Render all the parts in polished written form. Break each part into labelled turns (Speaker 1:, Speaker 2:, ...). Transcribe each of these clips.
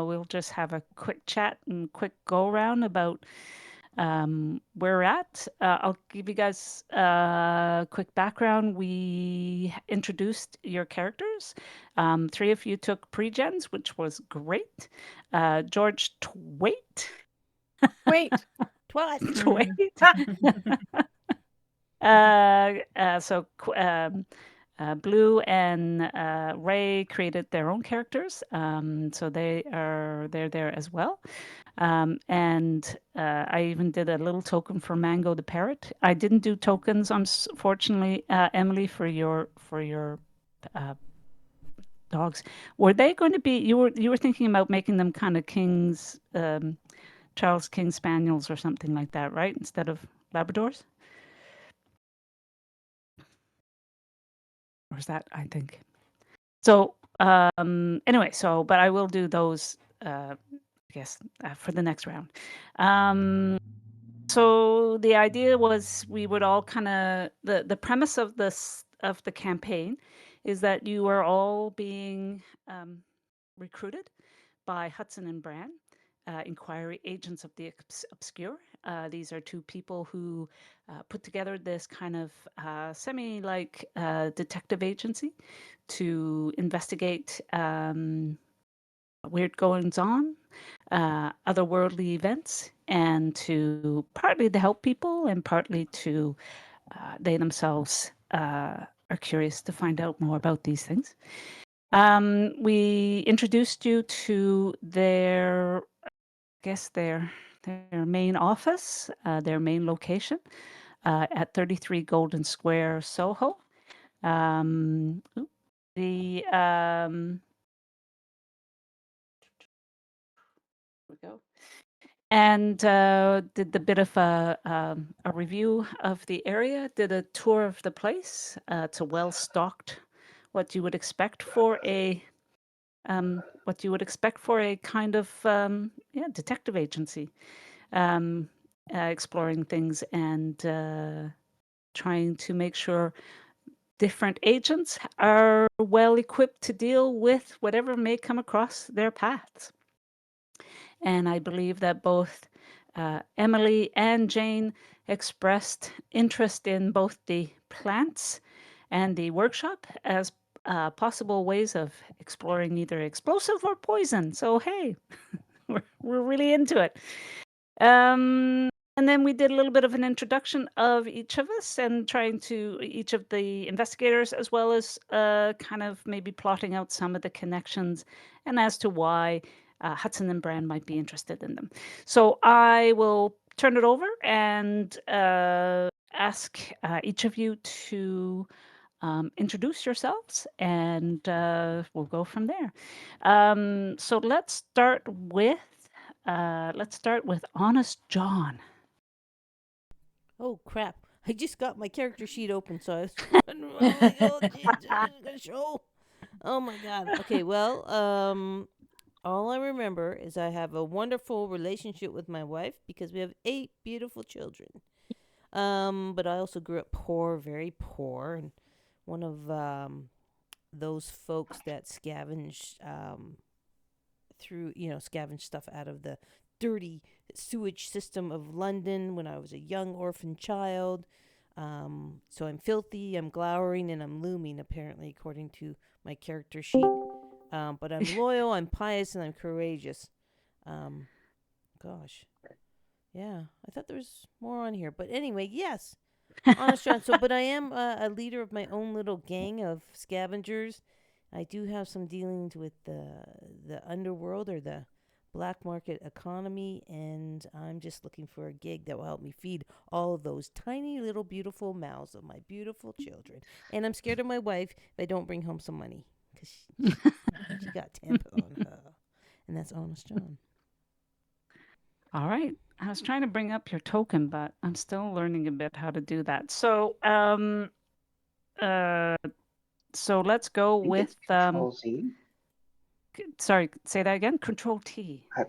Speaker 1: we'll just have a quick chat and quick go around about where we're at. I'll give you guys a quick background. We introduced your characters. Three of you took pre-gens, which was great. George Twait.
Speaker 2: Wait, twice.
Speaker 1: Twait. So Blue and Ray created their own characters, so they're there as well. And I even did a little token for Mango the parrot. I didn't do tokens, unfortunately, Emily, for your uh, dogs. Were they going to be? You were thinking about making them kind of kings, Charles King Spaniels or something like that, right? Instead of Labradors, or is that I think? So anyway, but I will do those. I guess for the next round. So the idea was we would all kind of the premise of the campaign is that you are all being recruited by Hudson and Bran, inquiry agents of the obscure. These are two people who put together this kind of semi-like detective agency to investigate weird goings on, otherworldly events, and to partly to help people and partly to they themselves are curious to find out more about these things. We introduced you to their, I guess their main office, their main location at 33 Golden Square, Soho. The we go. And did a bit of a review of the area, did a tour of the place. It's a well-stocked, what you would expect for a kind of detective agency, exploring things and trying to make sure different agents are well equipped to deal with whatever may come across their paths. And I believe that both Emily and Jane expressed interest in both the plants and the workshop as possible ways of exploring either explosive or poison. So, hey, we're really into it. And then we did a little bit of an introduction of each of us and trying to each of the investigators, as well as kind of maybe plotting out some of the connections and as to why Hudson and Bran might be interested in them. So I will turn it over and ask each of you to introduce yourselves, and we'll go from there. So let's start with Honest John.
Speaker 2: Oh crap! I just got my character sheet open, so I was wondering, oh my god, gonna show. Oh my god. Okay, well, all I remember is I have a wonderful relationship with my wife because we have 8 beautiful children. But I also grew up poor, very poor, and one of those folks that scavenge scavenge stuff out of the dirty sewage system of London when I was a young orphan child. So I'm filthy, I'm glowering, and I'm looming, apparently, according to my character sheet. But I'm loyal, I'm pious, and I'm courageous. Um, Gosh. Yeah, I thought there was more on here. But anyway, yes. Honest John. So, but I am a leader of my own little gang of scavengers. I do have some dealings with the underworld or the black market economy, and I'm just looking for a gig that will help me feed all of those tiny little beautiful mouths of my beautiful children. And I'm scared of my wife if I don't bring home some money because she got Tampa on her, and that's Honest John.
Speaker 1: All right. I was trying to bring up your token, but I'm still learning a bit how to do that. Uh, so let's go
Speaker 3: I think
Speaker 1: with
Speaker 3: it's Control Z.
Speaker 1: sorry, say that again. Control T.
Speaker 3: I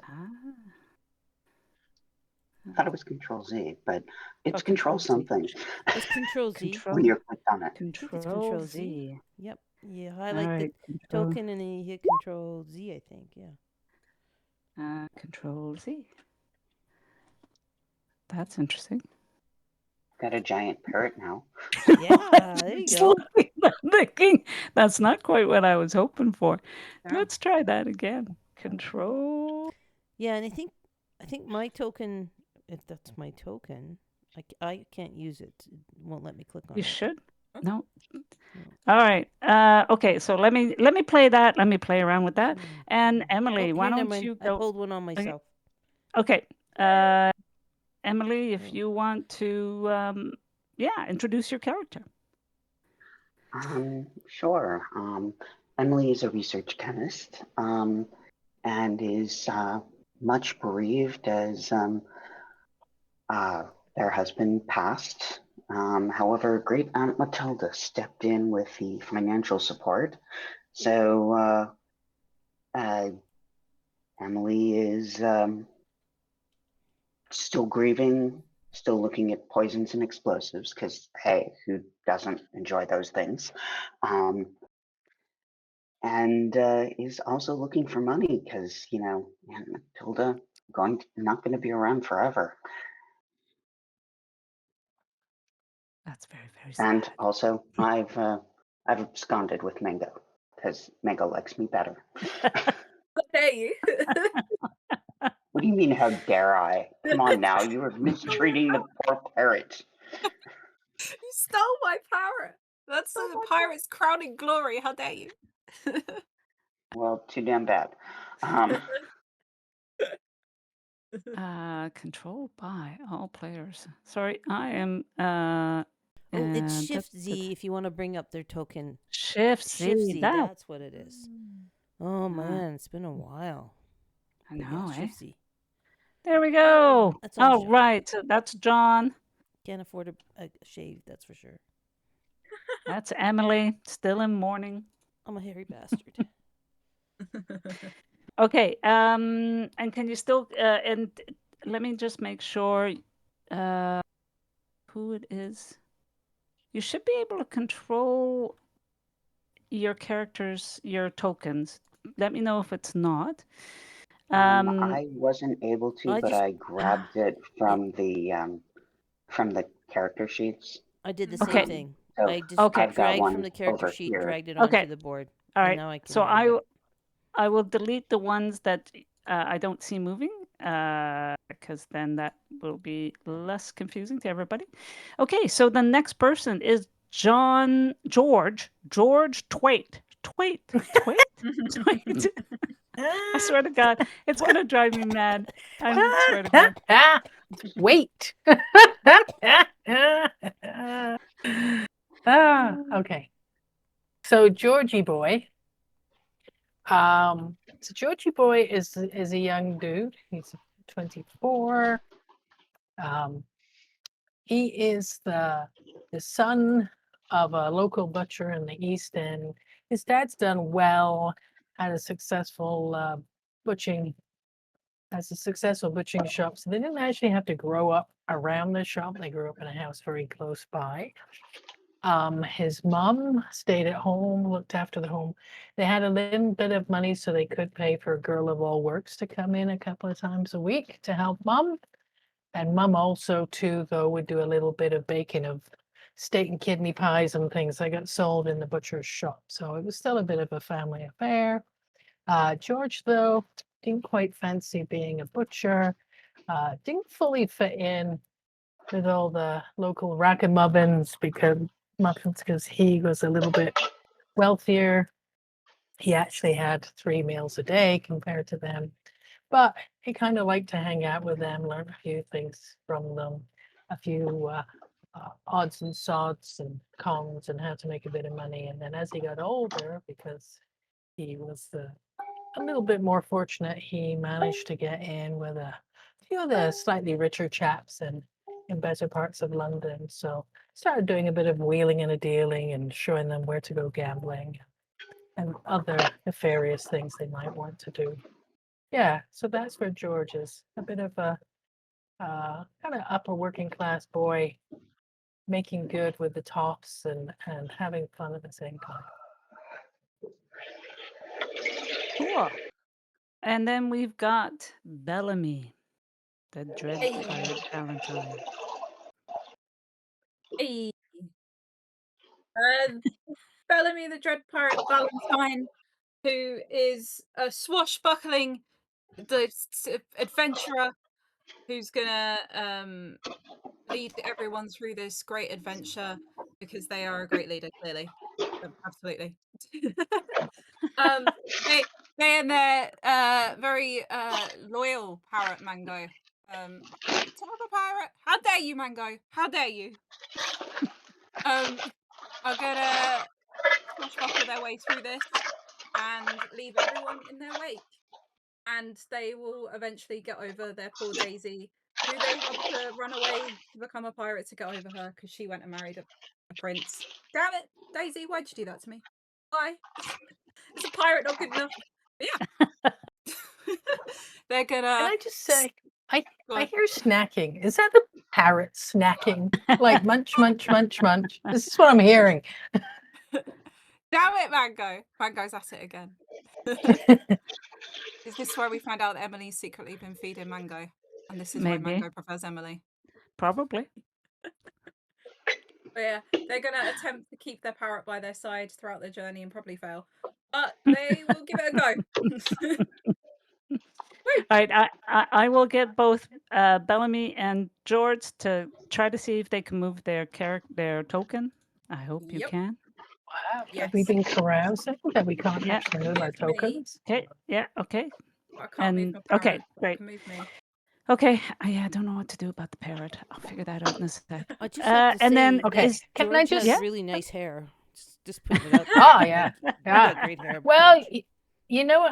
Speaker 3: thought it was Control Z, but it's Control
Speaker 1: Z.
Speaker 3: something.
Speaker 2: It's Control Z.
Speaker 3: When you're clicked on it.
Speaker 2: I think it's
Speaker 1: Control Z.
Speaker 2: Yep. You
Speaker 1: All
Speaker 2: highlight
Speaker 1: right.
Speaker 2: the token and then you hit Control Z, I think. Yeah.
Speaker 1: Control Z. That's interesting.
Speaker 3: Got a giant parrot now.
Speaker 2: Yeah, there you go.
Speaker 1: I'm thinking that's not quite what I was hoping for.
Speaker 4: Yeah.
Speaker 1: Let's try that again. Control.
Speaker 2: Yeah, and I think my token, if that's my token, I can't use it. It won't let me click on
Speaker 1: You
Speaker 2: it.
Speaker 1: should.
Speaker 4: Oh.
Speaker 1: No.
Speaker 2: No.
Speaker 1: All right. Okay. So let me play that. Let me play around with that.
Speaker 2: Hmm.
Speaker 1: And
Speaker 2: Oh,
Speaker 1: Emily, why
Speaker 2: here, never
Speaker 1: don't
Speaker 2: mind.
Speaker 1: you
Speaker 2: I
Speaker 1: go?
Speaker 2: pulled one on myself.
Speaker 1: Okay. Emily, if
Speaker 2: Oh.
Speaker 1: you want to, introduce your character.
Speaker 3: Sure. Emily is a research chemist, and is much bereaved as their husband passed. However, great Aunt Matilda stepped in with the financial support. So Emily is still grieving, still looking at poisons and explosives, because hey, who doesn't enjoy those things? And is also looking for money because Aunt Matilda not going to be around forever.
Speaker 1: That's very, very
Speaker 3: And
Speaker 1: sad.
Speaker 3: also, I've absconded with Mango because Mango likes me better.
Speaker 4: How dare you?
Speaker 3: What do you mean? How dare I? Come on now, you were mistreating the poor parrot.
Speaker 4: You stole my parrot. That's the pirate's crowning glory. How dare you?
Speaker 3: Well, too damn bad.
Speaker 1: Controlled by all players. Sorry, I am.
Speaker 2: Oh, it's
Speaker 1: and
Speaker 2: Shift
Speaker 1: that's
Speaker 2: Z if you want to bring up their token.
Speaker 1: Shift
Speaker 2: Shift
Speaker 1: Z.
Speaker 2: Z,
Speaker 1: That
Speaker 2: that's what it is. Oh man, it's been a while.
Speaker 1: I
Speaker 2: But
Speaker 1: know,
Speaker 2: yeah,
Speaker 1: eh?
Speaker 2: Shift Z.
Speaker 1: There we go.
Speaker 2: That's all
Speaker 1: All
Speaker 2: shot.
Speaker 1: right, so that's John.
Speaker 2: Can't afford a shave, that's for sure.
Speaker 1: That's Emily, still in mourning.
Speaker 2: I'm a hairy bastard.
Speaker 1: Okay, and can you still and let me just make sure who it is. You should be able to control your characters, your tokens. Let me know if it's not.
Speaker 3: I wasn't able to,
Speaker 2: I
Speaker 3: but
Speaker 2: just-
Speaker 3: I grabbed it from the character sheets.
Speaker 2: I did the
Speaker 1: Okay.
Speaker 2: same thing.
Speaker 3: So
Speaker 2: I just
Speaker 1: Okay.
Speaker 3: I've got
Speaker 2: dragged
Speaker 3: one
Speaker 2: from the character
Speaker 3: over
Speaker 2: sheet,
Speaker 3: here.
Speaker 2: dragged it
Speaker 1: Okay.
Speaker 2: onto the board.
Speaker 1: All
Speaker 2: And
Speaker 1: right.
Speaker 2: now I can
Speaker 1: So
Speaker 2: move it.
Speaker 1: I will delete the ones that I don't see moving, because then that will be less confusing to everybody. Okay, so the next person is George Twait. Twait. Twait. I swear to God, it's gonna drive me mad. I swear to God.
Speaker 5: Wait. Okay. So Georgie boy. So Georgie boy is a young dude. He's 24. He is the son of a local butcher in the East End. His dad's done well, had a successful butchering has a successful butchering shop. So they didn't actually have to grow up around the shop. They grew up in a house very close by. His mom stayed at home, looked after the home. They had a little bit of money so they could pay for a girl of all works to come in a couple of times a week to help mom. And mom also, too, though, would do a little bit of baking of steak and kidney pies and things that got sold in the butcher's shop. So it was still a bit of a family affair. George, though, didn't quite fancy being a butcher, didn't fully fit in with all the local ragamuffins because he was a little bit wealthier. He actually had 3 meals a day compared to them, but he kind of liked to hang out with them, learn a few things from them, a few odds and sods and cons and how to make a bit of money. And then as he got older, because he was a little bit more fortunate, he managed to get in with a few of the slightly richer chaps in better parts of London. So started doing a bit of wheeling and a dealing and showing them where to go gambling and other nefarious things they might want to do. Yeah, so that's where George is, a bit of a kind of upper working class boy, making good with the tops and having fun at the same time.
Speaker 1: Cool. And then we've got Bellamy, the Dread
Speaker 4: Hey.
Speaker 1: Pirate Valentine.
Speaker 4: Hey. Bellamy the Dread Pirate Valentine, who is a swashbuckling adventurer who's gonna lead everyone through this great adventure because they are a great leader, clearly. Absolutely. um, they and their very loyal parrot Mango. Tell the parrot, how dare you, Mango? How dare you? Are gonna swashbuckle their way through this and leave everyone in their wake. And they will eventually get over their poor Daisy, who they helped to run away to become a pirate to get over her because she went and married a prince. Damn it, Daisy, why'd you do that to me? Why? Is a pirate not good enough? Yeah. They're gonna.
Speaker 5: Can I just say, I
Speaker 4: What?
Speaker 5: hear snacking. Is that the parrot snacking? Like munch, munch, munch, munch. This is what I'm hearing.
Speaker 4: Damn it, Mango. Mango's at it again. Is this where we find out that Emily's secretly been feeding Mango? And this is why
Speaker 1: Maybe.
Speaker 4: Mango prefers Emily.
Speaker 1: Probably.
Speaker 4: But yeah, they're gonna attempt to keep their parrot by their side throughout their journey and probably fail. But they will give it a go.
Speaker 1: All right, I will get both Bellamy and George to try to see if they can move their token. I hope you
Speaker 4: Yep.
Speaker 1: can.
Speaker 5: Wow.
Speaker 4: Yes.
Speaker 5: Have we been carousing that we can't
Speaker 1: Yeah.
Speaker 5: actually move our
Speaker 4: Move me.
Speaker 5: tokens?
Speaker 1: Okay. Yeah. Okay.
Speaker 4: I can't move
Speaker 1: And
Speaker 4: my parrot.
Speaker 1: okay,
Speaker 4: But
Speaker 1: great.
Speaker 4: can move me.
Speaker 1: Okay. I don't know what to do about the parrot. I'll figure that out in a sec.
Speaker 2: I just have to
Speaker 1: and
Speaker 2: say,
Speaker 1: then
Speaker 5: Okay,
Speaker 1: is
Speaker 5: can I
Speaker 2: George
Speaker 5: just-
Speaker 2: has
Speaker 1: Yeah?
Speaker 2: really nice hair. Just putting it out there.
Speaker 5: Oh, yeah.
Speaker 2: You
Speaker 5: Yeah.
Speaker 2: got great hair.
Speaker 5: Well,
Speaker 2: George.
Speaker 5: you know,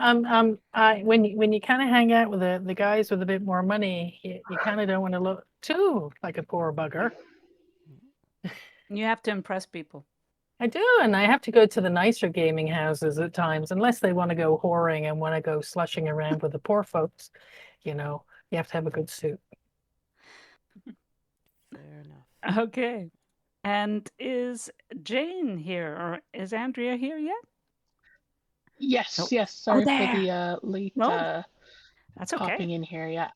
Speaker 5: when you kind of hang out with the guys with a bit more money, you kind of don't want to look too like a poor bugger.
Speaker 1: you have to impress people.
Speaker 5: I do, and I have to go to the nicer gaming houses at times, unless they want to go whoring and want to go slushing around with the poor folks. You know, you have to have a good suit.
Speaker 2: Fair enough.
Speaker 1: Okay. And is Jane here or is Andrea here yet?
Speaker 6: Yes,
Speaker 1: Oh.
Speaker 6: yes. Sorry for
Speaker 1: there.
Speaker 6: the late
Speaker 1: No, That's okay.
Speaker 6: popping in here. Yeah.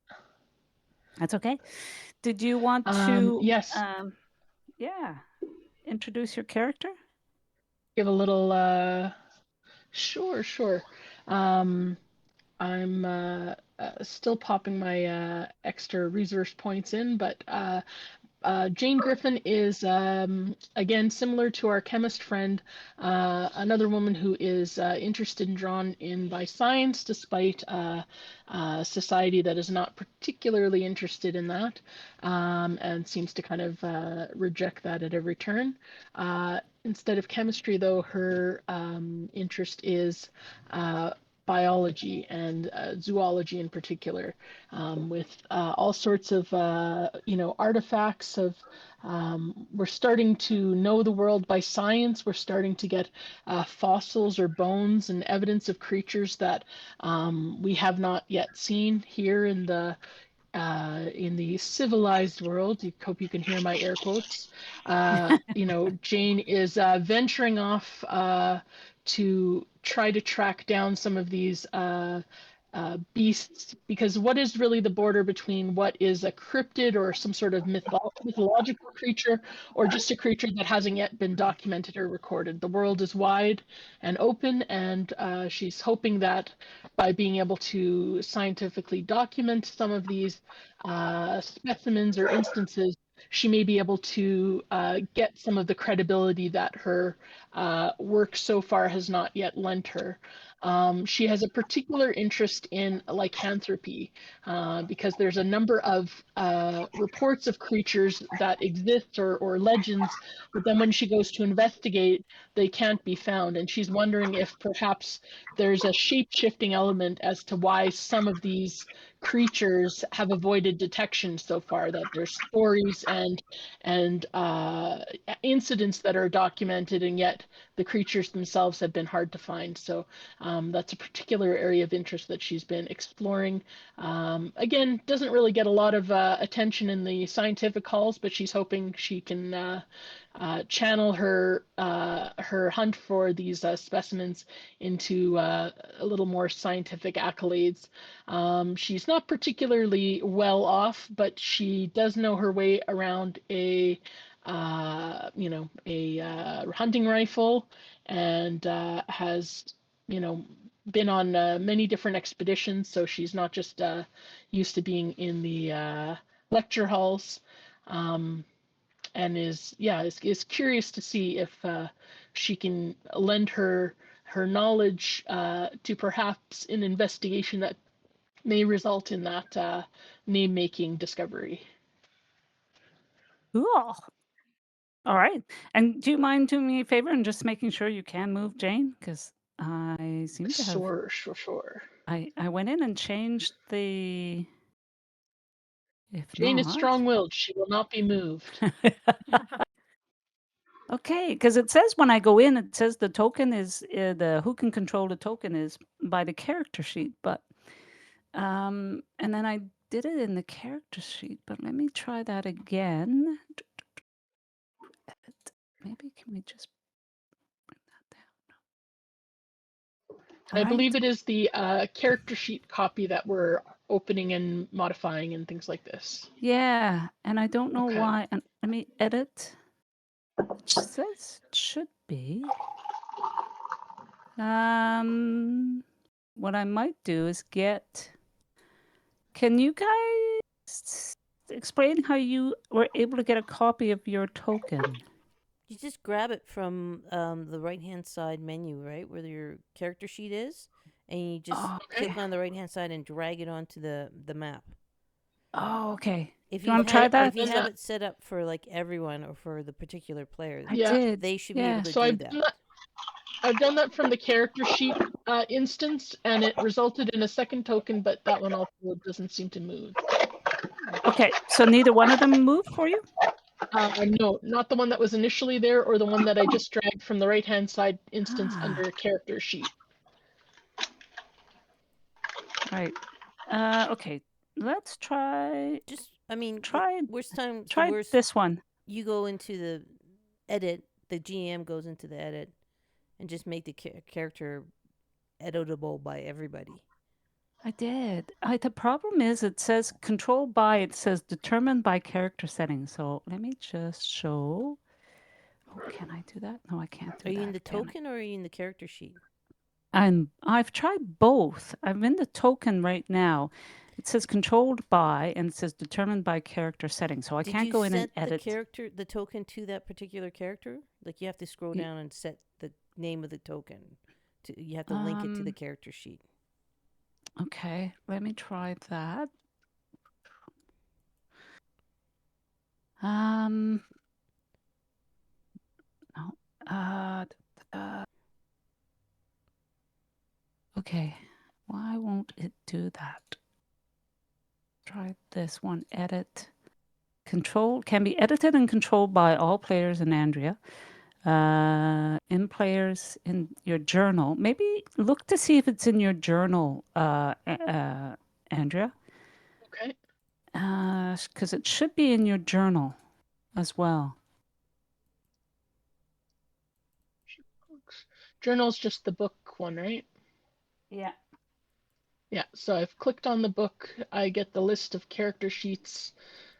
Speaker 1: That's okay. Did you want to
Speaker 6: Yes.
Speaker 1: yeah, introduce your character?
Speaker 6: Give a little. Sure. I'm still popping my extra resource points in, but Jane Griffin is, again, similar to our chemist friend, another woman who is interested and drawn in by science, despite society that is not particularly interested in that, and seems to kind of reject that at every turn. Instead of chemistry, though, her interest is biology and zoology in particular, with all sorts of artifacts of we're starting to know the world by science. We're starting to get fossils or bones and evidence of creatures that we have not yet seen here in the civilized world. I hope you can hear my air quotes. Jane is venturing off to try to track down some of these beasts, because what is really the border between what is a cryptid or some sort of mythological creature, or just a creature that hasn't yet been documented or recorded? The world is wide and open, and she's hoping that by being able to scientifically document some of these specimens or instances, she may be able to get some of the credibility that her work so far has not yet lent her. She has a particular interest in lycanthropy, because there's a number of reports of creatures that exist, or legends, but then when she goes to investigate, they can't be found. And she's wondering if perhaps there's a shape-shifting element as to why some of these creatures have avoided detection so far, that there's stories and incidents that are documented, and yet the creatures themselves have been hard to find. So that's a particular area of interest that she's been exploring. Again, doesn't really get a lot of attention in the scientific halls, but she's hoping she can channel her her hunt for these specimens into a little more scientific accolades. She's not particularly well off, but she does know her way around a hunting rifle, and has been on many different expeditions. So she's not just used to being in the lecture halls. And is curious to see if she can lend her knowledge to perhaps an investigation that may result in that name-making discovery.
Speaker 1: Cool. All right. And do you mind doing me a favor and just making sure you can move Jane? Because I seem to have.
Speaker 6: Sure.
Speaker 1: I went in and changed the. If
Speaker 6: Jane is
Speaker 1: not.
Speaker 6: strong-willed. She will not be moved.
Speaker 1: Okay, because it says when I go in, it says the token is the who can control the token is by the character sheet, but and then I did it in the character sheet, but let me try that again. Edit. Maybe can we just bring that down?
Speaker 6: I
Speaker 1: All
Speaker 6: believe
Speaker 1: right.
Speaker 6: it is the character sheet copy that we're opening and modifying and things like this.
Speaker 1: Yeah, and I don't know
Speaker 6: Okay.
Speaker 1: why. And let me edit. It says it should be. What I might do is get. Can you guys explain how you were able to get a copy of your token?
Speaker 2: You just grab it from the right-hand side menu, right, where your character sheet is, and you just click on the right-hand side and drag it onto the map.
Speaker 1: Oh, okay.
Speaker 2: If
Speaker 1: Do you
Speaker 2: you
Speaker 1: want to try
Speaker 2: have,
Speaker 1: that?
Speaker 2: if you have it set up for like everyone or for the particular players,
Speaker 1: I did.
Speaker 2: they should be
Speaker 1: Yeah.
Speaker 2: able to
Speaker 6: So
Speaker 2: do
Speaker 6: I've
Speaker 2: that.
Speaker 6: done that. I've done that from the character sheet instance, and it resulted in a second token, but that one also doesn't seem to move.
Speaker 1: Okay, so neither one of them moved for you?
Speaker 6: No, not the one that was initially there, or the one that I just dragged from the right-hand side instance under a character sheet.
Speaker 1: Right. Okay. Let's try.
Speaker 2: Just, I mean,
Speaker 1: Try.
Speaker 2: worst times the
Speaker 1: Try
Speaker 2: worst.
Speaker 1: this one.
Speaker 2: You go into the edit. The GM goes into the edit, and just make the character editable by everybody.
Speaker 1: I did. The problem is it says controlled by, it says determined by character settings. So let me just show. Oh, can I do that? No, I can't do that.
Speaker 2: Are you in the
Speaker 1: can I?
Speaker 2: token or are you in the character sheet?
Speaker 1: I've tried both. I'm in the token right now. It says controlled by and it says determined by character settings. So I can't go in and edit.
Speaker 2: The token to that particular character? Like you have to scroll down and set the name of the token. You have to link it to the character sheet.
Speaker 1: Okay, let me try that. No. Okay, why won't it do that? Try this one. Edit. Control can be edited and controlled by all players in Andrea. In players in your journal. Maybe look to see if it's in your journal, Andrea.
Speaker 6: Okay.
Speaker 1: Because it should be in your journal as well.
Speaker 6: Journal's just the book one, right?
Speaker 1: Yeah.
Speaker 6: Yeah, so I've clicked on the book. I get the list of character sheets,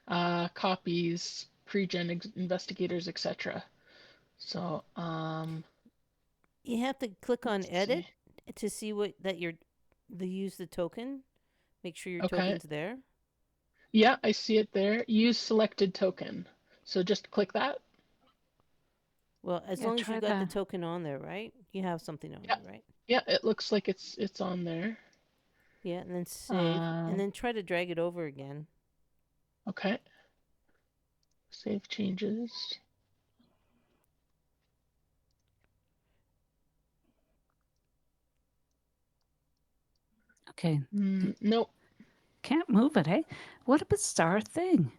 Speaker 6: copies, pre-gen investigators, etc. So,
Speaker 2: you have to click on edit to see use the token. Make sure your token's there.
Speaker 6: Yeah, I see it there. Use selected token. So just click that.
Speaker 2: Well, as long as you got the token on there, right? You have something on there, right?
Speaker 6: Yeah, it looks like it's on there.
Speaker 2: Yeah, and then save, and then try to drag it over again.
Speaker 6: Okay. Save changes.
Speaker 1: Okay.
Speaker 6: Nope.
Speaker 1: Can't move it, hey? What a bizarre thing.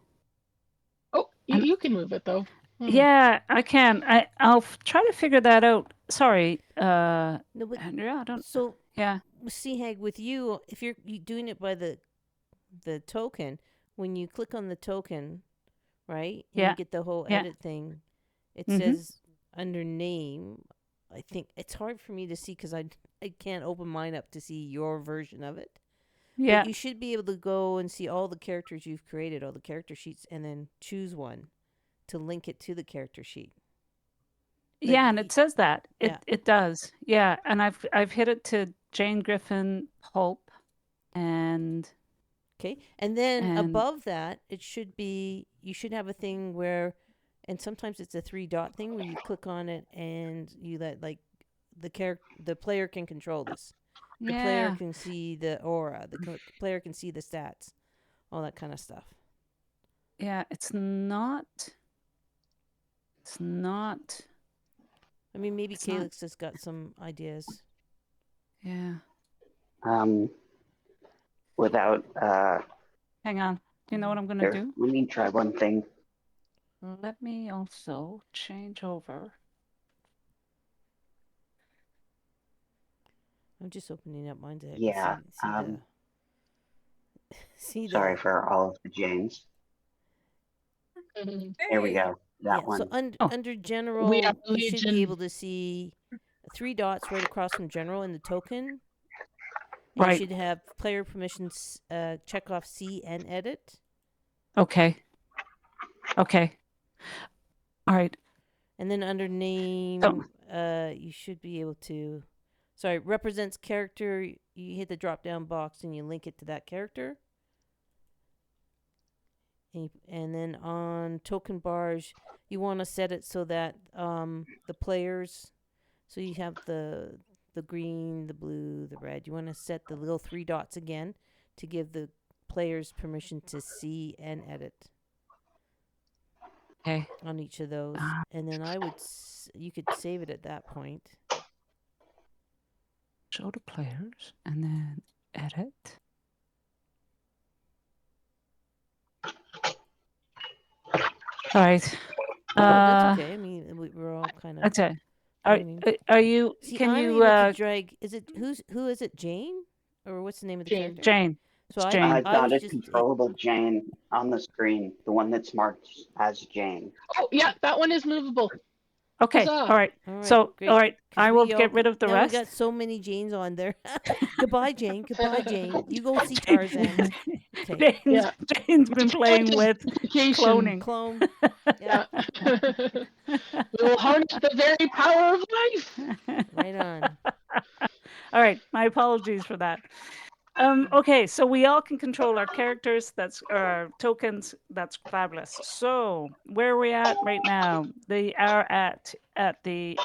Speaker 6: Oh, you can move it though.
Speaker 1: Yeah, I can. I'll try to figure that out. Sorry,
Speaker 2: no, but
Speaker 1: Andrea, I don't.
Speaker 2: So
Speaker 1: yeah,
Speaker 2: Hag, with you, if you're doing it by the token, when you click on the token, right? And you get the whole edit thing. It
Speaker 1: Mhm.
Speaker 2: says under name. I think it's hard for me to see because I can't open mine up to see your version of it. But
Speaker 1: Yeah.
Speaker 2: you should be able to go and see all the characters you've created, all the character sheets, and then choose one to link it to the character sheet.
Speaker 1: Yeah, and it says that.
Speaker 2: Yeah.
Speaker 1: It does. Yeah, and I've hit it to Jane Griffin Pulp and
Speaker 2: Okay. And then
Speaker 1: and
Speaker 2: above that, it should be, you should have a thing where, and sometimes it's a 3 dot thing where you click on it and you let like the player can control this. The player
Speaker 1: yeah.
Speaker 2: can see the aura. The player can see the stats, all that kind of stuff.
Speaker 1: Yeah, it's not
Speaker 2: I mean, maybe
Speaker 1: It's not-
Speaker 2: Calyx has got some ideas.
Speaker 1: yeah.
Speaker 3: Without
Speaker 1: Hang on. Do you know what I'm going to
Speaker 3: here,
Speaker 1: do?
Speaker 3: let me try one thing.
Speaker 1: Let me also change over.
Speaker 2: I'm just opening up mine to
Speaker 3: Yeah,
Speaker 2: see
Speaker 3: sorry
Speaker 2: the.
Speaker 3: for all of the Janes. There we
Speaker 4: Hey.
Speaker 3: go. That
Speaker 2: Yeah,
Speaker 3: one.
Speaker 2: so
Speaker 1: Oh.
Speaker 2: under
Speaker 6: We
Speaker 2: general,
Speaker 6: have
Speaker 2: you should be
Speaker 6: Legion.
Speaker 2: able to see 3 dots right across from general in the token. And
Speaker 1: Right.
Speaker 2: you should have player permissions, check off see and edit.
Speaker 1: Okay. Okay. All right.
Speaker 2: And then under name,
Speaker 1: Oh.
Speaker 2: you should be able to. Sorry, represents character. You hit the drop down box and you link it to that character. And then on token bars, you want to set it so that the players. So you have the green, the blue, the red. You want to set the little 3 dots again to give the players permission to see and edit.
Speaker 1: Okay.
Speaker 2: On each of those, and then you could save it at that point.
Speaker 1: Show the players and then edit. All right.
Speaker 2: That's okay. I mean, we're all kind of.
Speaker 1: Okay. Are you?
Speaker 2: See,
Speaker 1: can
Speaker 2: I'm
Speaker 1: you?
Speaker 2: able to drag. Is it who is it? Jane, or what's the name of the character?
Speaker 1: Jane.
Speaker 2: So
Speaker 1: Jane.
Speaker 3: I've
Speaker 2: I
Speaker 3: got
Speaker 2: was
Speaker 3: a
Speaker 2: just
Speaker 3: controllable Jane on the screen, the one that's marked as Jane.
Speaker 6: Oh, yeah, that one is movable.
Speaker 1: Okay.
Speaker 6: Huzzah.
Speaker 1: All right. So,
Speaker 2: great.
Speaker 1: all right. I will
Speaker 2: we
Speaker 1: get rid of the
Speaker 2: now
Speaker 1: rest.
Speaker 2: we got so many Janes on there. Goodbye, Jane. Goodbye, Jane. You go see Tarzan. Okay.
Speaker 1: Jane's been playing with cloning.
Speaker 2: Clone.
Speaker 6: Yeah. We will harness the very power of life.
Speaker 2: Right on.
Speaker 1: All right. My apologies for that. Okay, so we all can control our characters. That's our tokens. That's fabulous. So where are we at right now? They are at the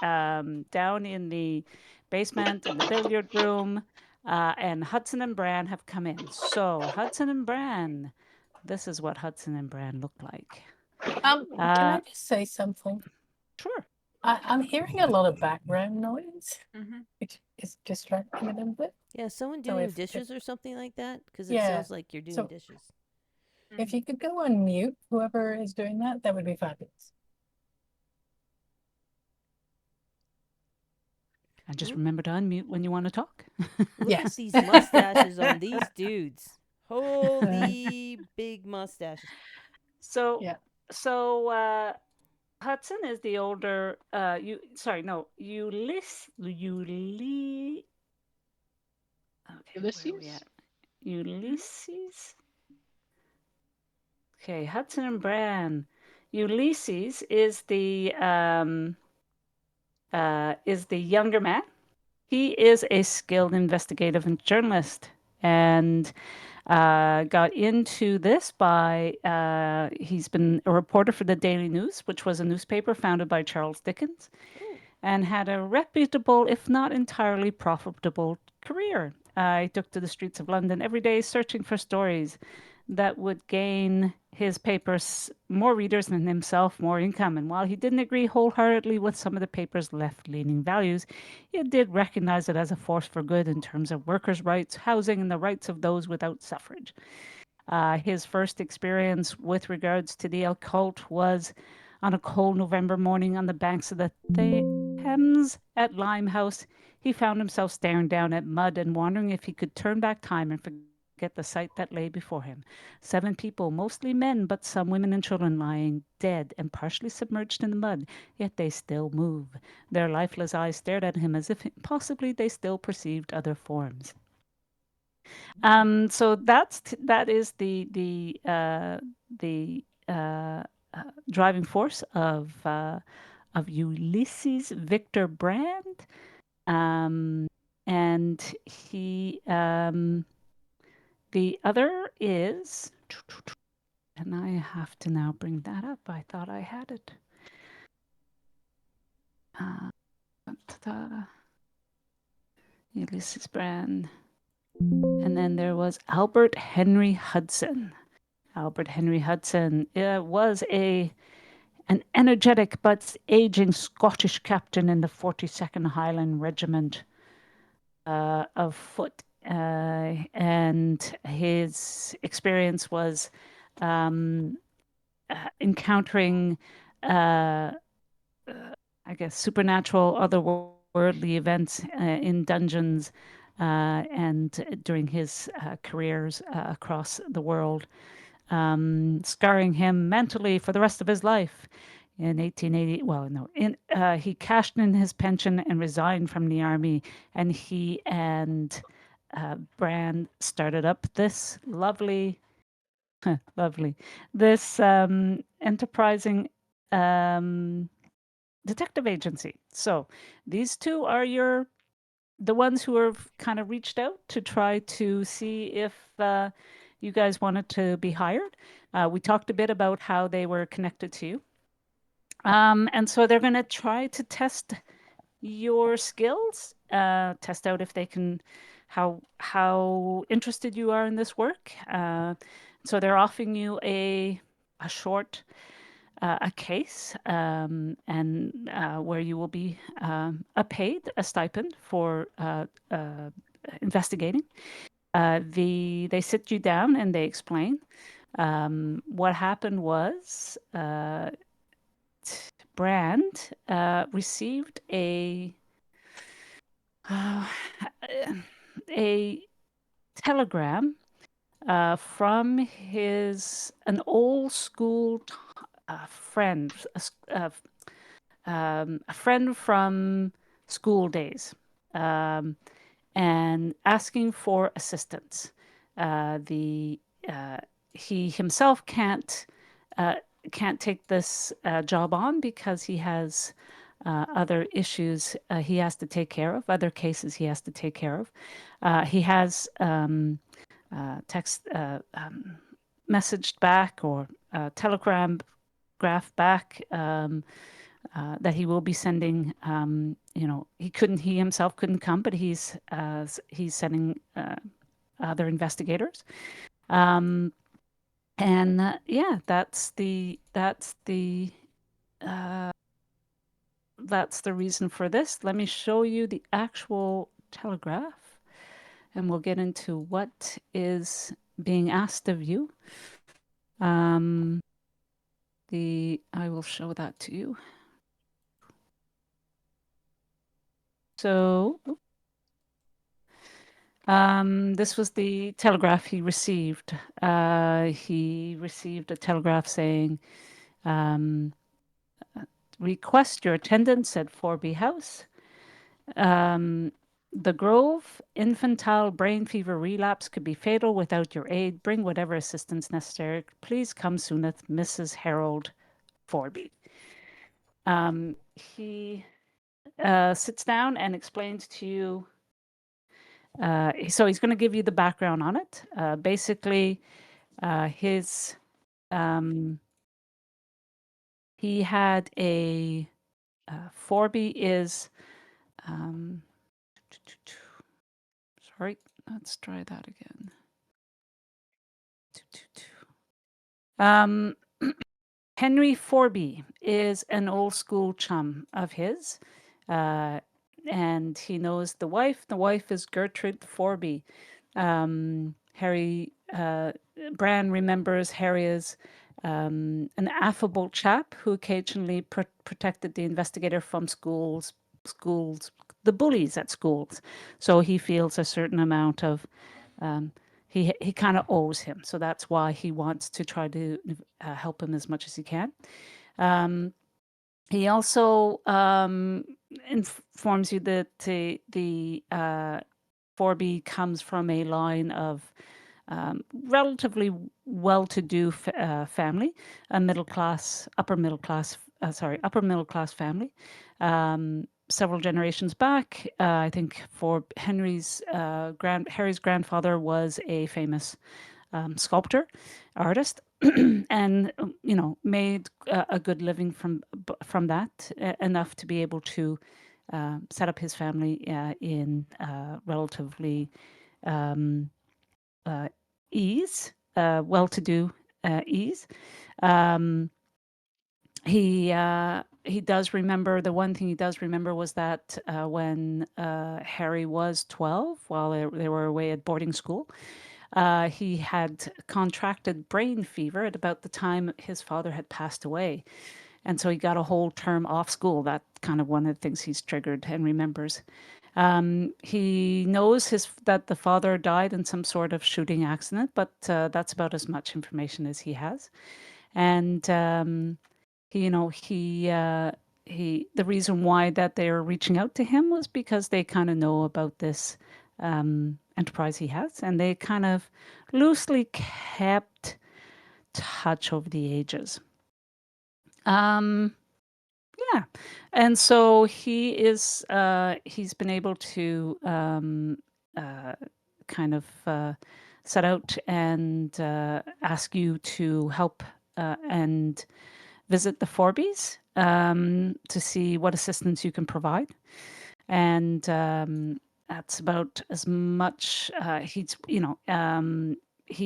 Speaker 1: down in the basement in the billiard room, and Hudson and Bran have come in. So Hudson and Bran, this is what Hudson and Bran look like.
Speaker 5: Can I just say something?
Speaker 1: Sure.
Speaker 5: I'm hearing a lot of background noise,
Speaker 4: Mm-hmm.
Speaker 5: which is distracting a little bit.
Speaker 2: Yeah, someone doing dishes or something like that? Because it sounds like you're doing dishes.
Speaker 5: If you could go on mute, whoever is doing that, that would be fabulous.
Speaker 1: And just remember to unmute when you want to talk.
Speaker 2: Look at these mustaches on these dudes. Holy big mustaches.
Speaker 1: So Hudson is the older. Ulysses. Okay, Hudson and Bran. Ulysses is the younger man. He is a skilled investigative and journalist, and got into this by he's been a reporter for the Daily News, which was a newspaper founded by Charles Dickens, and had a reputable, if not entirely profitable, career. He took to the streets of London every day searching for stories that would gain his papers more readers than himself, more income. And while he didn't agree wholeheartedly with some of the paper's left-leaning values, he did recognize it as a force for good in terms of workers' rights, housing, and the rights of those without suffrage. His first experience with regards to the occult was on a cold November morning on the banks of the Thames at Limehouse. He found himself staring down at mud and wondering if he could turn back time and forget at the sight that lay before him. 7 people, mostly men, but some women and children lying dead and partially submerged in the mud, yet they still move. Their lifeless eyes stared at him as if possibly they still perceived other forms. So that is the driving force of Ulysses Victor Brand, and he the other is, and I have to now bring that up. I thought I had it. Ulysses Brand. And then there was Albert Henry Hudson. Albert Henry Hudson was an energetic but aging Scottish captain in the 42nd Highland Regiment of foot. And his experience was encountering, I guess, supernatural, otherworldly events in dungeons and during his careers across the world, scarring him mentally for the rest of his life. In 1880, well, no, he cashed in his pension and resigned from the army, and he and Brand started up this lovely, this enterprising detective agency. So these two are the ones who have kind of reached out to try to see if you guys wanted to be hired. We talked a bit about how they were connected to you. And so they're going to try to test your skills, test out if they can, how interested you are in this work. So they're offering you a short a case, and where you will be paid a stipend for investigating. They sit you down and they explain. What happened was Brand received a telegram from an old school friend, a friend from school days, and asking for assistance. He himself can't take this job on because he has other issues he has to take care of, other cases he has to take care of. He has messaged back or telegraph back that he will be sending. He himself couldn't come, but he's sending other investigators. Yeah, that's the reason for this. Let me show you the actual telegraph, and we'll get into what is being asked of you. I will show that to you. So, this was the telegraph he received. He received a telegraph saying, request your attendance at 4B House. The Grove, infantile brain fever relapse could be fatal without your aid. Bring whatever assistance necessary. Please come soonest, Mrs. Harold Forby. He sits down and explains to you. So he's going to give you the background on it. Basically, he had a Forby is. Sorry, let's try that again. Henry Forby is an old school chum of his, and he knows the wife. The wife is Gertrude Forby. Harry Bran remembers Harry as an affable chap who occasionally protected the investigator from schools, the bullies at schools. So he feels a certain amount of he kind of owes him. So that's why he wants to try to help him as much as he can. He also informs you that the Forby comes from a line of relatively well-to-do family, a upper middle class family. Several generations back, I think for Harry's grandfather was a famous sculptor, artist, and made a good living from that, enough to be able to set up his family in relatively ease, well-to-do ease. He does remember, the one thing he does remember was that when Harry was 12, while they were away at boarding school, he had contracted brain fever at about the time his father had passed away. And so he got a whole term off school. That's kind of one of the things he's triggered and remembers. He knows that the father died in some sort of shooting accident, but that's about as much information as he has. And the reason why that they're reaching out to him was because they kind of know about this enterprise he has, and they kind of loosely kept touch over the ages. Yeah, and so he's been able to kind of set out and ask you to help and visit the Forbys to see what assistance you can provide. And that's about as much. He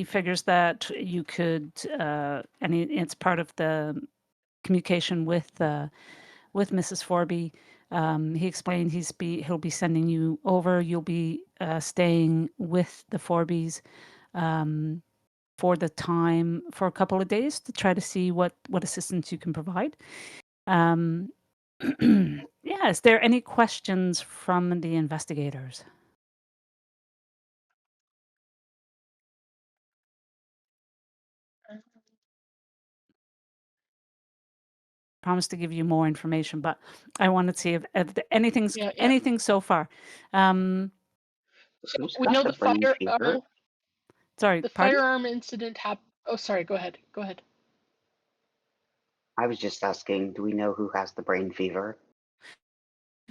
Speaker 1: figures that you could, and it's part of the communication with Mrs. Forby. He explained he'll be sending you over. You'll be staying with the Forbys for a couple of days to try to see what assistance you can provide. Yeah, is there any questions from the investigators? Promise to give you more information, but I wanted to see if anything so far.
Speaker 3: Who's
Speaker 6: We
Speaker 3: got
Speaker 6: know
Speaker 3: the
Speaker 6: the
Speaker 3: brain fever?
Speaker 1: Sorry,
Speaker 6: the
Speaker 1: pardon?
Speaker 6: firearm incident happened. Oh, sorry. Go ahead. Go ahead.
Speaker 3: I was just asking, do we know who has the brain fever?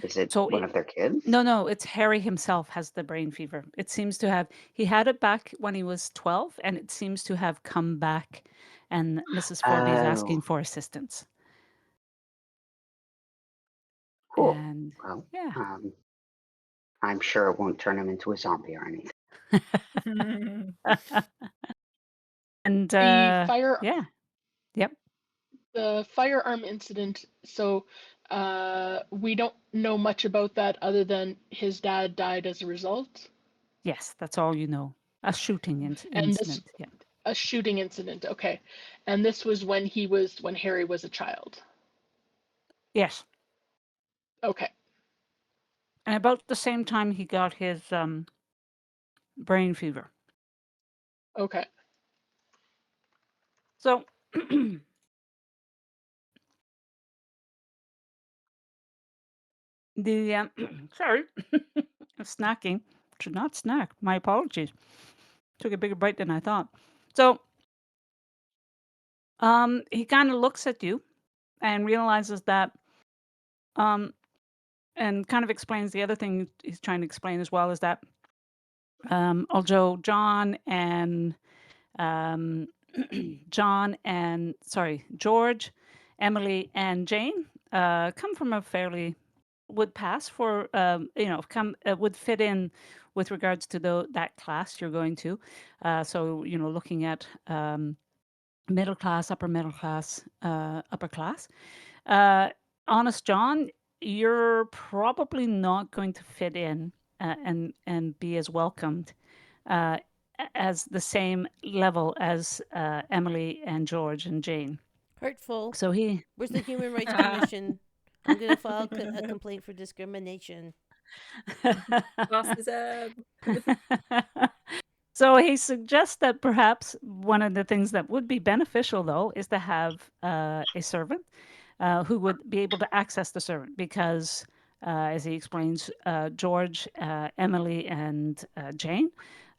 Speaker 3: Is it
Speaker 1: So
Speaker 3: one of their kids?
Speaker 1: No, it's Harry himself has the brain fever. It seems to have, he had it back when he was 12, and it seems to have come back, and Mrs. Forby is asking
Speaker 3: Oh,
Speaker 1: for assistance.
Speaker 3: cool.
Speaker 1: And
Speaker 3: Well,
Speaker 1: yeah.
Speaker 3: I'm sure it won't turn him into a zombie or anything.
Speaker 1: And
Speaker 6: The fire
Speaker 1: yeah. Yep.
Speaker 6: the firearm incident. So we don't know much about that other than his dad died as a result.
Speaker 1: Yes, that's all you know. A shooting
Speaker 6: And this
Speaker 1: incident. Yeah.
Speaker 6: a shooting incident. Okay. And this was when Harry was a child.
Speaker 1: Yes.
Speaker 6: Okay.
Speaker 1: And about the same time he got his brain fever.
Speaker 6: Okay.
Speaker 1: So the sorry, I'm snacking. Should not snack. My apologies. Took a bigger bite than I thought. So he kind of looks at you and realizes that and kind of explains the other thing he's trying to explain as well is that although um, George, Emily, and Jane come from a fairly would pass for would fit in with regards to that class you're going to. So looking at middle class, upper middle class, upper class. Honest John, you're probably not going to fit in and be as welcomed uh, as the same level as Emily and George and Jane.
Speaker 2: Hurtful.
Speaker 1: So
Speaker 2: Where's the Human Rights Commission? I'm going to file a complaint for discrimination.
Speaker 4: Classism.
Speaker 1: So he suggests that perhaps one of the things that would be beneficial, though, is to have a servant who would be able to access the servant because, as he explains, George, Emily, and Jane,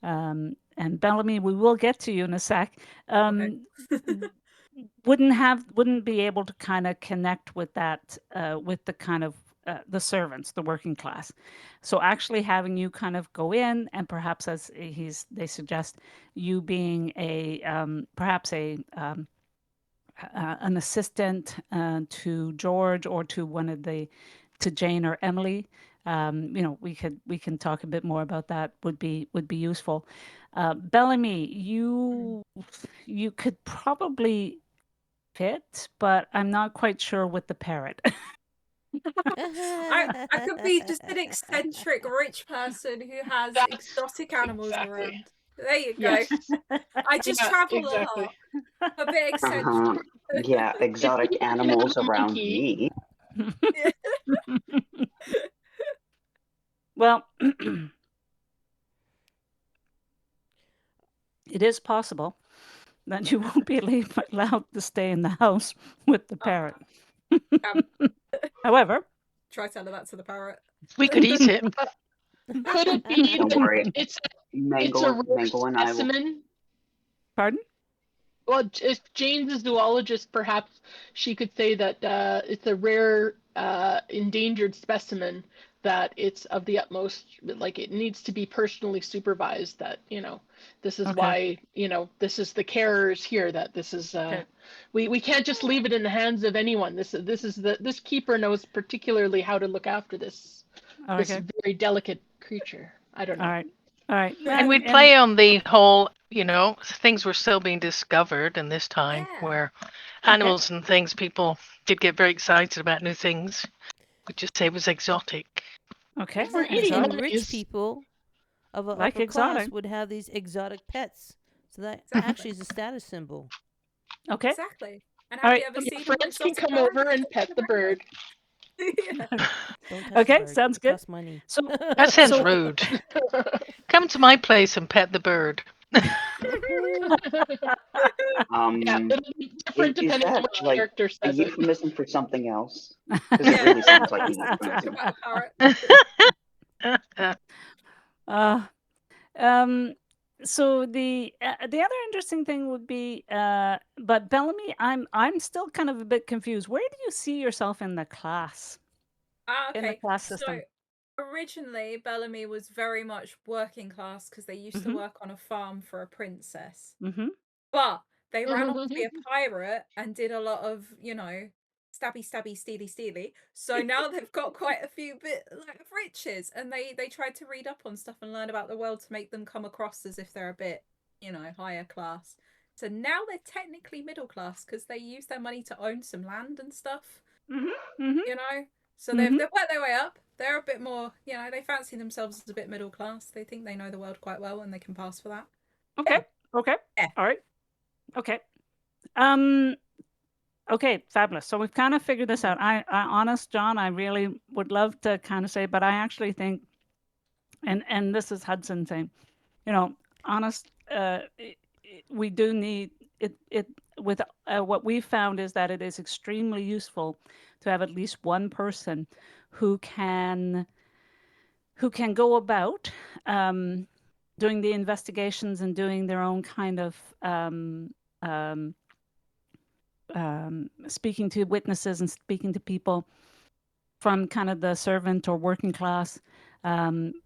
Speaker 1: and Bellamy, we will get to you in a sec, wouldn't be able to kind of connect with that with the kind of the servants, the working class. So actually having you kind of go in and perhaps as they suggest you being a perhaps a an assistant to George or to one of to Jane or Emily. We can talk a bit more about that. Would be useful. Bellamy, you could probably fit, but I'm not quite sure with the parrot.
Speaker 4: I could be just an eccentric rich person who has
Speaker 6: That's
Speaker 4: exotic animals
Speaker 6: exactly.
Speaker 4: around. There you go.
Speaker 6: Yes.
Speaker 4: I just
Speaker 6: Yeah,
Speaker 4: travel
Speaker 6: exactly.
Speaker 4: a lot. A bit eccentric.
Speaker 3: Yeah,
Speaker 6: If
Speaker 3: exotic
Speaker 6: you can have
Speaker 3: animals
Speaker 6: a
Speaker 3: around
Speaker 6: monkey,
Speaker 3: me.
Speaker 1: Well, it is possible that you won't be allowed to stay in the house with the parrot. However,
Speaker 4: Try telling that to the parrot.
Speaker 5: We could eat it.
Speaker 6: could it be
Speaker 3: Don't
Speaker 6: that
Speaker 3: worry,
Speaker 6: it's a
Speaker 3: Mango,
Speaker 6: rare
Speaker 3: Mango and I will.
Speaker 6: specimen?
Speaker 1: pardon?
Speaker 6: Well, if Jane's a zoologist, perhaps she could say that it's a rare endangered specimen, that it's of the utmost, like it needs to be personally supervised, that, this is
Speaker 1: Okay.
Speaker 6: why, this is the carers here, that this is,
Speaker 1: Okay.
Speaker 6: we can't just leave it in the hands of anyone. This keeper knows particularly how to look after this
Speaker 1: Okay.
Speaker 6: very delicate creature. I don't know.
Speaker 1: All right.
Speaker 5: And we'd play on the whole, things were still being discovered in this time
Speaker 4: Yeah.
Speaker 5: where animals and things, people did get very excited about new things. We'd just say it was exotic.
Speaker 1: Okay.
Speaker 6: We're eating
Speaker 2: And
Speaker 1: Exotic.
Speaker 2: rich
Speaker 6: monkeys.
Speaker 2: people of an
Speaker 1: Like
Speaker 2: upper class
Speaker 1: exotic.
Speaker 2: would have these exotic pets. So that
Speaker 4: Exactly.
Speaker 2: actually is a status symbol.
Speaker 1: Okay.
Speaker 4: Exactly. And
Speaker 1: All
Speaker 4: have
Speaker 1: right.
Speaker 4: you ever
Speaker 6: Your
Speaker 4: seen an
Speaker 6: friends can
Speaker 4: exotic
Speaker 6: come
Speaker 4: bird?
Speaker 6: over and pet the bird.
Speaker 4: Yeah.
Speaker 2: Don't touch
Speaker 1: Okay,
Speaker 2: the bird.
Speaker 1: sounds
Speaker 2: It
Speaker 1: good.
Speaker 2: costs money.
Speaker 1: So
Speaker 5: That sounds
Speaker 1: So-
Speaker 5: rude. Come to my place and pet the bird.
Speaker 6: Yeah, it'll be different
Speaker 3: Is
Speaker 6: depending on
Speaker 3: that
Speaker 6: which
Speaker 3: like
Speaker 6: character
Speaker 3: a
Speaker 6: says it.
Speaker 3: euphemism for something else? Because it
Speaker 4: Yeah.
Speaker 3: really sounds like a
Speaker 4: He's talking
Speaker 3: euphemism.
Speaker 4: about a parrot.
Speaker 1: uh, um, so the other interesting thing would be, but Bellamy, I'm still kind of a bit confused. Where do you see yourself in the class? In the
Speaker 4: Okay.
Speaker 1: class
Speaker 4: So
Speaker 1: system?
Speaker 4: originally, Bellamy was very much working class because they used to
Speaker 1: Mhm.
Speaker 4: work on a farm for a princess.
Speaker 1: Mm-hmm.
Speaker 4: But they ran off to be a pirate and did a lot of, stabby, stabby, steely, steely. So now they've got quite a few bit of riches, and they tried to read up on stuff and learn about the world to make them come across as if they're a bit, higher class. So now they're technically middle class because they use their money to own some land and stuff.
Speaker 1: Mm-hmm. Mm-hmm.
Speaker 4: So they've worked their way up. They're a bit more, they fancy themselves as a bit middle class. They think they know the world quite well and they can pass for that.
Speaker 1: Okay. Okay.
Speaker 4: Yeah.
Speaker 1: All right. Okay. Okay, fabulous. So we've kind of figured this out. Honest, John, I really would love to kind of say, but I actually think, and this is Hudson saying, honest, we do need it with what we've found is that it is extremely useful to have at least one person who can go about doing the investigations and doing their own kind of speaking to witnesses and speaking to people from kind of the servant or working class,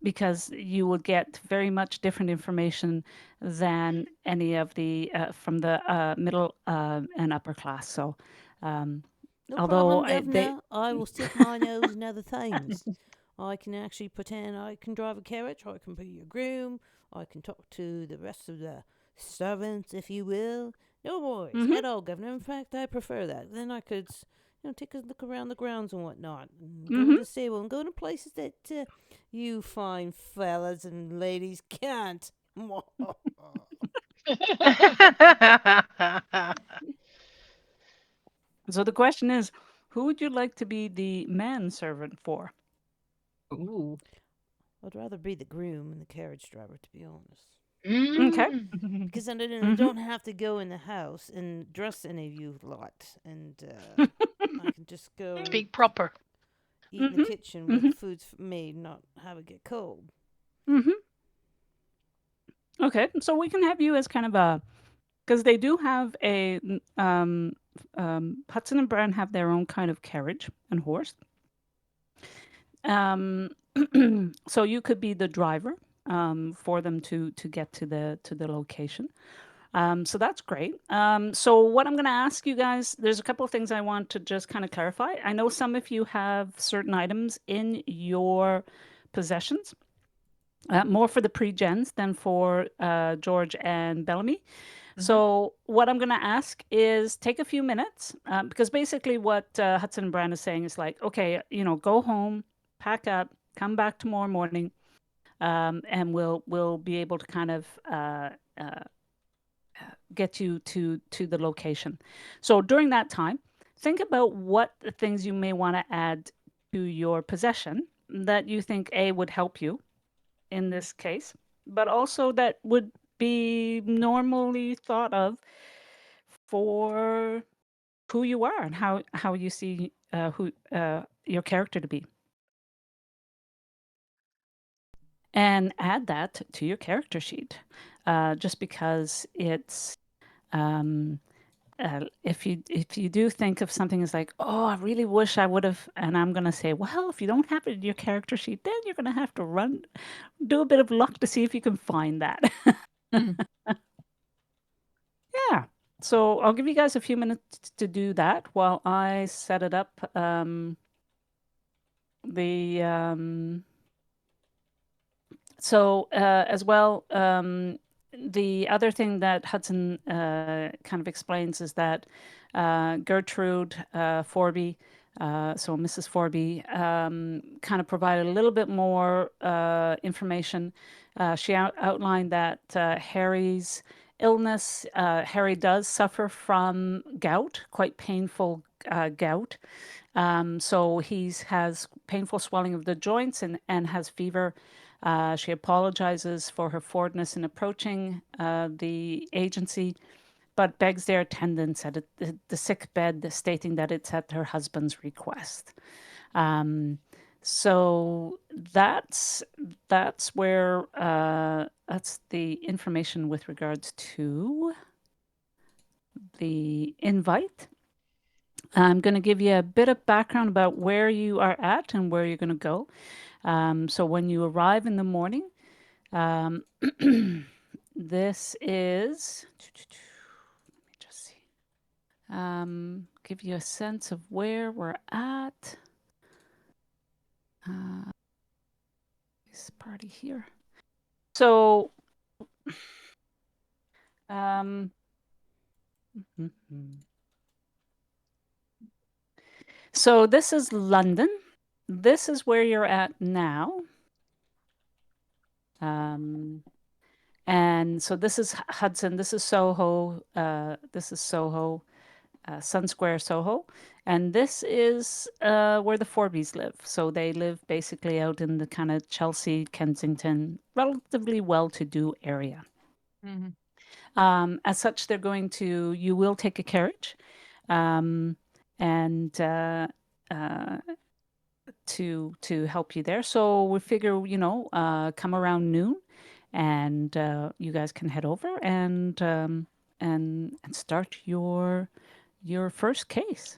Speaker 1: because you will get very much different information than any of the from the middle and upper class. So,
Speaker 2: No
Speaker 1: although
Speaker 2: problem, Governor. I will stick my nose in other things. I can actually pretend I can drive a carriage, or I can be a groom, or I can talk to the rest of the servants, if you will. No worries at all, Governor. In fact, I prefer that. Then I could, take a look around the grounds and whatnot, and go to the stable and go to places that you fine fellas and ladies can't.
Speaker 1: So the question is, who would you like to be the manservant for?
Speaker 5: Ooh.
Speaker 2: I'd rather be the groom and the carriage driver, to be honest.
Speaker 1: Okay.
Speaker 6: Mm.
Speaker 2: Because I
Speaker 1: Mhm.
Speaker 2: don't have to go in the house and dress any of you lot. And I can just go
Speaker 6: Speak proper.
Speaker 2: eat in the
Speaker 1: Mhm.
Speaker 2: kitchen where the food's made, not have it get cold.
Speaker 1: Mhm. Okay. So we can have you as kind of a, because they do have Hudson and Brown have their own kind of carriage and horse. Um, so you could be the driver for them to get to the location. So that's great. So what I'm going to ask you guys, there's a couple of things I want to just kind of clarify. I know some of you have certain items in your possessions, more for the pre-gens than for George and Bellamy. So what I'm going to ask is take a few minutes because basically what Hudson and Brand is saying is like, okay, go home, pack up, come back tomorrow morning, and we'll be able to kind of uh, get you to the location. So during that time, think about what the things you may want to add to your possession that you think A would help you in this case, but also that would be normally thought of for who you are and how you see who your character to be, and add that to your character sheet. Just because it's if you do think of something as like, oh, I really wish I would have, and I'm gonna say, well, if you don't have it in your character sheet, then you're gonna have to do a bit of luck to see if you can find that. Yeah. So I'll give you guys a few minutes to do that while I set it up. The So as well, the other thing that Hudson kind of explains is that Gertrude Forby, so Mrs. Forby, kind of provided a little bit more information. She outlined that Harry's illness, Harry does suffer from gout, quite painful gout. So he has painful swelling of the joints and has fever. She apologizes for her forwardness in approaching the agency, but begs their attendance at the sick bed, stating that it's at her husband's request. Um, so that's where that's the information with regards to the invite. I'm going to give you a bit of background about where you are at and where you're going to go. So when you arrive in the morning, um, this is, let me just see, give you a sense of where we're at. This party here. So, um, so this is London. This is where you're at now. And so this is Hudson. This is Soho. This is Soho, Sun Square, Soho. And this is where the Forbys live. So they live basically out in the kind of Chelsea, Kensington, relatively well-to-do area. As such, you will take a carriage and to help you there. So we figure, come around noon, and you guys can head over and start your first case.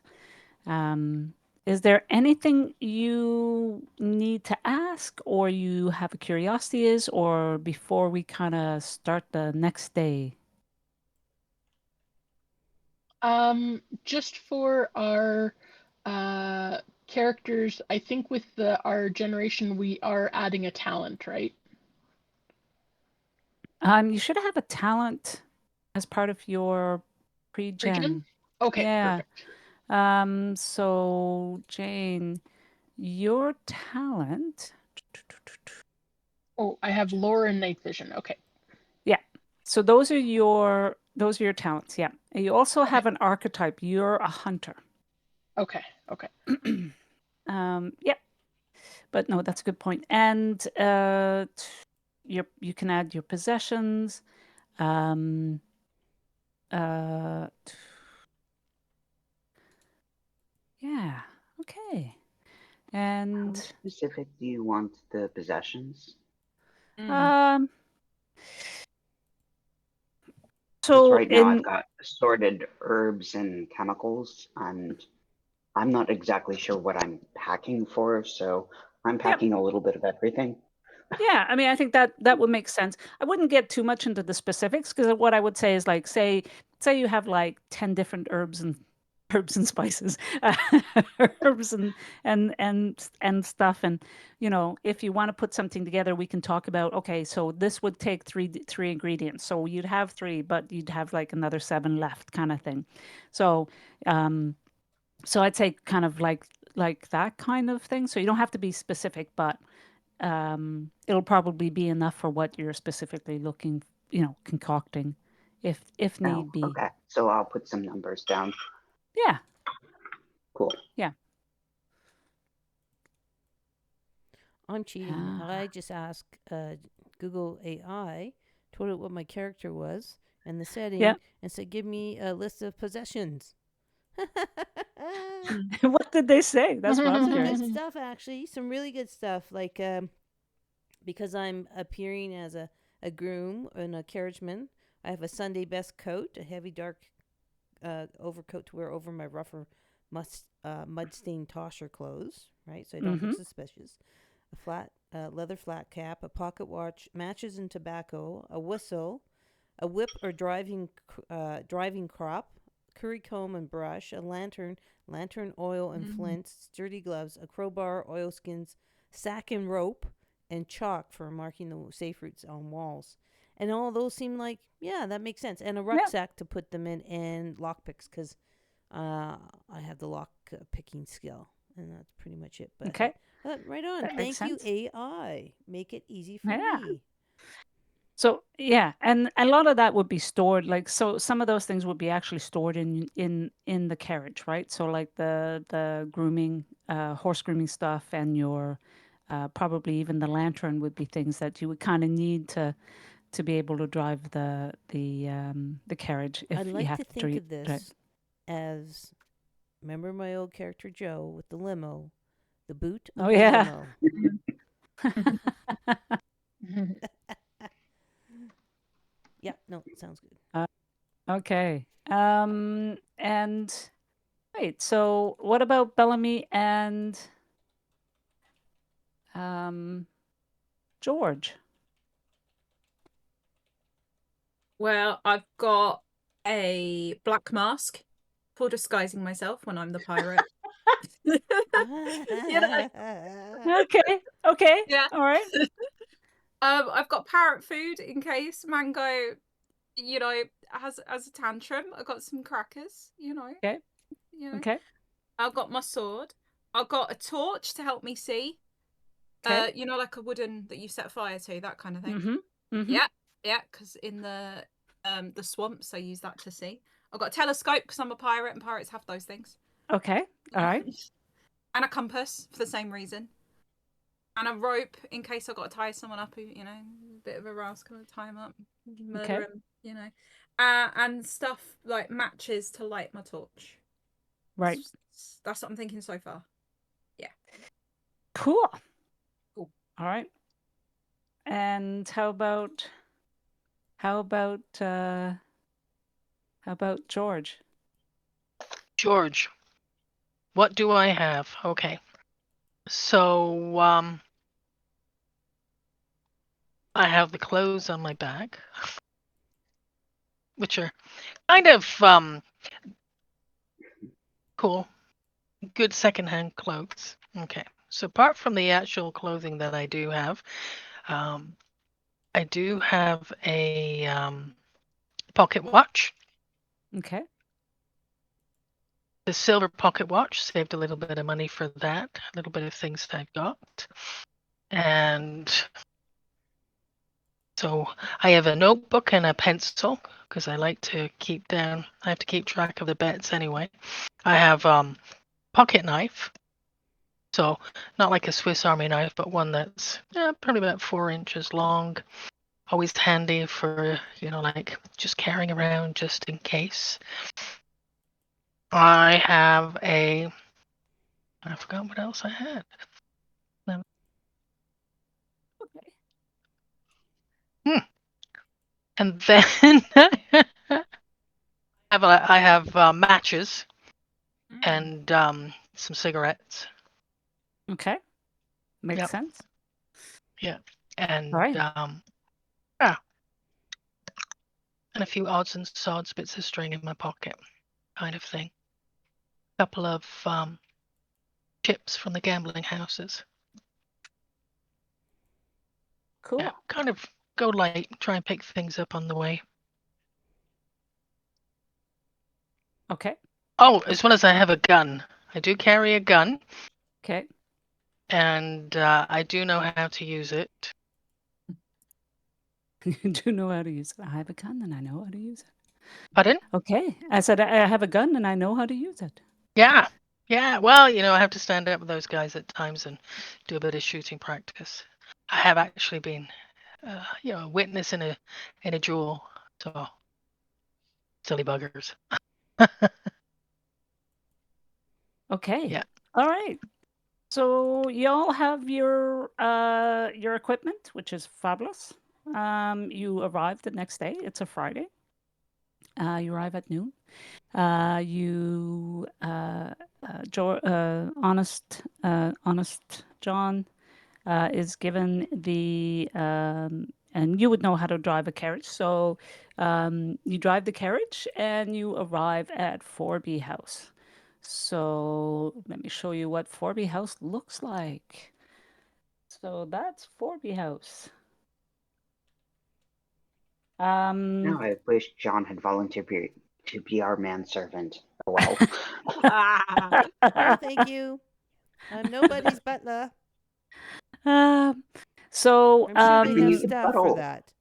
Speaker 1: Is there anything you need to ask, or you have a curiosity is, or before we kind of start the next day?
Speaker 6: Just for our characters, I think with our generation, we are adding a talent, right?
Speaker 1: You should have a talent as part of your
Speaker 6: Regen?
Speaker 1: pre-gen.
Speaker 6: Okay,
Speaker 1: Yeah.
Speaker 6: perfect.
Speaker 1: So Jane, your talent.
Speaker 6: Oh, I have lore and night vision. Okay.
Speaker 1: Yeah. So those are your talents. Yeah. And you also have an archetype. You're a hunter.
Speaker 6: Okay. Okay.
Speaker 1: Yeah. But no, that's a good point. And you can add your possessions. Uh, yeah. Okay.
Speaker 3: How
Speaker 1: And
Speaker 3: specific do you want the possessions?
Speaker 1: um,
Speaker 3: Because
Speaker 1: so
Speaker 3: right now I've
Speaker 1: in
Speaker 3: got assorted herbs and chemicals, and I'm not exactly sure what I'm packing for, so I'm
Speaker 1: yeah.
Speaker 3: packing a little bit of everything.
Speaker 1: Yeah, I mean, I think that would make sense. I wouldn't get too much into the specifics because what I would say is like, say you have like 10 different herbs and spices, herbs and stuff. And if you want to put something together, we can talk about, okay, so this would take three ingredients. So you'd have three, but you'd have like another seven left, kind of thing. So, so I'd say kind of like that kind of thing. So you don't have to be specific, but it'll probably be enough for what you're specifically looking, concocting, if
Speaker 3: Oh,
Speaker 1: need be.
Speaker 3: okay. So I'll put some numbers down.
Speaker 1: Yeah,
Speaker 3: Cool.
Speaker 1: yeah.
Speaker 2: I'm cheating.
Speaker 1: Ah,
Speaker 2: I just asked Google AI, told it what my character was and the
Speaker 1: yeah.
Speaker 2: setting, and said, "Give me a list of possessions."
Speaker 1: What did they say? That's what I'm
Speaker 2: Some good
Speaker 1: curious.
Speaker 2: stuff, actually. Some really good stuff. Like, because I'm appearing as a groom and a carriageman, I have a Sunday best coat, a heavy dark overcoat to wear over my rougher mud-stained tosher clothes, right? So I don't look
Speaker 1: Mm-hmm.
Speaker 2: suspicious. A flat leather flat cap, a pocket watch, matches and tobacco, a whistle, a whip or driving crop, curry comb and brush, a lantern oil and flints, sturdy gloves, a crowbar, oilskins, sack and rope, and chalk for marking the safe routes on walls. And all those seem like, yeah, that makes sense. And a
Speaker 1: Yeah.
Speaker 2: rucksack to put them in, and lockpicks because I have the lock picking skill, and that's pretty much it. But
Speaker 1: Okay.
Speaker 2: right on.
Speaker 1: That makes
Speaker 2: Thank you,
Speaker 1: sense.
Speaker 2: AI. Make it easy for
Speaker 1: Yeah.
Speaker 2: me.
Speaker 1: So yeah, and a lot of that would be stored, like, so some of those things would be actually stored in the carriage, right? So like the grooming, horse grooming stuff, and your probably even the lantern would be things that you would kind of need to be able to drive the carriage
Speaker 2: I
Speaker 1: if you
Speaker 2: like
Speaker 1: have
Speaker 2: to
Speaker 1: to
Speaker 2: think of
Speaker 1: drive.
Speaker 2: this as, remember my old character Joe with the limo, the boot
Speaker 1: Oh
Speaker 2: of the
Speaker 1: yeah.
Speaker 2: limo. Yeah, no, sounds good.
Speaker 1: Okay. And wait, so what about Bellamy and um George?
Speaker 4: Well, I've got a black mask for disguising myself when I'm the pirate. You know,
Speaker 1: Okay. Okay.
Speaker 4: yeah.
Speaker 1: All right.
Speaker 4: I've got parrot food in case Mango, has a tantrum. I've got some crackers,
Speaker 1: Okay.
Speaker 4: you know.
Speaker 1: Okay.
Speaker 4: I've got my sword. I've got a torch to help me see.
Speaker 1: Okay.
Speaker 4: Like a wooden that you set fire to, that kind of thing.
Speaker 1: Mm-hmm. Mm-hmm.
Speaker 4: Yeah, yeah, because in the swamps I use that to see. I've got a telescope because I'm a pirate and pirates have those things.
Speaker 1: Okay. All right.
Speaker 4: And a compass for the same reason. And a rope in case I've got to tie someone up who, a bit of a rascal, tie him up, murder
Speaker 1: Okay.
Speaker 4: him. And stuff like matches to light my torch.
Speaker 1: Right.
Speaker 4: That's what I'm thinking so far. Yeah.
Speaker 1: Cool.
Speaker 4: Cool.
Speaker 1: All right. And how about George?
Speaker 5: George, what do I have? Okay. So, I have the clothes on my back, which are kind of cool, good secondhand clothes. Okay. So apart from the actual clothing that I do have, I do have a pocket watch.
Speaker 1: Okay.
Speaker 5: The silver pocket watch, saved a little bit of money for that, a little bit of things that I've got. And so I have a notebook and a pencil because I like to I have to keep track of the bets anyway. I have pocket knife,
Speaker 6: So not like a Swiss Army knife, but one that's probably about 4 inches long. Always handy for, like just carrying around just in case. I have I forgot what else I had.
Speaker 1: Okay.
Speaker 6: And then I have matches and some cigarettes.
Speaker 1: Okay. Makes
Speaker 6: Yep.
Speaker 1: sense.
Speaker 6: Yeah. And
Speaker 1: All right.
Speaker 6: and a few odds and sods bits of string in my pocket, kind of thing. A couple of chips from the gambling houses.
Speaker 1: Cool.
Speaker 6: Yeah, kind of go light, try and pick things up on the way.
Speaker 1: Okay.
Speaker 6: Oh, as well as I have a gun. I do carry a gun.
Speaker 1: Okay.
Speaker 6: And I do know how to use it.
Speaker 1: You do know how to use it. I have a gun and I know how to use it.
Speaker 6: Pardon?
Speaker 1: Okay. I said I have a gun and I know how to use it.
Speaker 6: Yeah. Yeah. Well, I have to stand up with those guys at times and do a bit of shooting practice. I have actually been, a witness in a duel. So silly buggers.
Speaker 1: Okay.
Speaker 6: Yeah.
Speaker 1: All right. So y'all have your equipment, which is fabulous. You arrive the next day. It's a Friday. You arrive at noon. Honest John is given and you would know how to drive a carriage. So you drive the carriage and you arrive at Forby House. So let me show you what Forby House looks like. So that's Forby House.
Speaker 3: No, I wish John had volunteered to be our manservant. Oh well.
Speaker 2: No, thank you. I'm nobody's butler.
Speaker 1: So
Speaker 2: I'm sure they
Speaker 3: Can
Speaker 2: have
Speaker 3: you
Speaker 2: staff for
Speaker 3: buttle?
Speaker 2: that.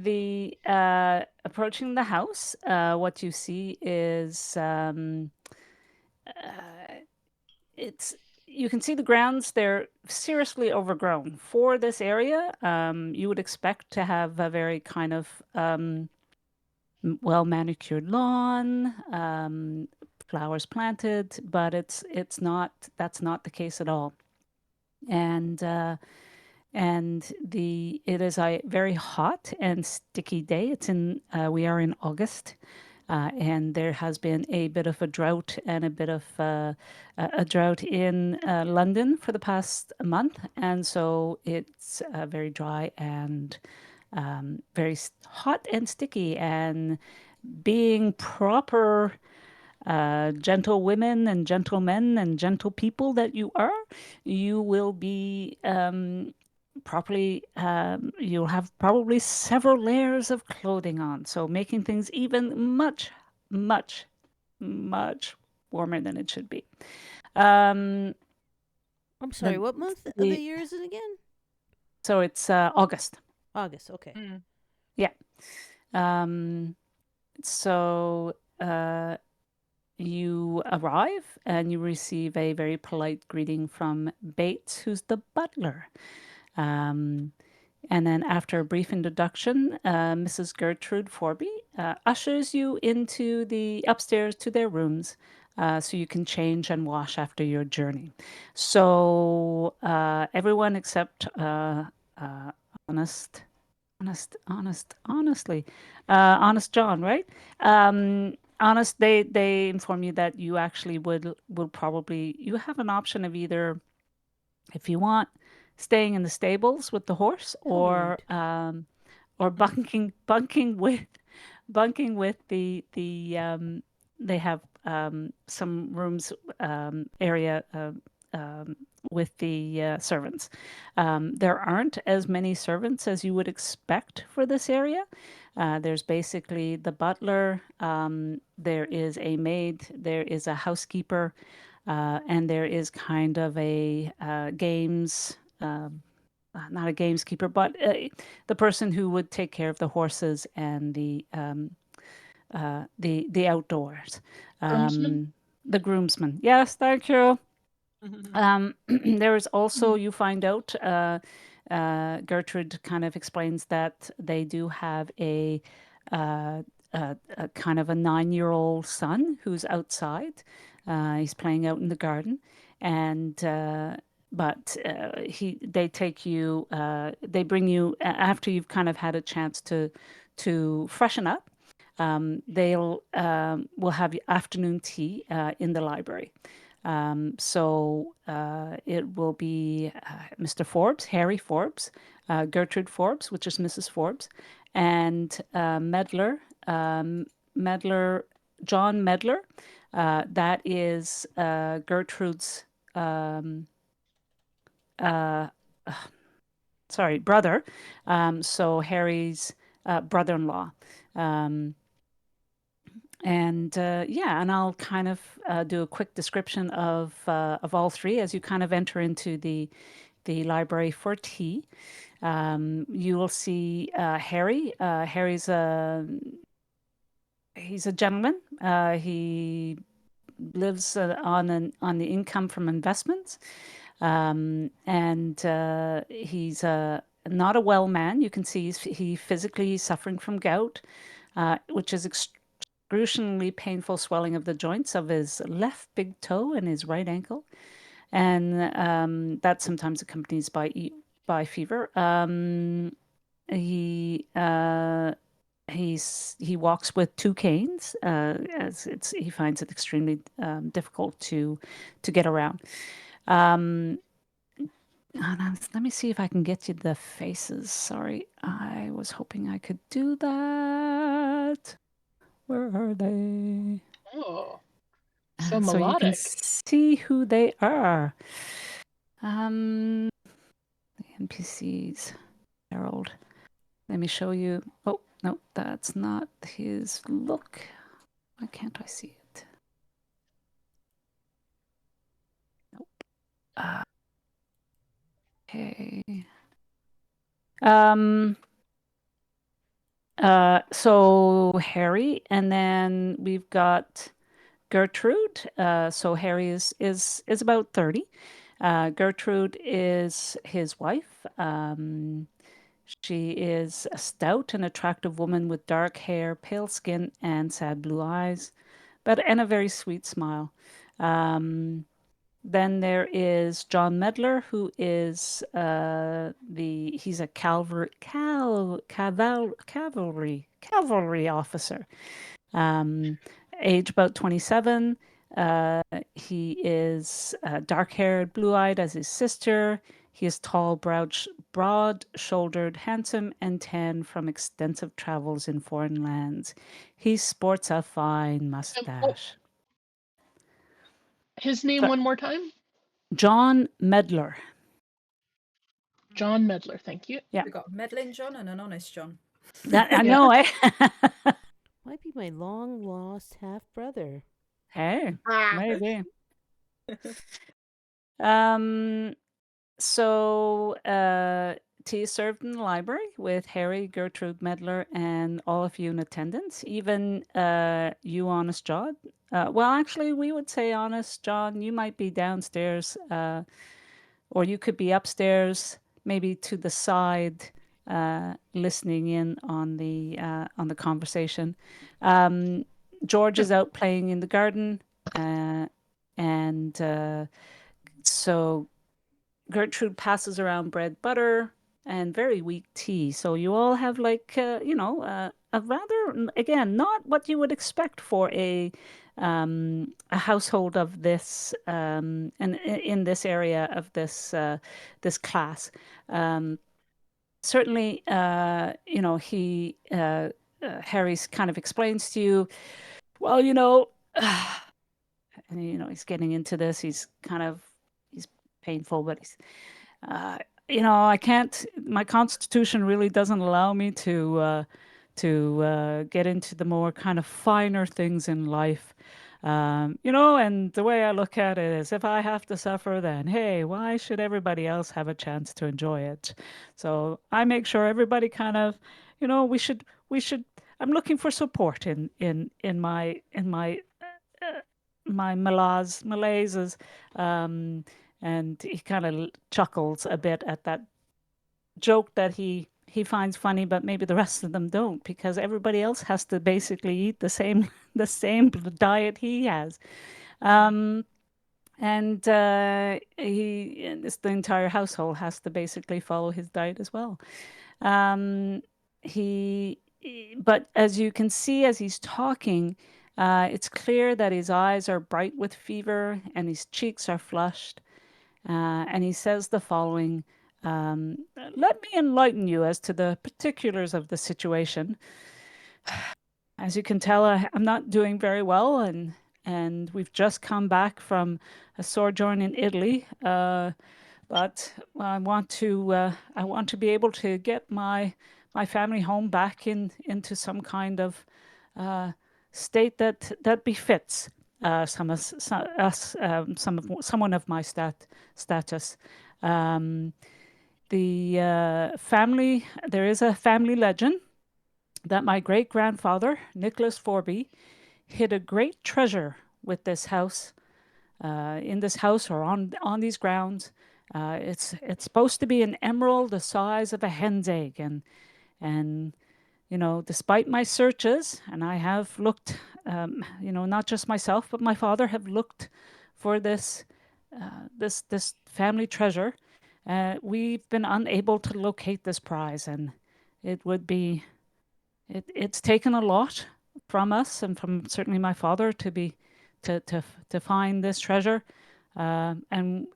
Speaker 1: the approaching the house, what you see is it's you can see the grounds. They're seriously overgrown for this area. You would expect to have a very kind of well manicured lawn, flowers planted, but it's not. That's not the case at all. And it is a very hot and sticky day. We are in August, and there has been a bit of a drought and a bit of a drought in London for the past month, and so it's very dry and very hot and sticky. And being proper gentle women and gentlemen and gentle people that you are, you will be properly, you'll have probably several layers of clothing on. So making things even much, much, much warmer than it should be. Um,
Speaker 2: I'm sorry,
Speaker 1: the,
Speaker 2: what month of the
Speaker 1: the,
Speaker 2: year is it again?
Speaker 1: so it's August.
Speaker 2: August, okay.
Speaker 1: Yeah. Um, so you arrive and you receive a very polite greeting from Bates, who's the butler. Um, and then, after a brief introduction, Mrs. Gertrude Forby ushers you into the upstairs to their rooms so you can change and wash after your journey. So, everyone except honest, honest John, right? Honest, they inform you that you actually will probably you have an option of either, if you want, staying in the stables with the horse,
Speaker 2: How rude.
Speaker 1: or bunking with they have some rooms area with the servants. There aren't as many servants as you would expect for this area. There's basically the butler, there is a maid, there is a housekeeper, and there is kind of a games, not a gameskeeper, but the person who would take care of the horses and the outdoors.
Speaker 6: Groomsmen?
Speaker 1: The groomsman. Yes, thank you. There is also, you find out, Gertrude kind of explains that they do have uh, a kind of a 9-year-old son who's outside. He's playing out in the garden, and but they take you, they bring you after you've kind of had a chance to freshen up. They'll will have afternoon tea in the library. So it will be Mr. Forbes, Harry Forbes, Gertrude Forbes, which is Mrs. Forbes, and John Medler. That is Gertrude's brother. So Harry's brother-in-law. And and I'll kind of do a quick description of all three as you kind of enter into the library for tea. You will see Harry. Harry's he's a gentleman. He lives on the income from investments, and he's not a well man. You can see he physically suffering from gout, which is excruciatingly painful swelling of the joints of his left big toe and his right ankle, and that sometimes accompanies by fever. He he walks with 2 canes, as he finds it extremely difficult to get around. Let me see if I can get you the faces. Sorry, I was hoping I could do that. Where are they?
Speaker 6: Oh, so
Speaker 1: So you
Speaker 6: melodic.
Speaker 1: can see who they are. The NPCs. Harold. Let me show you. Oh, no, that's not his look. Why can't I see it? Nope. Okay. So Harry, and then we've got Gertrude. So Harry is about 30. Gertrude is his wife. She is a stout and attractive woman with dark hair, pale skin, and sad blue eyes, and a very sweet smile. Then there is John Medler, who is he's a cavalry officer. Age about 27. He is dark-haired, blue-eyed as his sister. He is tall, broad-shouldered, handsome, and tan from extensive travels in foreign lands. He sports a fine mustache.
Speaker 6: His name one more time?
Speaker 1: John Medler.
Speaker 6: John Medler, thank you.
Speaker 1: Yeah.
Speaker 4: We've got a meddling John and an honest John.
Speaker 1: I know, eh?
Speaker 2: Might be my long-lost half-brother.
Speaker 1: Hey, maybe. So tea is served in the library with Harry, Gertrude Medler, and all of you in attendance, even you, Honest John. Well, actually, we would say, Honest John, you might be downstairs, or you could be upstairs, maybe to the side, listening in on the conversation. George is out playing in the garden, and so Gertrude passes around bread, butter, and very weak tea. So you all have like, a rather, again, not what you would expect for a household of this, and in this area of this this class. Certainly, he Harry's kind of explains to you, well, and he's getting into this. He's painful, but he's, I can't. My constitution really doesn't allow me to get into the more kind of finer things in life. And the way I look at it is, if I have to suffer, then hey, why should everybody else have a chance to enjoy it? So I make sure everybody kind of, we should. I'm looking for support in my my malaises, and he kind of chuckles a bit at that joke that he finds funny, but maybe the rest of them don't, because everybody else has to basically eat the same the same diet he has. And the entire household has to basically follow his diet as well. Um, but as you can see, as he's talking, it's clear that his eyes are bright with fever and his cheeks are flushed. And he says the following. Let me enlighten you as to the particulars of the situation. As you can tell, I'm not doing very well, and we've just come back from a sojourn in Italy. But I want to be able to get my family home back into some kind of state that befits someone of my status. There is a family legend that my great grandfather, Nicholas Forby, hid a great treasure with this house, in this house or on these grounds. It's supposed to be an emerald the size of a hen's egg, and despite my searches, and I have looked, not just myself, but my father have looked for this family treasure. We've been unable to locate this prize, and it's taken a lot from us and from certainly my father to find this treasure, and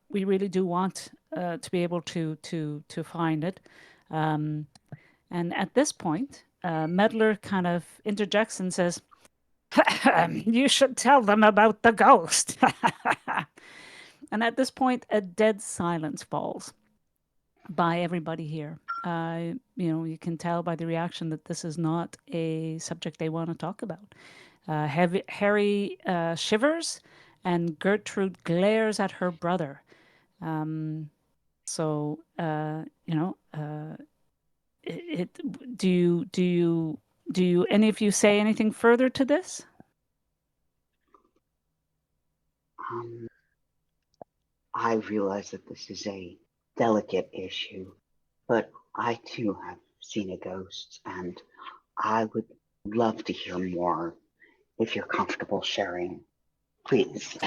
Speaker 1: we really do want to be able to find it. And at this point, Medler kind of interjects and says, "You should tell them about the ghost." And at this point, a dead silence falls by everybody here. You can tell by the reaction that this is not a subject they want to talk about. Harry shivers, and Gertrude glares at her brother. So, do you any of you say anything further to this?
Speaker 3: I realize that this is a delicate issue, but I too have seen a ghost, and I would love to hear more if you're comfortable sharing. Please.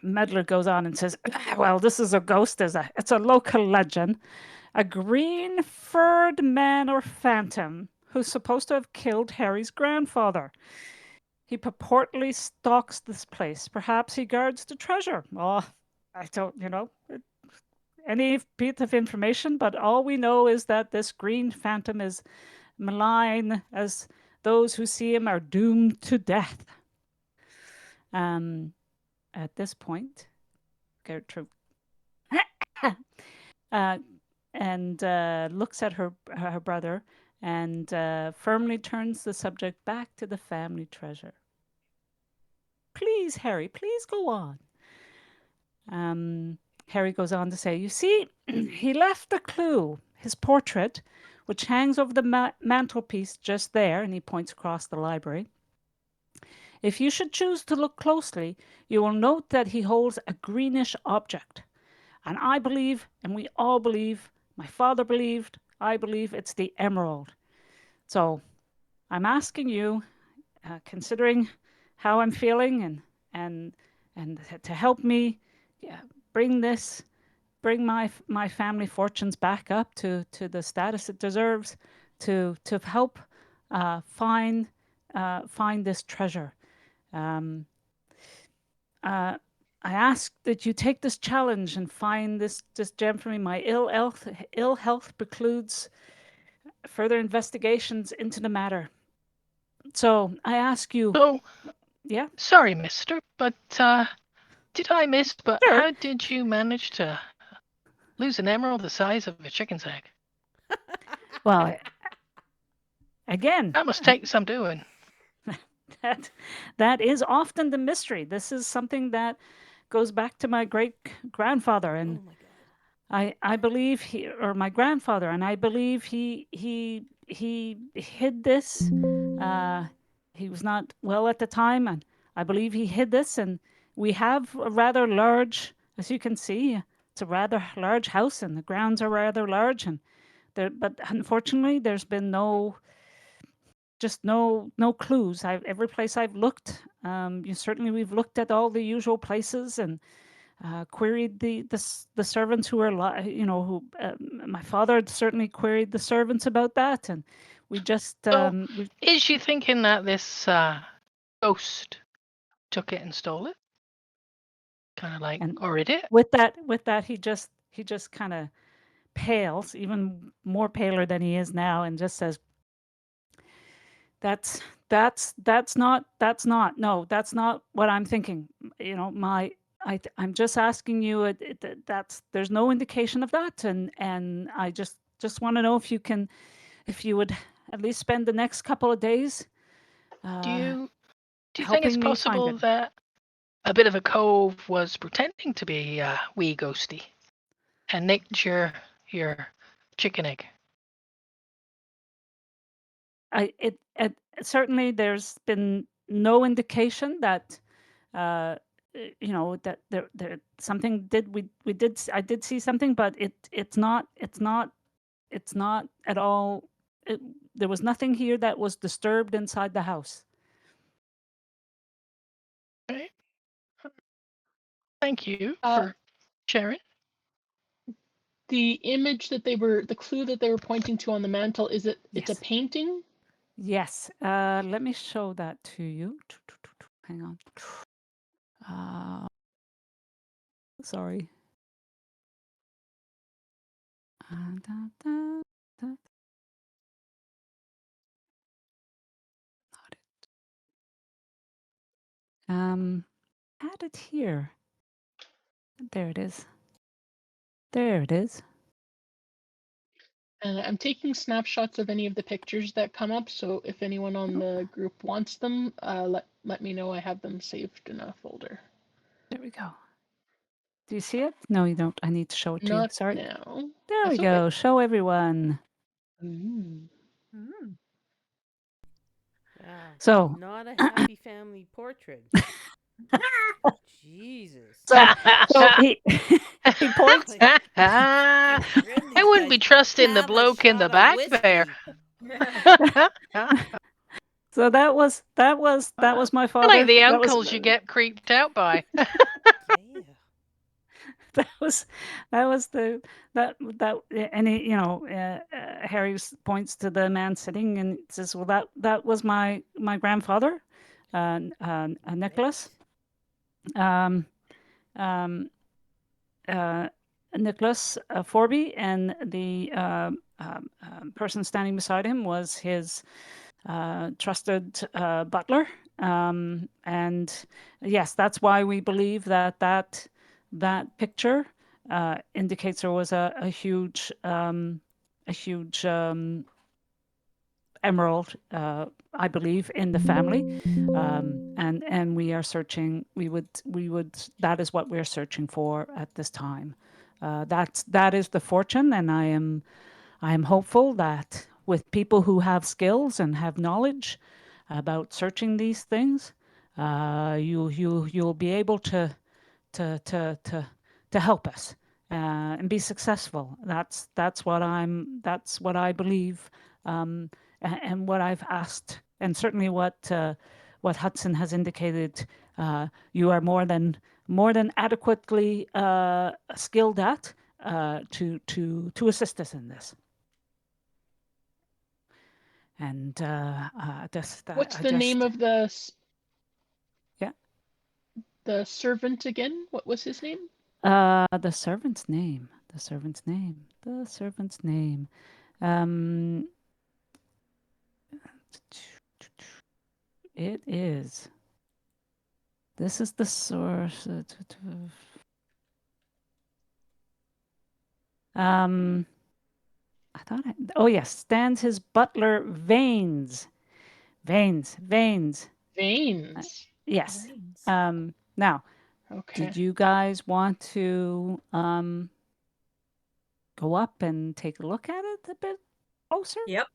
Speaker 1: Medler goes on and says, "Well, this is a ghost. It's a local legend. A green-furred man or phantom who's supposed to have killed Harry's grandfather. He purportedly stalks this place. Perhaps he guards the treasure. Oh, I don't, any bit of information, but all we know is that this green phantom is malign, as those who see him are doomed to death." At this point, Gertrude and looks at her brother and firmly turns the subject back to the family treasure. "Please, Harry, please go on." Harry goes on to say, "You see, he left a clue, his portrait, which hangs over the mantelpiece just there," and he points across the library. "If you should choose to look closely, you will note that he holds a greenish object. And I believe, and we all believe, my father believed, I believe it's the emerald. So I'm asking you, considering how I'm feeling and to help me bring my family fortunes back up to the status it deserves, to help find this treasure. I ask that you take this challenge and find this gem for me. My ill health precludes further investigations into the matter. So I ask you."
Speaker 6: So,
Speaker 1: Yeah.
Speaker 6: sorry, mister, but did I miss? But
Speaker 1: Sure.
Speaker 6: how did you manage to lose an emerald the size of a chicken's egg?
Speaker 1: Well, again,
Speaker 6: That must take some doing.
Speaker 1: that is often the mystery. This is something that goes back to my great grandfather, and
Speaker 2: Oh my God.
Speaker 1: I believe my grandfather, and I believe he hid this he was not well at the time, and I believe he hid this. And we have a rather large, as you can see, it's a rather large house, and the grounds are rather large. And there, but unfortunately, there's been no clues. Every place I've looked, certainly we've looked at all the usual places and queried the servants who are who my father had certainly queried the servants about that, and we just
Speaker 5: So,
Speaker 1: we
Speaker 5: is she thinking that this ghost took it and stole it? Kind of like,
Speaker 1: and
Speaker 5: or did it?
Speaker 1: with that he just kind of pales, even more paler than he is now, and just says, that's not no, that's not what I'm thinking. My I'm just asking you. That's There's no indication of that, and I just want to know if you would at least spend the next couple of days
Speaker 5: Do you think it's
Speaker 1: helping me find
Speaker 5: possible
Speaker 1: it.
Speaker 5: that a bit of a cove was pretending to be wee ghosty and nicked your chicken egg?
Speaker 1: It certainly there's been no indication that that there something did we did I did see something, but it's not at all. It, there was nothing here that was disturbed inside the house.
Speaker 5: Okay. Thank you
Speaker 6: Uh,
Speaker 5: for sharing.
Speaker 6: the image that the clue that they were pointing to on the mantle, it's a
Speaker 1: Yes.
Speaker 6: painting?
Speaker 1: Yes. Let me show that to you. Hang on. Sorry. Da, da, da. Not it. Had it here. There it is. There it is.
Speaker 6: And I'm taking snapshots of any of the pictures that come up, so if anyone on the group wants them, let me know. I have them saved in a folder.
Speaker 1: There we go. Do you see it? No, you don't. I need to show it to you.
Speaker 6: Not
Speaker 1: Sorry.
Speaker 6: now.
Speaker 1: There we
Speaker 6: That's okay.
Speaker 1: go. Show everyone.
Speaker 6: Mm.
Speaker 1: So,
Speaker 2: Not a happy family portrait. Jesus.
Speaker 1: so he he points.
Speaker 2: Like,
Speaker 5: I
Speaker 2: grim, these
Speaker 5: wouldn't
Speaker 2: guys
Speaker 5: be trusting the
Speaker 2: have a
Speaker 5: bloke in the
Speaker 2: shot of
Speaker 5: back there.
Speaker 4: Yeah.
Speaker 1: So that was my father.
Speaker 5: Like the
Speaker 1: That was
Speaker 5: uncles you get creeped out by.
Speaker 2: Yeah.
Speaker 1: that was the that and he, Harry points to the man sitting and says, well, that was my grandfather, Nicholas. Um, um, Nicholas Forby, and the person standing beside him was his trusted butler. And yes, that's why we believe that picture indicates there was a huge emerald, I believe, in the family, and we are searching. We would. That is what we're searching for at this time. That is the fortune, and I am hopeful that with people who have skills and have knowledge about searching these things, you'll be able to to to to help us and be successful. That's what I believe, and what I've asked, and certainly what Hudson has indicated. You are more than adequately skilled at to assist us in this. And
Speaker 6: What's the name of the
Speaker 1: Yeah.
Speaker 6: the servant again? What was his name?
Speaker 1: The servant's name. The servant's name. The servant's name. It is. This is the source. I thought. Oh yes, stands his butler Veins. Veins.
Speaker 6: Veins.
Speaker 1: Yes.
Speaker 4: Veins.
Speaker 1: Now,
Speaker 6: Okay.
Speaker 1: did you guys want to go up and take a look at it a bit closer?
Speaker 4: Yep.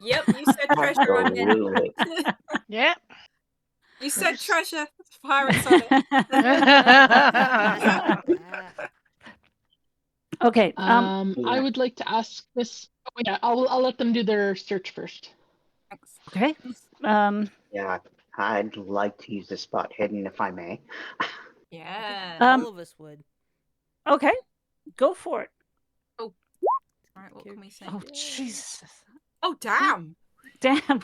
Speaker 4: Yep, you said treasure, I'm in.
Speaker 3: Absolutely.
Speaker 6: Yeah.
Speaker 4: You said
Speaker 6: Yes.
Speaker 4: treasure. Pirates on it.
Speaker 1: Okay.
Speaker 6: I would like to ask this. Oh, yeah, I'll let them do their search first.
Speaker 4: Thanks.
Speaker 1: Okay.
Speaker 3: Yeah, I'd like to use the spot hidden if I may.
Speaker 4: Yeah.
Speaker 2: All of us would.
Speaker 1: Okay. Go for it.
Speaker 4: All right, what can we say?
Speaker 1: Oh, Jesus.
Speaker 4: Oh, damn.
Speaker 1: Damn.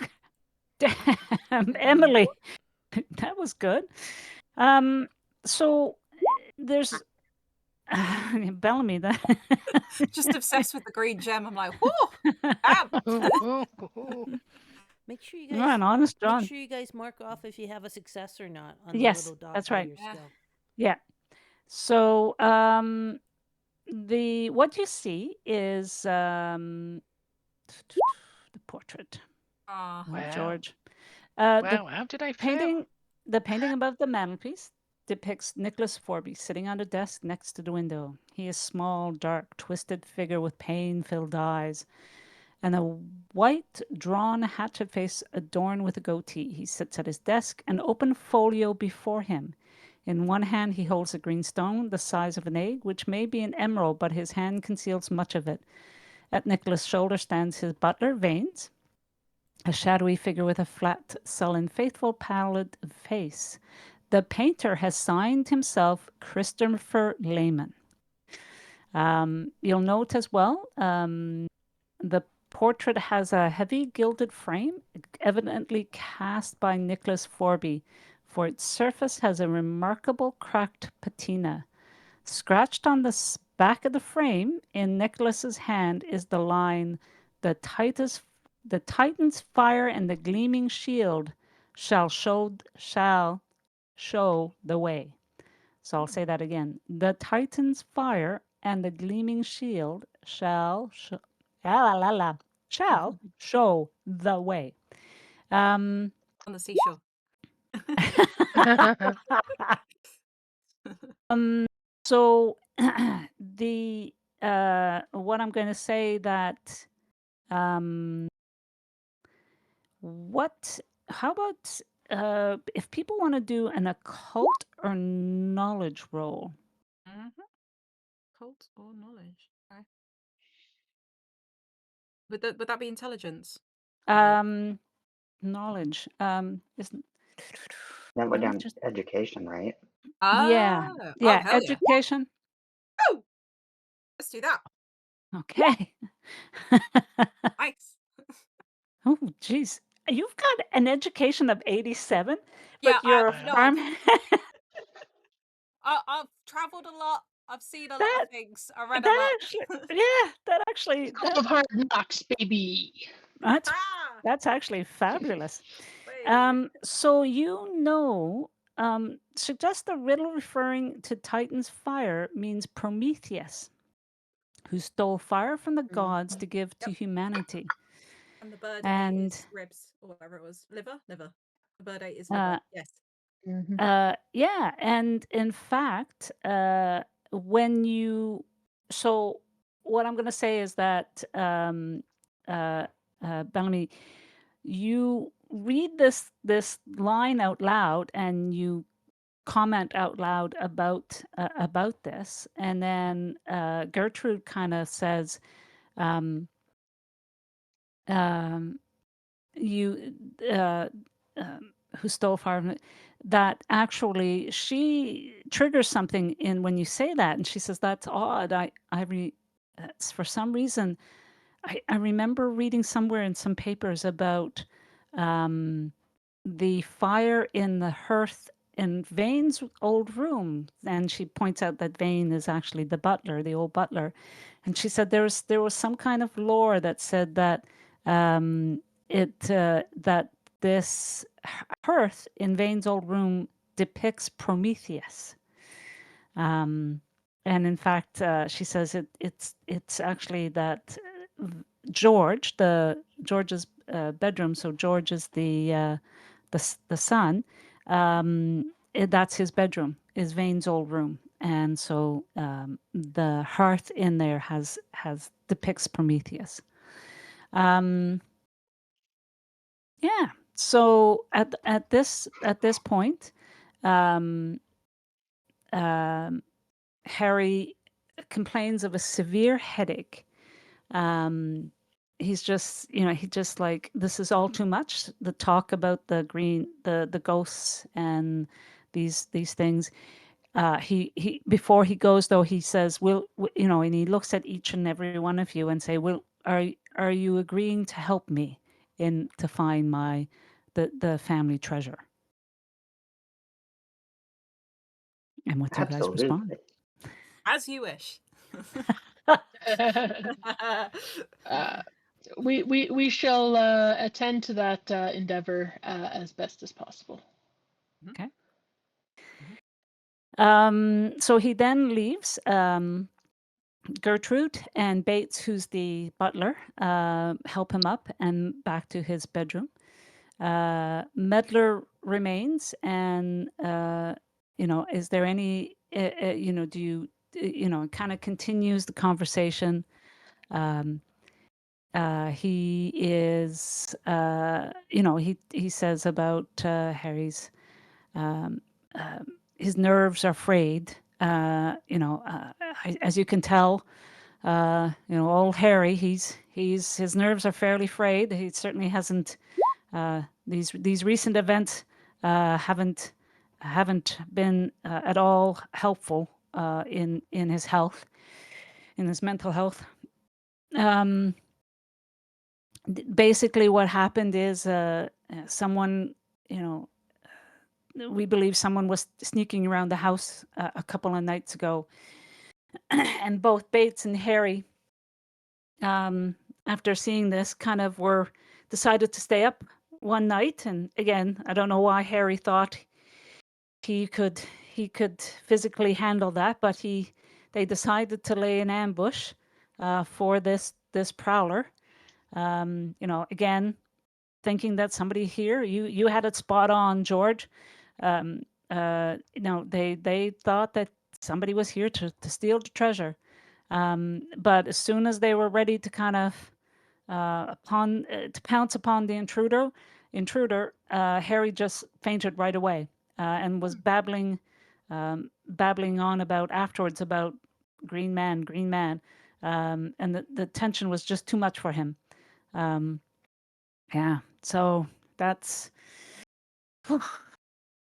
Speaker 1: Damn. Emily. That was good. So there's Bellamy. That
Speaker 4: Just obsessed with the green gem. I'm like, whoa, damn.
Speaker 2: Make sure you
Speaker 1: You're
Speaker 2: guys
Speaker 1: an honest
Speaker 2: make
Speaker 1: John.
Speaker 2: sure you guys mark off if you have a success or not on the
Speaker 1: Yes,
Speaker 2: little dot
Speaker 1: that's
Speaker 2: by
Speaker 1: right.
Speaker 2: your
Speaker 4: Yeah.
Speaker 2: skill.
Speaker 1: Yeah. So what you see is the portrait
Speaker 4: Ah.
Speaker 1: of
Speaker 6: Wow.
Speaker 1: George.
Speaker 6: Wow, how did I fail?
Speaker 1: The painting above the mantelpiece depicts Nicholas Forby sitting on a desk next to the window. He is small, dark, twisted figure with pain-filled eyes and a white drawn hatchet face adorned with a goatee. He sits at his desk, an open folio before him. In one hand he holds a green stone the size of an egg, which may be an emerald, but his hand conceals much of it. At Nicholas' shoulder stands his butler, Vanes, a shadowy figure with a flat, sullen, faithful, pallid face. The painter has signed himself Christopher Lehman. You'll note as well, the portrait has a heavy gilded frame, evidently cast by Nicholas Forby, for its surface has a remarkable cracked patina. Scratched on the back of the frame in Nicholas's hand is the line, the Titan's fire and the gleaming shield shall show the way. So I'll say that again. The Titan's fire and the gleaming shield shall show the way.
Speaker 4: On the seashore.
Speaker 1: So the what I'm going to say that how about if people want to do an occult or knowledge roll?
Speaker 4: Mm-hmm. Cult or knowledge? Okay. Would that be intelligence?
Speaker 1: Knowledge isn't
Speaker 3: That would
Speaker 1: knowledge
Speaker 3: be
Speaker 1: just
Speaker 3: education, right?
Speaker 1: yeah
Speaker 4: Oh,
Speaker 1: yeah
Speaker 4: hell yeah.
Speaker 1: education.
Speaker 4: Oh, let's do that.
Speaker 1: Okay.
Speaker 4: Nice.
Speaker 1: Oh, geez. You've got an education of 87,
Speaker 4: Yeah,
Speaker 1: but you're a
Speaker 6: Wow.
Speaker 1: farm.
Speaker 4: I've traveled a lot. I've seen a lot
Speaker 1: That
Speaker 4: of things. I read a
Speaker 1: that
Speaker 4: lot.
Speaker 1: actually, yeah, that actually
Speaker 6: School of Hard Knocks, baby.
Speaker 1: that's
Speaker 4: Ah,
Speaker 1: that's actually fabulous.
Speaker 4: wait.
Speaker 1: So suggest the riddle referring to Titan's fire means Prometheus, who stole fire from the gods to give to
Speaker 4: Yep.
Speaker 1: humanity.
Speaker 4: And the bird ate
Speaker 1: And
Speaker 4: his ribs or whatever it was. Liver? Liver. The bird ate his liver. Yes.
Speaker 1: yeah, and in fact, when you so what I'm going to say is that Bellamy, you read this line out loud and you comment out loud about this, and then Gertrude kind of says, um, um, "You who stole fire from it," that actually she triggers something in when you say that, and she says, "That's odd. That's for some reason." I remember reading somewhere in some papers about the fire in the hearth in Vane's old room, and she points out that Vane is actually the butler, the old butler, and she said there was some kind of lore that said that that this hearth in Vane's old room depicts Prometheus. And in fact, she says it's actually that George's bedroom. So George is the son. That's his bedroom. Is Vane's old room, and so the hearth in there has depicts Prometheus. Yeah. So at this point, um, um, Harry complains of a severe headache. He's just, he just like, this is all too much. The talk about the ghosts and these things. He before he goes though, he says, and he looks at each and every one of you and say, are you agreeing to help me to find the family treasure? And what do you guys respond?
Speaker 3: Absolutely.
Speaker 4: As you wish.
Speaker 6: We shall attend to that endeavor as best as possible.
Speaker 1: Okay. So he then leaves Gertrude and Bates, who's the butler, help him up and back to his bedroom. Medler remains, and is there any, do you, it kind of continues the conversation. He is, he says about Harry's, his nerves are frayed. As you can tell, old Harry, his nerves are fairly frayed. He certainly hasn't. These recent events haven't been at all helpful in his health, in his mental health. Basically, what happened is someone, we believe someone was sneaking around the house a couple of nights ago, and both Bates and Harry, after seeing this, kind of decided to stay up one night. And again, I don't know why Harry thought he could physically handle that, but they decided to lay an ambush for this prowler. Again, thinking that somebody here, you had it spot on, George. They thought that somebody was here to steal the treasure. But as soon as they were ready to kind of to pounce upon the intruder, Harry just fainted right away and was babbling on about afterwards about green man, and the tension was just too much for him. Yeah, so that's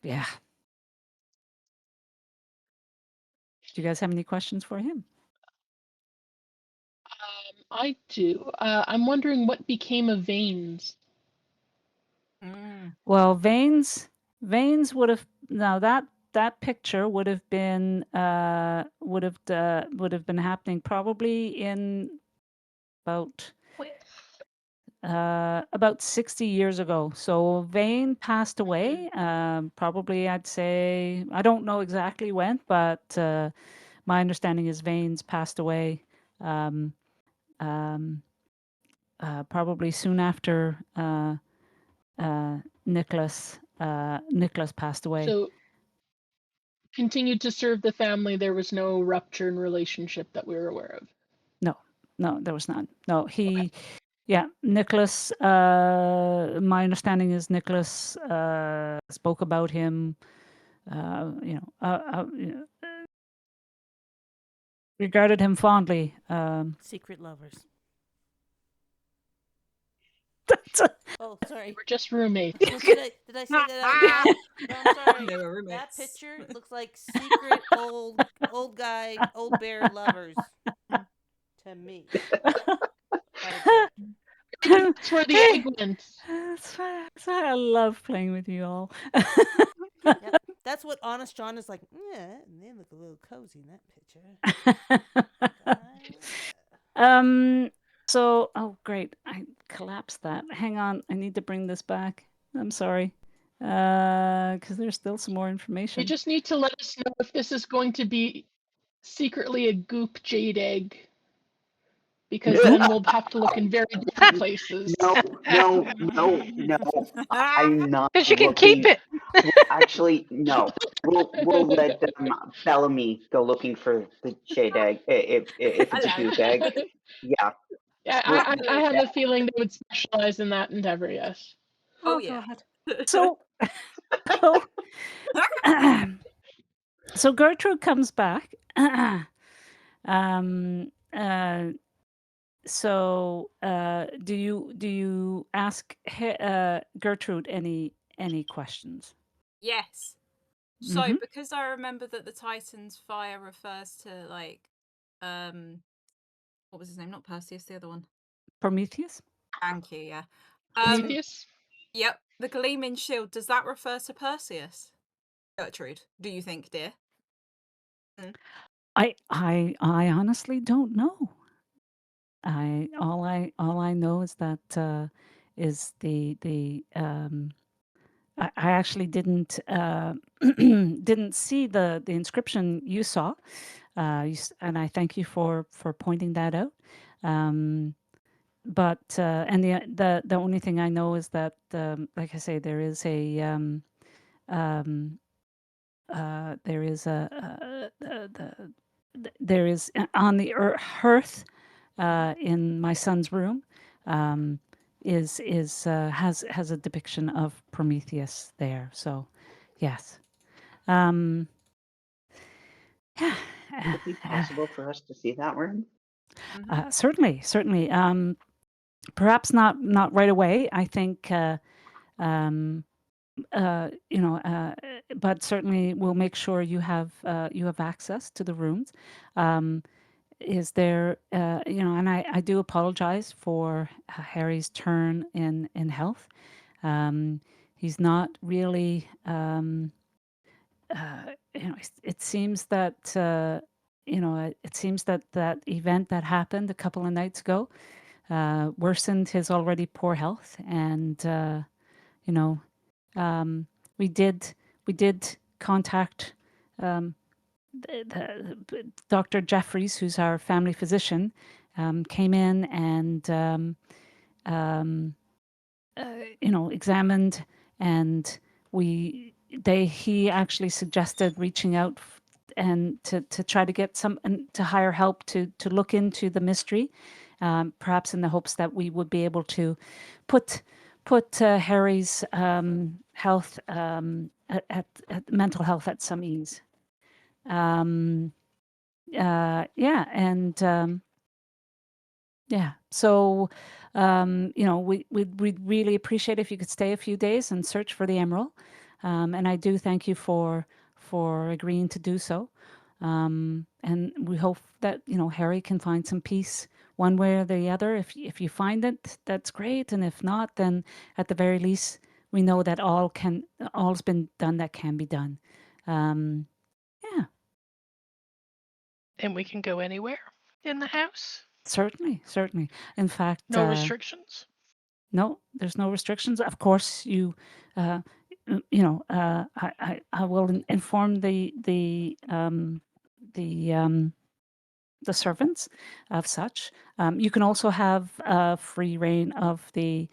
Speaker 1: yeah. Do you guys have any questions for him?
Speaker 6: I do. I'm wondering what became of Veins.
Speaker 1: Well, Veins would have, now that picture would have been happening probably in about 60 years ago. So Vane passed away. Probably, I'd say, I don't know exactly when, but my understanding is Vane's passed away. Probably soon after Nicholas passed away.
Speaker 6: So continued to serve the family. There was no rupture in relationship that we were aware of.
Speaker 1: No, there was none. No, yeah, Nicholas, my understanding is Nicholas spoke about him, regarded him fondly.
Speaker 2: Secret lovers.
Speaker 1: That's
Speaker 2: Oh, sorry.
Speaker 6: We're just roommates.
Speaker 2: Did I say that out loud? No, I'm sorry.
Speaker 4: They were
Speaker 2: That
Speaker 4: roommates.
Speaker 2: picture looks like secret old bear lovers to me.
Speaker 6: That's where the egg went.
Speaker 1: That's why I love playing with you all.
Speaker 2: Yep. That's what Honest John is like. Yeah, they look a little cozy in that picture.
Speaker 1: So, oh great, I collapsed that. Hang on, I need to bring this back. I'm sorry, because there's still some more information.
Speaker 6: You just need to let us know if this is going to be secretly a goop jade egg, because then we'll have to look in very different places.
Speaker 3: No. I'm not.
Speaker 5: Because you can
Speaker 3: looking-
Speaker 5: keep it.
Speaker 3: Actually, no. We'll let Bellamy go looking for the jade egg if it's a goose egg. Yeah.
Speaker 6: Yeah, I have a feeling they would specialize in that endeavor. Yes.
Speaker 4: Oh,
Speaker 1: Oh,
Speaker 4: yeah.
Speaker 1: God. So, so, so Gertrude comes back. um, uh, do you ask Gertrude any questions?
Speaker 4: Yes. So,
Speaker 1: Mhm.
Speaker 4: because I remember that the Titan's fire refers to like, what was his name? Not Perseus, the other one.
Speaker 1: Prometheus?
Speaker 4: Thank you. Yeah.
Speaker 6: Prometheus?
Speaker 4: Yep. The gleaming shield. Does that refer to Perseus? Gertrude, do you think, dear?
Speaker 1: I honestly don't know. All I know is that is I actually didn't didn't see the inscription you saw, and I thank you for pointing that out. But and the only thing I know is that, like I say, there is um, there is there is on the hearth in my son's room, has a depiction of Prometheus there. So, yes, um, yeah,
Speaker 3: Would it be possible for us to see that room?
Speaker 1: certainly. Perhaps not right away. I think. Um, but certainly we'll make sure you have access to the rooms. Um, is there, and I do apologize for Harry's turn in health. He's not really, it seems that, it seems that that event that happened a couple of nights ago worsened his already poor health. And, you know, um, we did contact um, Dr. Jeffries, who's our family physician, came in and um, examined, and he actually suggested reaching out and to try to get some and to hire help to look into the mystery, perhaps in the hopes that we would be able to put Harry's health at mental health at some ease. Yeah, and yeah, so we'd really appreciate if you could stay a few days and search for the emerald. And I do thank you for agreeing to do so. And we hope that Harry can find some peace one way or the other. If you find it, that's great, and if not, then at the very least we know that all's been done that can be done. Yeah,
Speaker 6: And we can go anywhere in the house?
Speaker 1: certainly. In fact,
Speaker 6: No restrictions?
Speaker 1: no, there's no restrictions. Of course, uh, I will inform the servants of such. You can also have free reign of the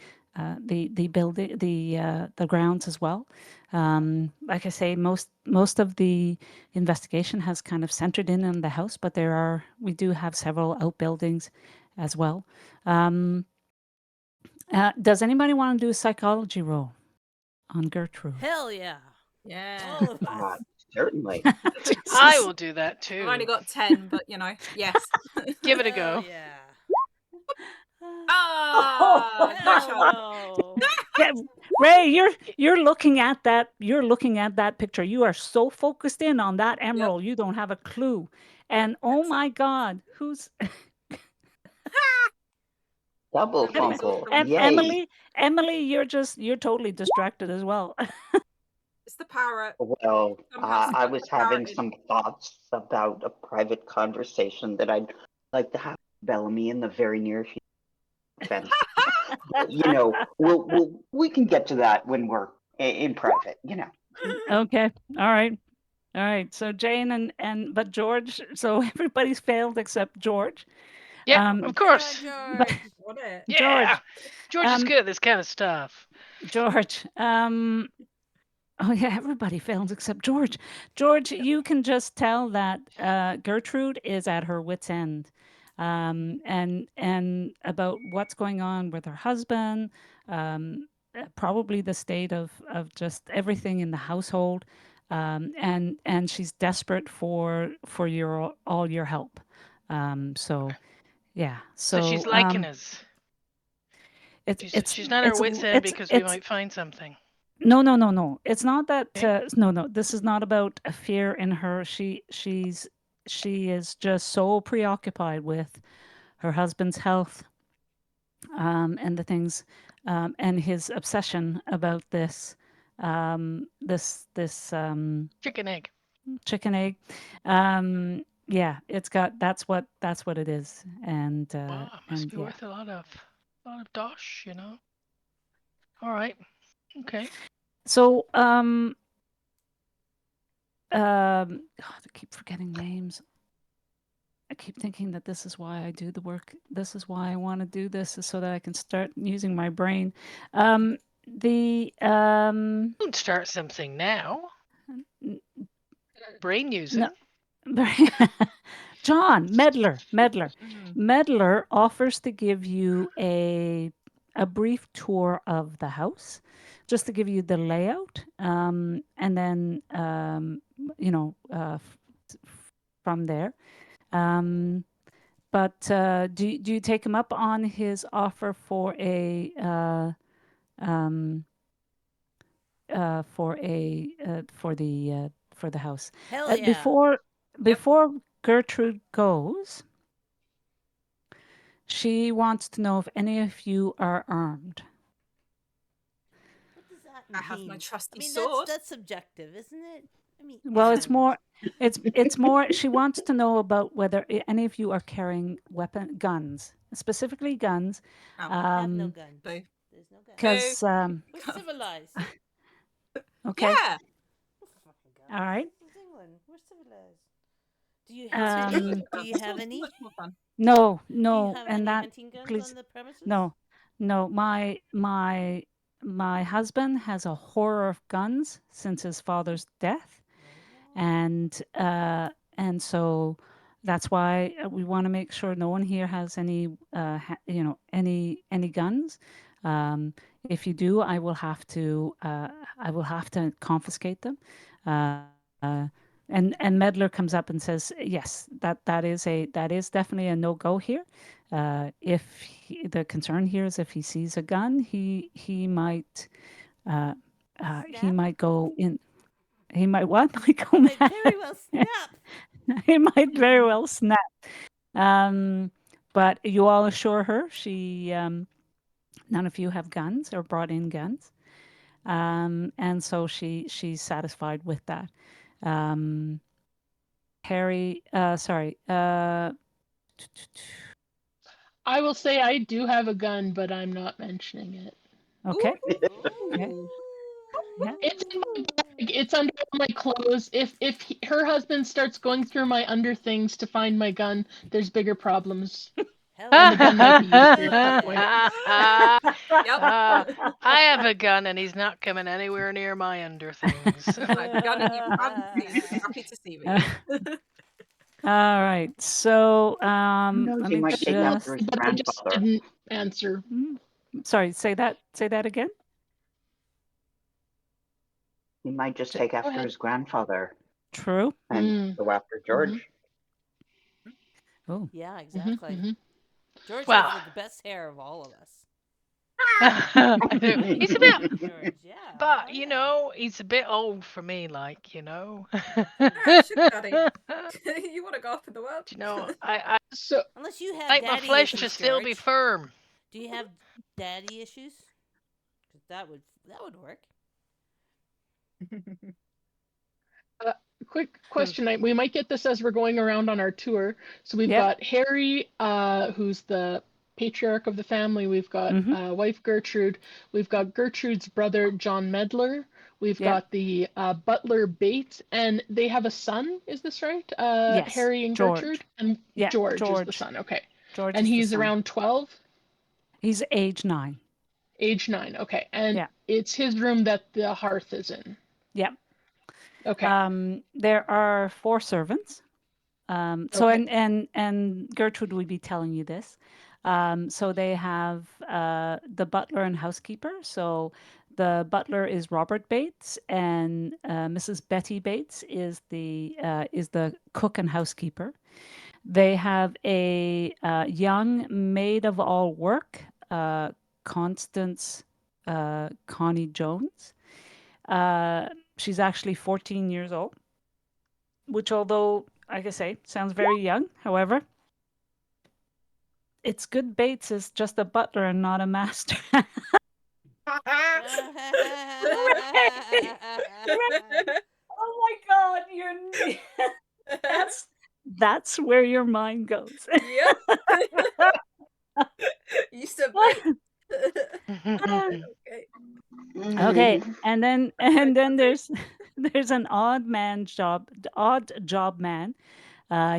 Speaker 1: building, the grounds as well. Like I say, most of the investigation has kind of centered in on the house, but we do have several outbuildings as well. Does anybody want to do a psychology roll on Gertrude?
Speaker 2: Hell yeah.
Speaker 4: Yeah.
Speaker 2: All of us.
Speaker 3: Certainly.
Speaker 6: I will do that too.
Speaker 4: I've only got 10, but yes.
Speaker 6: Give it a
Speaker 2: Hell
Speaker 6: go.
Speaker 2: yeah.
Speaker 4: Ah, no
Speaker 2: Hell
Speaker 4: shot.
Speaker 2: no.
Speaker 1: Yeah, Ray, you're looking at that. You're looking at that picture. You are so focused in on that emerald, you don't have a clue. And oh my God, who's
Speaker 3: Double
Speaker 4: The pencil
Speaker 3: funkle.
Speaker 4: from
Speaker 3: Yay.
Speaker 1: Emily? You're totally distracted as well.
Speaker 4: It's the parrot.
Speaker 3: Well,
Speaker 4: Somehow
Speaker 3: I
Speaker 4: stuck
Speaker 3: was
Speaker 4: the parrot
Speaker 3: having
Speaker 4: in.
Speaker 3: some thoughts about a private conversation that I'd like to have with Bellamy in the very near future. Offense. We can get to that when we're in private.
Speaker 1: Okay, all right. So Jane but George. So everybody's failed except George.
Speaker 6: Yeah,
Speaker 1: Um,
Speaker 6: of course.
Speaker 1: but
Speaker 4: George. Got it.
Speaker 1: George,
Speaker 6: Yeah. George is
Speaker 1: um,
Speaker 6: good at this kind of stuff.
Speaker 1: George. Oh yeah, everybody fails except George. George, you can just tell that Gertrude is at her wit's end, and about what's going on with her husband, um, probably the state of just everything in the household, and she's desperate for your all your help. So yeah,
Speaker 7: So she's
Speaker 1: so
Speaker 7: liking us. She's not our wits end because we might find something.
Speaker 1: no. It's not that.
Speaker 7: Okay.
Speaker 1: No. This is not about a fear in her. She is just so preoccupied with her husband's health, and the things, and his obsession about this, this
Speaker 7: Chicken egg.
Speaker 1: chicken egg. Yeah, that's what it is, and
Speaker 7: Wow, it must be
Speaker 1: yeah.
Speaker 7: worth a lot of dosh, you know. All right. Okay.
Speaker 1: So God, I keep forgetting names. I keep thinking that this is why I do the work. This is why I want to do this, is so that I can start using my brain. The
Speaker 7: Don't start something now. Brain using.
Speaker 1: no, John Medler. Medler offers to give you a brief tour of the house, just to give you the layout, and then from there. But do you take him up on his offer for a for the house?
Speaker 2: Hell yeah.
Speaker 1: Before Gertrude goes, she wants to know if any of you are armed.
Speaker 2: What does that
Speaker 4: I have my
Speaker 2: mean?
Speaker 4: trusty
Speaker 2: I mean,
Speaker 4: sword.
Speaker 2: that's subjective, isn't it? I mean,
Speaker 1: Well, it's more. It's more. She wants to know about whether any of you are carrying guns, specifically guns.
Speaker 4: Oh.
Speaker 2: I have no guns.
Speaker 4: Boo.
Speaker 2: There's no guns.
Speaker 1: Because
Speaker 2: We're civilized.
Speaker 1: okay,
Speaker 4: Yeah.
Speaker 1: all right.
Speaker 2: This is England. We're civilized. Do you have any? Do you have any?
Speaker 4: Much more fun.
Speaker 1: No,
Speaker 2: Do you have
Speaker 1: and
Speaker 2: any
Speaker 1: that
Speaker 2: hunting guns
Speaker 1: please
Speaker 2: on the premises?
Speaker 1: no. My husband has a horror of guns since his father's death, and so that's why we want to make sure no one here has any any guns. If you do, I will have to confiscate them. And Medler comes up and says, yes, that is definitely a no go here. If the concern here is if he sees a gun, he might go in. He might what? Like go
Speaker 2: He might
Speaker 1: mad.
Speaker 2: very well snap.
Speaker 1: He might very well snap. But you all assure her none of you have guns or brought in guns, and so she's satisfied with that. Harry, sorry.
Speaker 6: I will say I do have a gun, but I'm not mentioning it.
Speaker 1: Okay. Okay. Yeah.
Speaker 6: It's in my bag. It's under my clothes. If her husband starts going through my under things to find my gun, there's bigger problems.
Speaker 2: Hell
Speaker 6: And the gun might be
Speaker 2: yeah.
Speaker 6: useful at that point.
Speaker 4: Yep.
Speaker 7: I have a gun and he's not coming anywhere near my under things.
Speaker 4: I've gun and you haven't seen. Happy to see me.
Speaker 1: All right. So
Speaker 3: knows,
Speaker 1: let
Speaker 3: he
Speaker 1: me
Speaker 3: might take after his
Speaker 6: But I just
Speaker 3: grandfather.
Speaker 6: didn't answer.
Speaker 1: Sorry, say that again.
Speaker 3: He might just take after
Speaker 6: ahead.
Speaker 3: his grandfather
Speaker 1: True.
Speaker 3: and go after George.
Speaker 1: Oh.
Speaker 2: Yeah, exactly.
Speaker 6: Mhm.
Speaker 2: George
Speaker 7: Well.
Speaker 2: has the best hair of all of us.
Speaker 7: He's a bit,
Speaker 2: George, yeah.
Speaker 7: but you know, he's a bit old for me. Like, you know.
Speaker 4: Alright, sugar daddy. You want to go up in the world?
Speaker 7: You know, I
Speaker 6: So
Speaker 2: Unless you have
Speaker 7: like my
Speaker 2: daddy
Speaker 7: flesh
Speaker 2: issues,
Speaker 7: to still be
Speaker 2: George.
Speaker 7: firm.
Speaker 2: Do you have daddy issues? 'Cause that would work.
Speaker 6: quick question. We might get this as we're going around on our tour. So we've
Speaker 1: Yep.
Speaker 6: got Harry, who's the patriarch of the family. We've got wife Gertrude. We've got Gertrude's brother John Medler. We've
Speaker 1: Yep.
Speaker 6: got the butler Bates, and they have a son. Is this right?
Speaker 1: Yes,
Speaker 6: Harry and
Speaker 1: George.
Speaker 6: Gertrude, and
Speaker 1: Yeah,
Speaker 6: George is the
Speaker 1: George.
Speaker 6: son. Okay,
Speaker 1: George
Speaker 6: and
Speaker 1: is the
Speaker 6: he's
Speaker 1: son.
Speaker 6: around 12.
Speaker 1: He's age 9.
Speaker 6: Age 9. Okay, and
Speaker 1: Yeah.
Speaker 6: it's his room that the hearth is in.
Speaker 1: Yep.
Speaker 6: Okay.
Speaker 1: There are 4 servants. So
Speaker 6: Okay.
Speaker 1: and Gertrude will be telling you this. So they have the butler and housekeeper. So the butler is Robert Bates, and Mrs. Betty Bates is the cook and housekeeper. They have a young maid of all work, Constance Connie Jones. She's actually 14 years old, which, although, like I say, sounds very young. However, it's good Bates is just a butler and not a master. Right. Right. Oh my God, you're that's where your mind goes.
Speaker 4: Yep. You submit. Okay.
Speaker 1: Okay, and then there's an odd job man.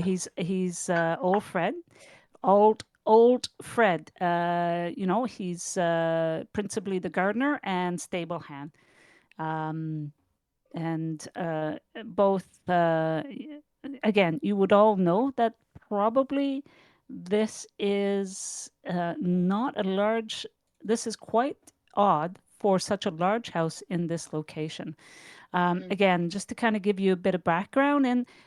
Speaker 1: He's old Fred, old Fred. He's principally the gardener and stable hand. Um, and both again, you would all know that probably this is not a large. This is quite odd for such a large house in this location. Again, just to kind of give you a bit of background,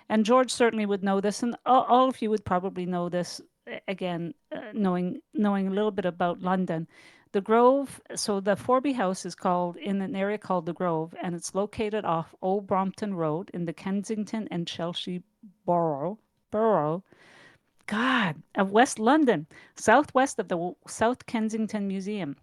Speaker 1: and George certainly would know this, and all of you would probably know this. Again, knowing a little bit about London, the Grove. So the Forby House is called in an area called the Grove, and it's located off Old Brompton Road in the Kensington and Chelsea borough. God, of West London, southwest of the South Kensington Museum.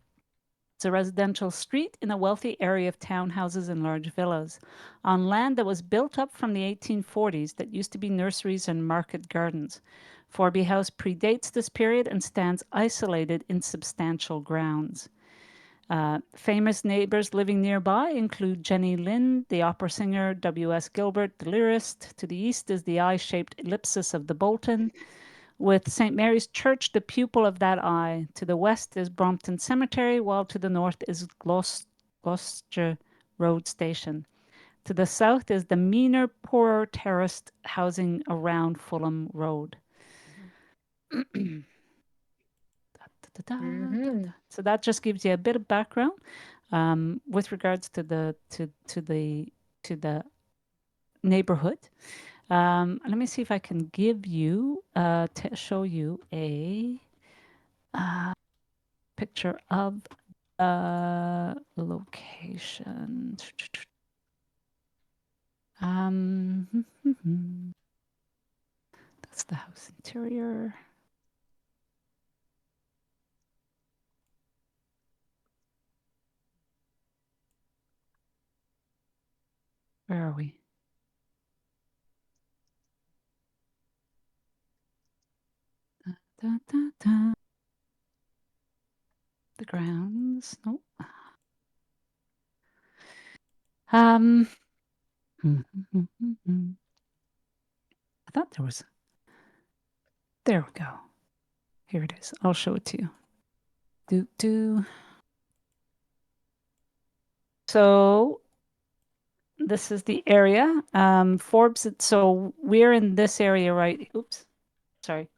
Speaker 1: It's a residential street in a wealthy area of townhouses and large villas, on land that was built up from the 1840s that used to be nurseries and market gardens. Forby House predates this period and stands isolated in substantial grounds. Famous neighbors living nearby include Jenny Lind, the opera singer, W.S. Gilbert, the lyrist. To the east is the eye-shaped ellipsis of the Bolton, with St. Mary's Church, the pupil of that eye. To the west is Brompton Cemetery, while to the north is Gloucester Road Station. To the south is the meaner, poorer terraced housing around Fulham Road. So that just gives you a bit of background with regards to the neighborhood. Let me see if I can give you show you a picture of location. That's the house interior. Where are we? Da, da, da. The grounds. Nope. I thought there was. There we go. Here it is. I'll show it to you. So this is the area. Forbes. So we're in this area, right? Oops. Sorry.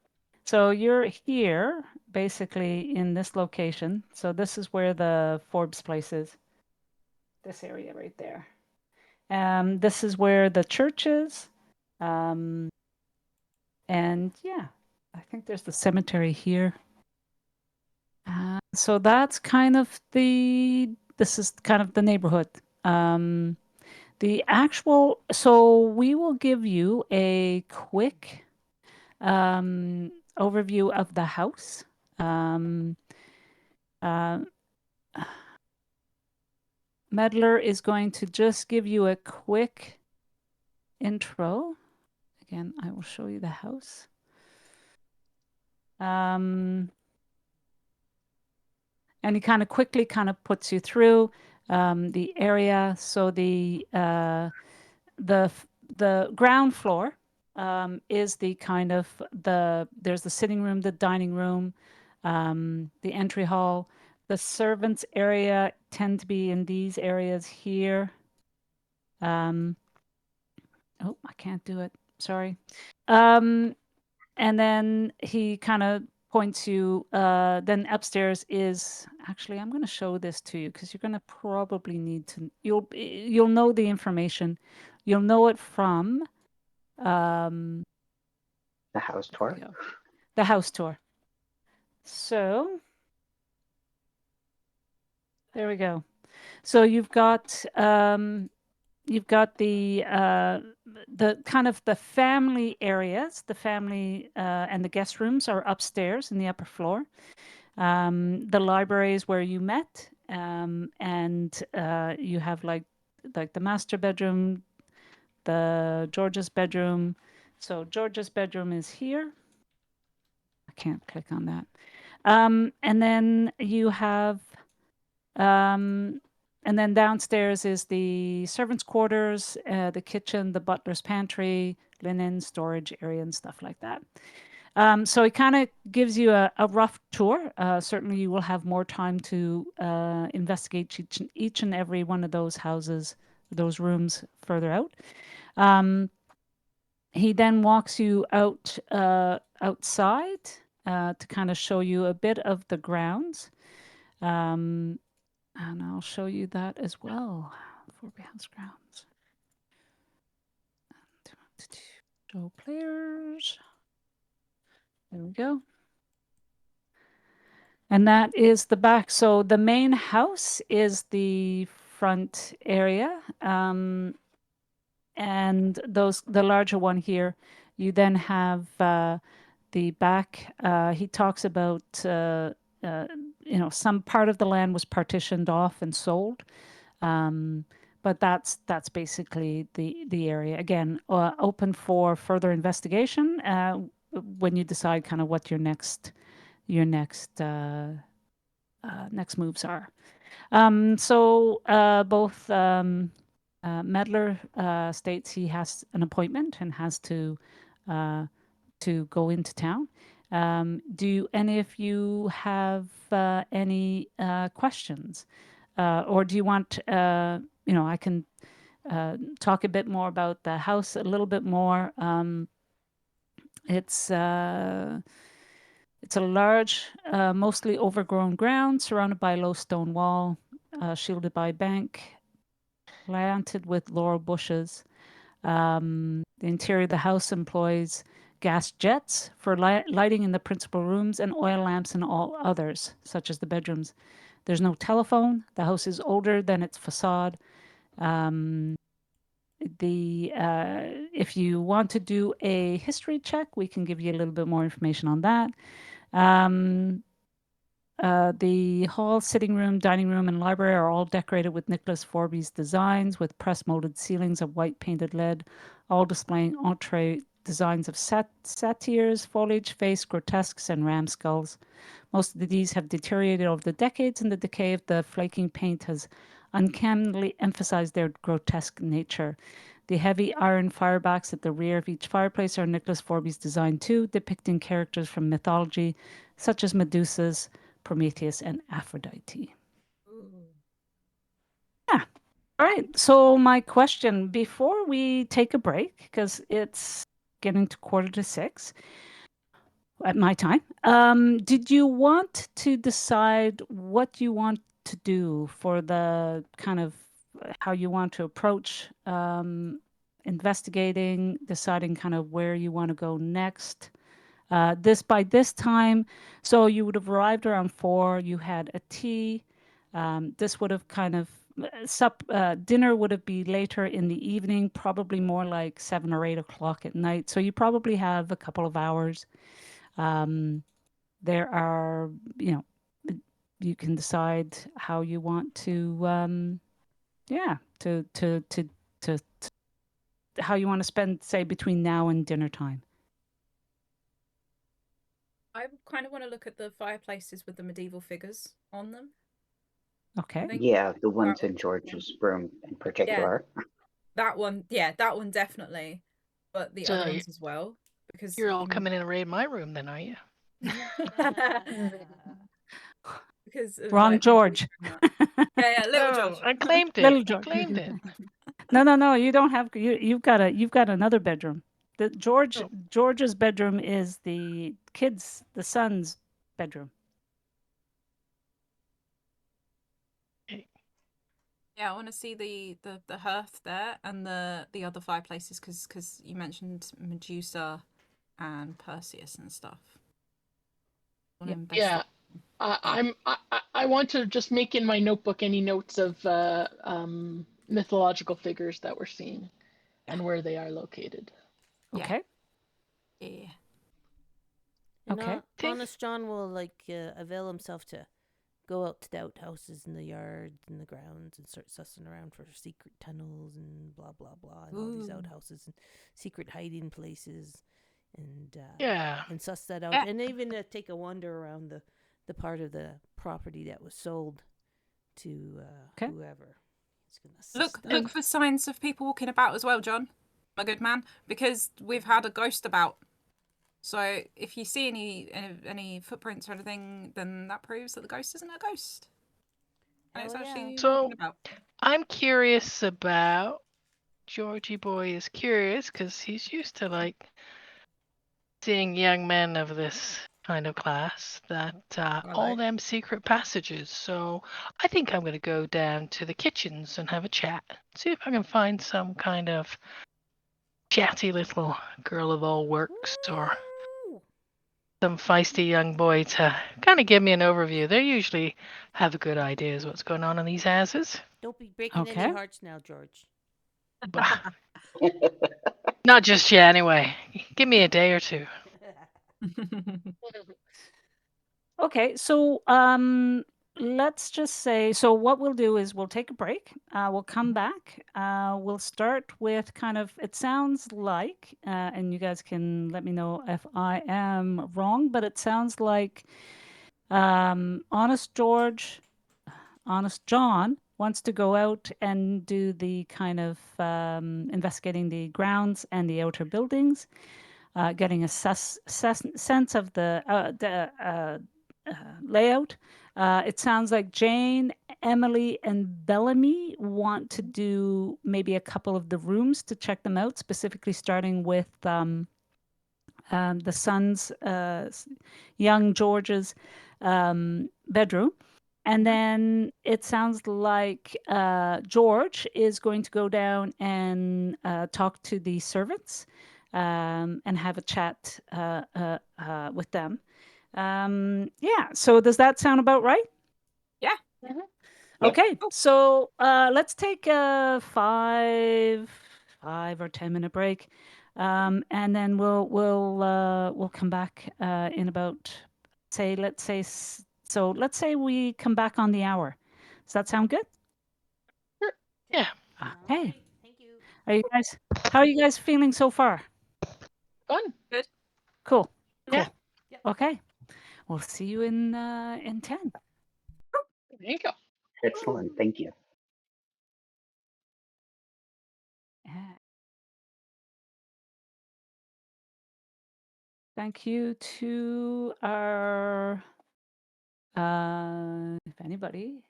Speaker 1: So you're here, basically in this location. So this is where the Forbes place is. This area right there. This is where the church is. And yeah, I think there's the cemetery here. So that's kind of this is kind of the neighborhood. So we will give you a quick overview of the house. Medler is going to just give you a quick intro. Again, I will show you the house. And he kind of quickly puts you through the area. So the ground floor is the there's the sitting room, the dining room, the entry hall. The servants area tend to be in these areas here. Oh, I can't do it. Sorry. And then he kind of points you. Then upstairs is actually, I'm going to show this to you because you're going to probably need to. You'll know the information. You'll know it from
Speaker 3: The house
Speaker 1: there we
Speaker 3: tour.
Speaker 1: go. The house tour. So there we go. So you've got the kind of the family areas, the family and the guest rooms are upstairs in the upper floor. The library is where you met, and you have like the master bedroom, the George's bedroom. So George's bedroom is here. I can't click on that. And then you have and then downstairs is the servants' quarters, the kitchen, the butler's pantry, linen storage area, and stuff like that. So it kind of gives you a rough tour. Certainly, you will have more time to investigate each and every one of those houses, those rooms further out. He then walks you out outside to kind of show you a bit of the grounds. And I'll show you that as well. Forby House grounds. Show players. There we go. And that is the back. So the main house is the front area. And the larger one here, you then have the back. He talks about some part of the land was partitioned off and sold. But that's basically the area. Again, open for further investigation when you decide kind of what your next moves are. So both Medler states he has an appointment and has to go into town. Do any of you have any questions? Or do you want, I can talk a bit more about the house a little bit more. It's a large, mostly overgrown ground surrounded by a low stone wall, shielded by a bank, planted with laurel bushes. The interior of the house employs gas jets for lighting in the principal rooms and oil lamps in all others, such as the bedrooms. There's no telephone. The house is older than its facade. If you want to do a history check, we can give you a little bit more information on that. The hall, sitting room, dining room, and library are all decorated with Nicholas Forby's designs with press-molded ceilings of white painted lead, all displaying entree designs of satyrs, foliage, face, grotesques, and ram skulls. Most of these have deteriorated over the decades, and the decay of the flaking paint has uncannily emphasized their grotesque nature. The heavy iron firebacks at the rear of each fireplace are Nicholas Forby's design too, depicting characters from mythology such as Medusas, Prometheus, and Aphrodite. Yeah. All right. So my question before we take a break, because it's getting to 5:45 at my time, did you want to decide what you want to do for the kind of how you want to approach investigating, deciding kind of where you want to go next? By this time, so you would have arrived around 4. You had a tea. This would have kind of dinner would have been later in the evening, probably more like 7 or 8 o'clock at night. So you probably have a couple of hours. There are, you can decide how you want to, how you want to spend, say, between now and dinner time.
Speaker 4: I kind of want to look at the fireplaces with the medieval figures on them.
Speaker 1: Okay.
Speaker 3: Yeah, the ones in George's room in particular.
Speaker 4: Yeah, that one definitely, but the other ones as well. Because
Speaker 7: you're all coming in and raid my room, then, are you?
Speaker 4: Because
Speaker 1: wrong George.
Speaker 4: Yeah, little George.
Speaker 7: I claimed it.
Speaker 1: Little George.
Speaker 7: I claimed it.
Speaker 1: No. You don't have. You've got another bedroom. The George's bedroom is the son's bedroom.
Speaker 4: Yeah, I want to see the hearth there and the other fireplaces because you mentioned Medusa and Perseus and stuff. I want to investigate.
Speaker 6: I want to just make in my notebook any notes of mythological figures that we're seeing and where they are located.
Speaker 4: Yeah.
Speaker 1: Okay.
Speaker 4: Yeah.
Speaker 2: And
Speaker 1: Okay.
Speaker 2: Honest John will avail himself to go out to the outhouses and the yards and the grounds and start sussing around for secret tunnels and blah blah blah and all these
Speaker 4: Ooh.
Speaker 2: outhouses and secret hiding places and
Speaker 7: Yeah.
Speaker 2: and suss that out
Speaker 4: Yeah.
Speaker 2: and even take a wander around the part of the property that was sold to
Speaker 1: Okay.
Speaker 2: whoever. He's gonna suss that
Speaker 4: Look
Speaker 2: out.
Speaker 4: for signs of people walking about as well, John, my good man, because we've had a ghost about. So if you see any footprints or anything, then that proves that the ghost isn't a ghost. And it's
Speaker 2: Hell yeah.
Speaker 4: actually
Speaker 7: So-
Speaker 4: walking about.
Speaker 7: I'm curious about Georgie boy is curious because he's used to like seeing young men of this kind of class that all them secret passages. So I think I'm going to go down to the kitchens and have a chat. See if I can find some kind of chatty little girl of all works or
Speaker 2: Woo!
Speaker 7: some feisty young boy to kind of give me an overview. They usually have good ideas what's going on in these houses.
Speaker 2: Don't be breaking
Speaker 1: Okay.
Speaker 2: any hearts now, George.
Speaker 7: Bah, not just yet, anyway. Give me a day or two.
Speaker 1: Okay, so let's just say, so what we'll do is we'll take a break. We'll come back. We'll start with kind of, it sounds like, and you guys can let me know if I am wrong, but it sounds like Honest John wants to go out and do the kind of investigating the grounds and the outer buildings, getting a sense of the layout. It sounds like Jane, Emily, and Bellamy want to do maybe a couple of the rooms to check them out, specifically starting with the son's, young George's bedroom. And then it sounds like George is going to go down and talk to the servants and have a chat with them. Yeah, so does that sound about right?
Speaker 4: Yeah.
Speaker 1: Okay, so let's take a 5 or 10 minute break, and then we'll come back in about let's say we come back on the hour. Does that sound good?
Speaker 7: Yeah.
Speaker 1: Okay.
Speaker 2: Alright, thank you.
Speaker 1: How are you guys feeling so far?
Speaker 6: Fun.
Speaker 1: Cool.
Speaker 7: Yeah.
Speaker 1: Okay. We'll see you in 10.
Speaker 6: There you go.
Speaker 3: Excellent. Thank you.
Speaker 1: Yeah. Thank you to our, if anybody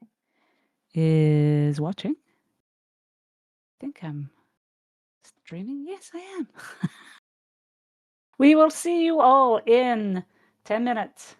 Speaker 1: is watching. I think I'm streaming. Yes, I am. We will see you all in 10 minutes.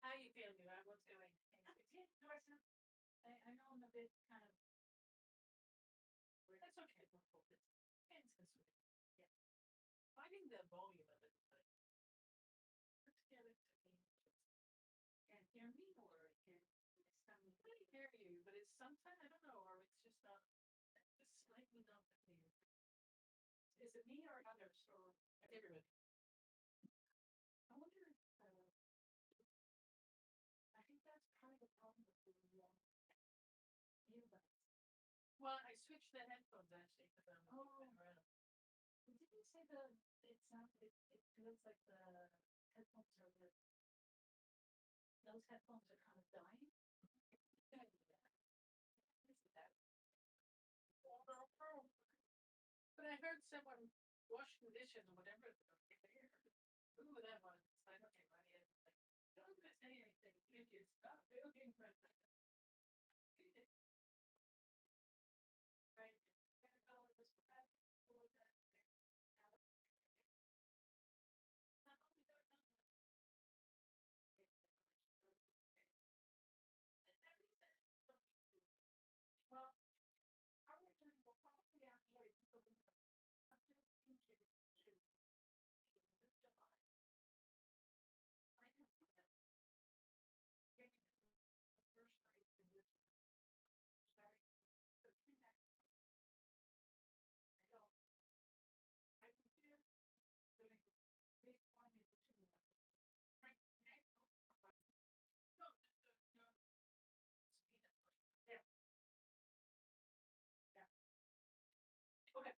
Speaker 1: How you feeling about what's going on? I know I'm a bit kind of. That's okay. Yeah. Finding the volume of it. Let's get it to me. Can't hear me or can't I hear you, but it's sometimes I don't know, or it's just not. It's slightly not clear. Is it me or others or everybody? I wonder if I think that's part of the problem with the earbuds. Well, I switched the headphones actually because I'm around. Did you say it sounds it feels like the headphones are those headphones are kind of dying? Yeah. Is that? But I heard someone washing dishes or whatever. Who that was? I don't know. Like, don't say anything. You can stop building. Right. Well, I will probably have to wait until the July. I have getting the first night in this sorry. I don't. I consider doing this one and two. Right next. No, no. Speed up. Yeah. Yeah. Okay.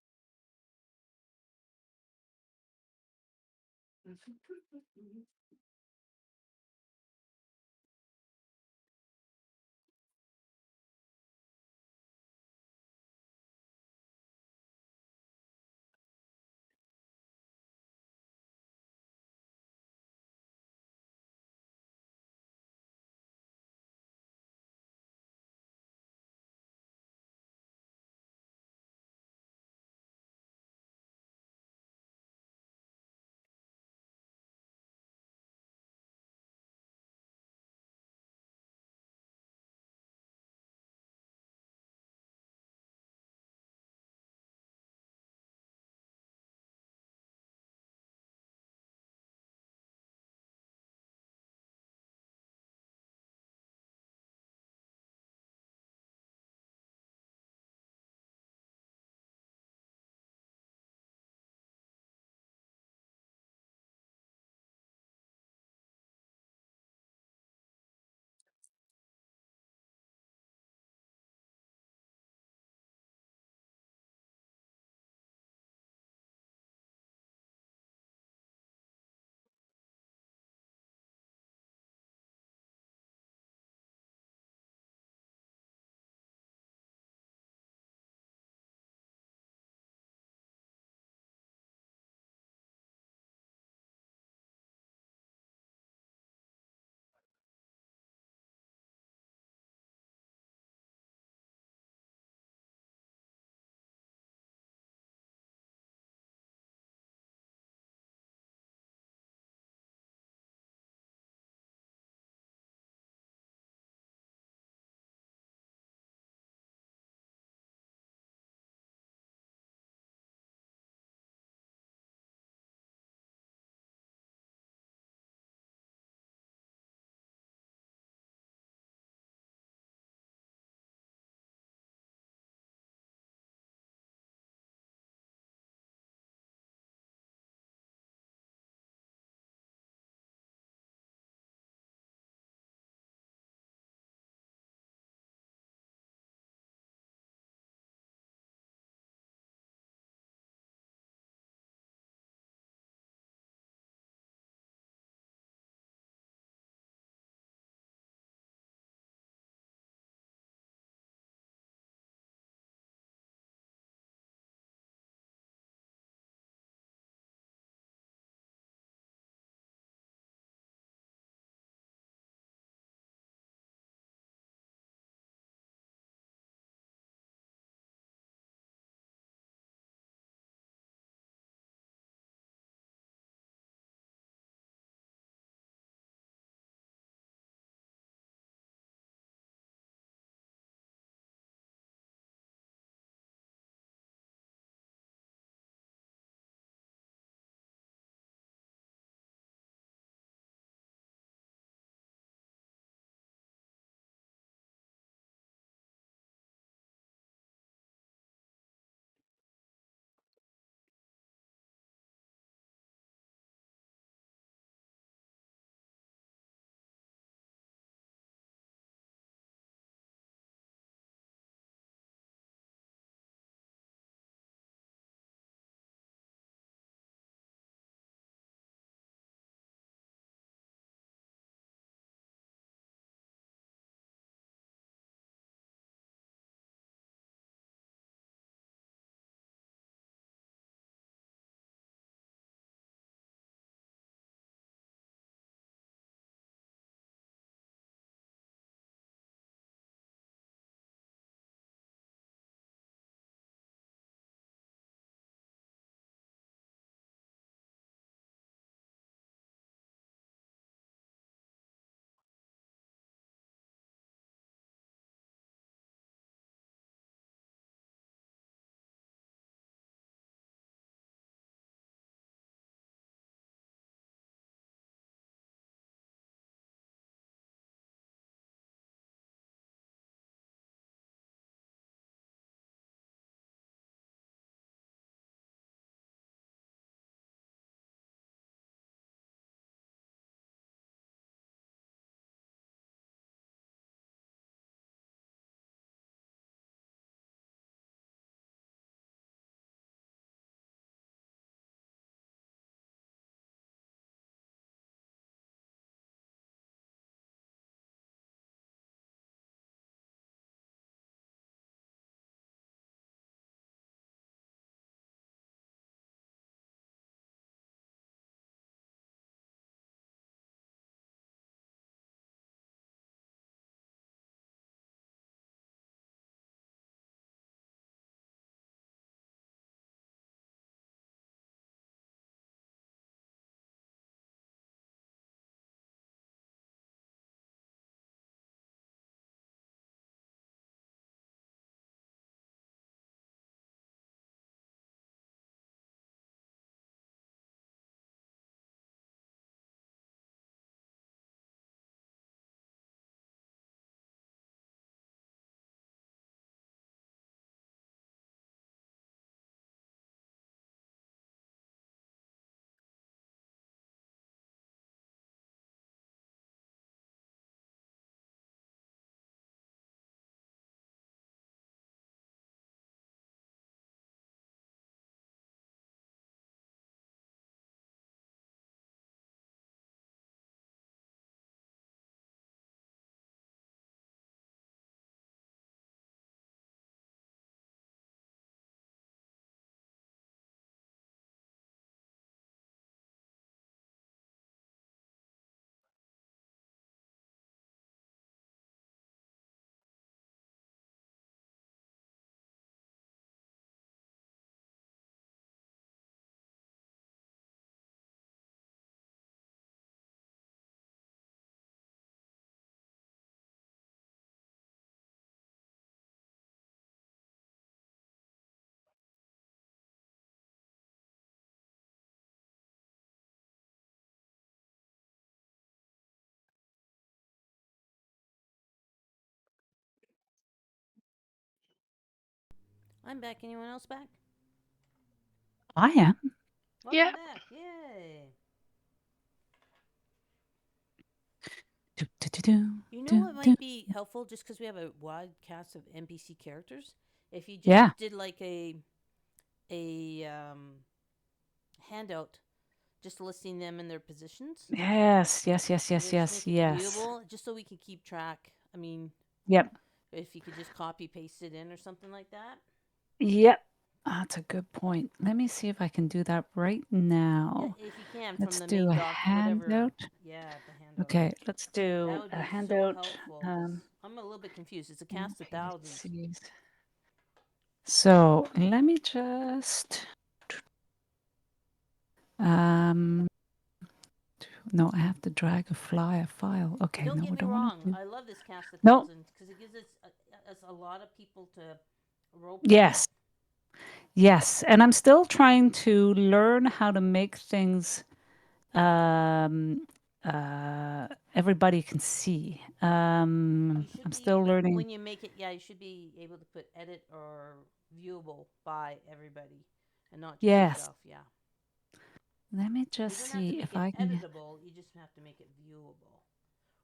Speaker 2: I'm back. Anyone else back?
Speaker 1: I am.
Speaker 2: Welcome
Speaker 7: Yeah.
Speaker 2: back. Yay.
Speaker 1: Do, do, do, do,
Speaker 2: You know
Speaker 1: do,
Speaker 2: what
Speaker 1: do.
Speaker 2: might be helpful, just because we have a wide cast of NPC characters? If you just
Speaker 1: Yeah.
Speaker 2: did like a handout, just listing them in their positions.
Speaker 1: Yes. Yes. Yes.
Speaker 2: And
Speaker 1: Yes.
Speaker 2: then just
Speaker 1: Yes.
Speaker 2: make it
Speaker 1: Yes.
Speaker 2: viewable, just so we can keep track. I mean,
Speaker 1: Yep.
Speaker 2: if you could just copy paste it in or something like that.
Speaker 1: Yep. That's a good point. Let me see if I can do that right
Speaker 2: Yeah,
Speaker 1: now.
Speaker 2: if you can, from
Speaker 1: Let's
Speaker 2: the
Speaker 1: do
Speaker 2: main
Speaker 1: a
Speaker 2: doc, whatever.
Speaker 1: handout.
Speaker 2: Yeah, the handout.
Speaker 1: Okay, let's
Speaker 2: That
Speaker 1: do
Speaker 2: would
Speaker 1: a
Speaker 2: be so
Speaker 1: handout.
Speaker 2: helpful, because I'm a little bit confused. It's a cast of thousands.
Speaker 1: NPCs. So let me just. Um, no, I have to drag a file.
Speaker 2: And
Speaker 1: Okay,
Speaker 2: don't
Speaker 1: no,
Speaker 2: get
Speaker 1: we
Speaker 2: me
Speaker 1: don't want
Speaker 2: wrong,
Speaker 1: to do.
Speaker 2: I love this cast of
Speaker 1: No,
Speaker 2: thousands, because it gives us a lot of people to roleplay with.
Speaker 1: yes, yes, and I'm still trying to learn how to make things um, everybody can see.
Speaker 2: You
Speaker 1: I'm
Speaker 2: should be,
Speaker 1: still learning.
Speaker 2: when you make it, yeah, you should be able to put edit or viewable by everybody and not just
Speaker 1: Yes,
Speaker 2: yourself. Yeah.
Speaker 1: let me
Speaker 2: You
Speaker 1: just
Speaker 2: don't have to
Speaker 1: see
Speaker 2: make
Speaker 1: if
Speaker 2: it
Speaker 1: I can.
Speaker 2: editable, you just have to make it viewable.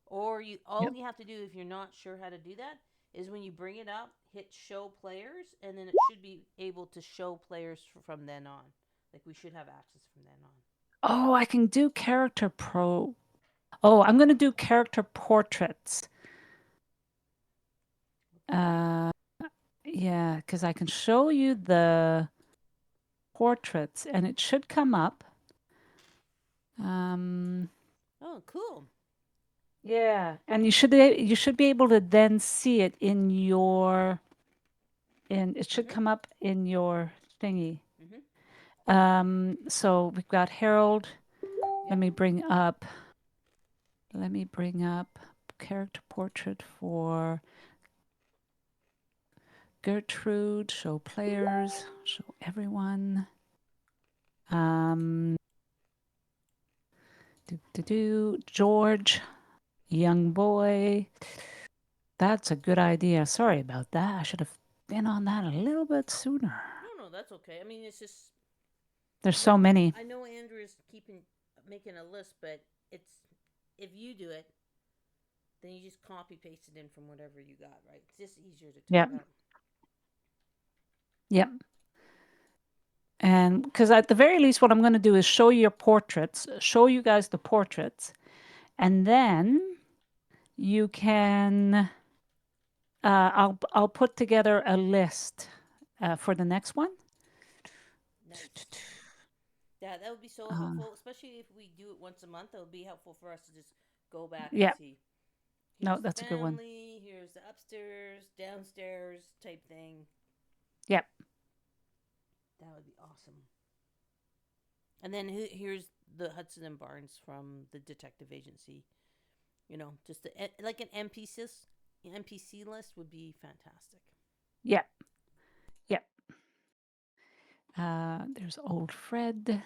Speaker 2: Or all
Speaker 1: Yep.
Speaker 2: you have to do, if you're not sure how to do that, is when you bring it up, hit show players, and then it should be able to show players from then on. Like, we should have access from then on.
Speaker 1: Oh, I can do character pro. Oh, I'm going to do character portraits.
Speaker 2: Okay.
Speaker 1: Yeah, because I can show you the portraits and it should come up. Um,
Speaker 2: Oh, cool.
Speaker 1: yeah, and you should be able to then see it in your it should come up in your thingy. So we've got Harold.
Speaker 2: Yep.
Speaker 1: Let me bring up character portrait for Gertrude, show players, show everyone. George, young boy. That's a good idea. Sorry about that. I should have been on that a little bit sooner.
Speaker 2: No, that's okay. I mean, it's just,
Speaker 1: There's so many.
Speaker 2: I know Andrew's making a list, but it's, if you do it, then you just copy paste it in from whatever you got, right? It's just easier to
Speaker 1: Yep.
Speaker 2: type out.
Speaker 1: Yep. And because at the very least, what I'm going to do is show you your portraits, show you guys the portraits, and then you can. I'll put together a list for the next one.
Speaker 2: Nice. Yeah, that would be so helpful, especially if we do it once a month. It would be helpful for us to just go back and
Speaker 1: Yeah.
Speaker 2: see.
Speaker 1: No,
Speaker 2: Here's
Speaker 1: that's
Speaker 2: the
Speaker 1: a good one.
Speaker 2: family, here's the upstairs, downstairs type thing.
Speaker 1: Yep.
Speaker 2: That would be awesome. And then here's the Hudson and Barnes from the detective agency. You know, just like an NPC list would be fantastic.
Speaker 1: Yep. Yep. There's old Fred.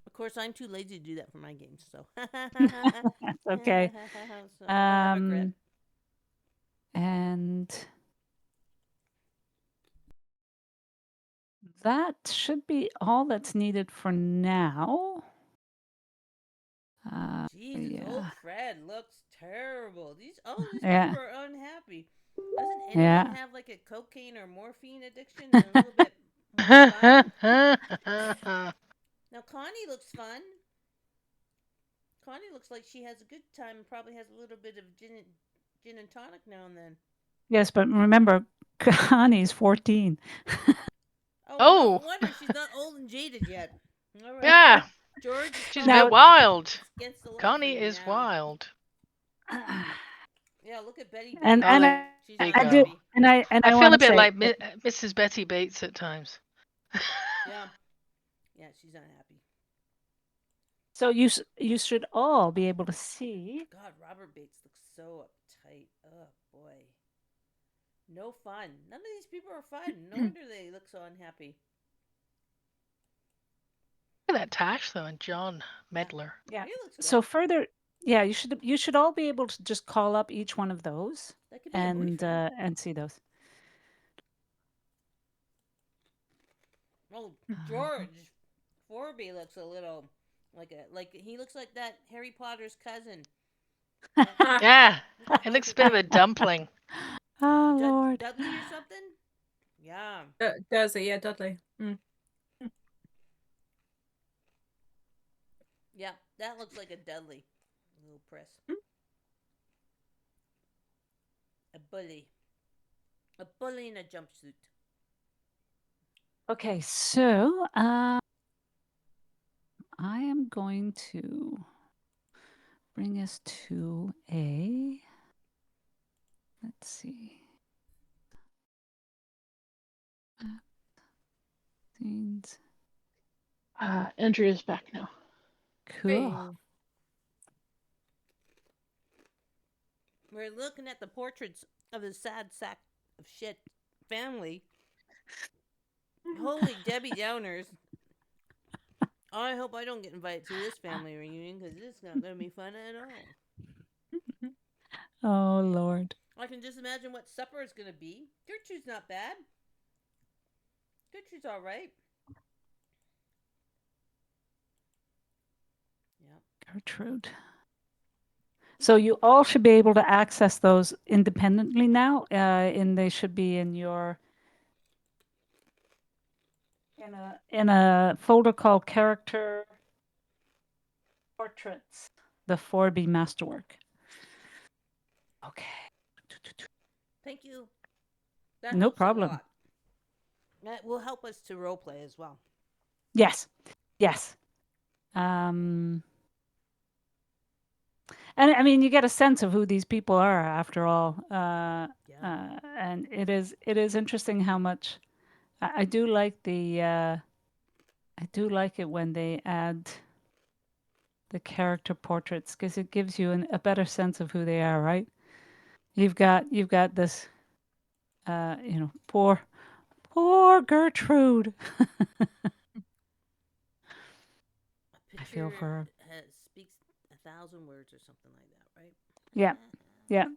Speaker 2: Of course, I'm too lazy to do that for my games, so.
Speaker 1: That's okay.
Speaker 2: So, a hypocrite.
Speaker 1: And that should be all that's needed for now.
Speaker 2: Jesus,
Speaker 1: Yeah.
Speaker 2: old Fred looks terrible. All these
Speaker 1: Yeah.
Speaker 2: people are unhappy. Doesn't anyone
Speaker 1: Yeah.
Speaker 2: have like a cocaine or morphine addiction and a little bit more fun? Now Connie looks fun. Connie looks like she has a good time and probably has a little bit of gin and tonic now and then.
Speaker 1: Yes, but remember, Connie's 14.
Speaker 2: Oh,
Speaker 7: Oh.
Speaker 2: no wonder she's not old and jaded yet. All right.
Speaker 7: Yeah,
Speaker 2: George,
Speaker 7: she's a
Speaker 1: Now-
Speaker 7: bit wild.
Speaker 2: it's against the law.
Speaker 7: Connie
Speaker 2: for you
Speaker 7: is
Speaker 2: now.
Speaker 7: wild.
Speaker 2: Yeah, look at Betty.
Speaker 1: And
Speaker 2: Bates.
Speaker 1: and
Speaker 7: there
Speaker 2: She's
Speaker 7: you
Speaker 2: not
Speaker 1: I
Speaker 7: go.
Speaker 1: do
Speaker 2: happy.
Speaker 1: and I
Speaker 7: I feel
Speaker 1: want
Speaker 7: a
Speaker 1: to
Speaker 7: bit
Speaker 1: say
Speaker 7: like Mrs. Betty Bates at times.
Speaker 2: Yeah. Yeah, she's unhappy.
Speaker 1: so you should all be able to see.
Speaker 2: God, Robert Bates looks so uptight. Oh boy. No fun. None of these people are fun. No wonder they look so unhappy.
Speaker 7: Look at that Tash though, and John Medler.
Speaker 1: Yeah.
Speaker 2: He looks good.
Speaker 1: So further Yeah, you should all be able to just call up each one of those
Speaker 2: That could be a boyfriend.
Speaker 1: and see those.
Speaker 2: Oh, George Forby looks a little like he looks like that Harry Potter's cousin.
Speaker 7: Yeah, it looks a bit of a dumpling.
Speaker 1: Oh Lord.
Speaker 2: Dudley or something? Yeah.
Speaker 4: Dursley, yeah, Dudley.
Speaker 2: Yeah, that looks like a Dudley. Little press. A bully. A bully in a jumpsuit.
Speaker 1: Okay, so I am going to bring us to a. Let's see. Scenes.
Speaker 6: Andrea's back now.
Speaker 1: Cool.
Speaker 2: We're looking at the portraits of the sad sack of shit family. Holy Debbie Downers. I hope I don't get invited to this family reunion because it's not going to be fun at all.
Speaker 1: Oh Lord.
Speaker 2: I can just imagine what supper is going to be. Gertrude's not bad. Gertrude's all right. Yeah.
Speaker 1: Gertrude. So you all should be able to access those independently now, and they should be in your in a folder called Character Portraits, the 4B Masterwork. Okay.
Speaker 2: Thank you. That
Speaker 1: No
Speaker 2: helps
Speaker 1: problem.
Speaker 2: a lot. That will help us to roleplay as well.
Speaker 1: Yes. Yes. And I mean, you get a sense of who these people are after all. And it is interesting how much I do like I do like it when they add the character portraits because it gives you a better sense of who they are, right? You've got this, poor Gertrude. I feel for her.
Speaker 2: Speaks 1,000 words or something like that, right?
Speaker 1: Yeah, yeah.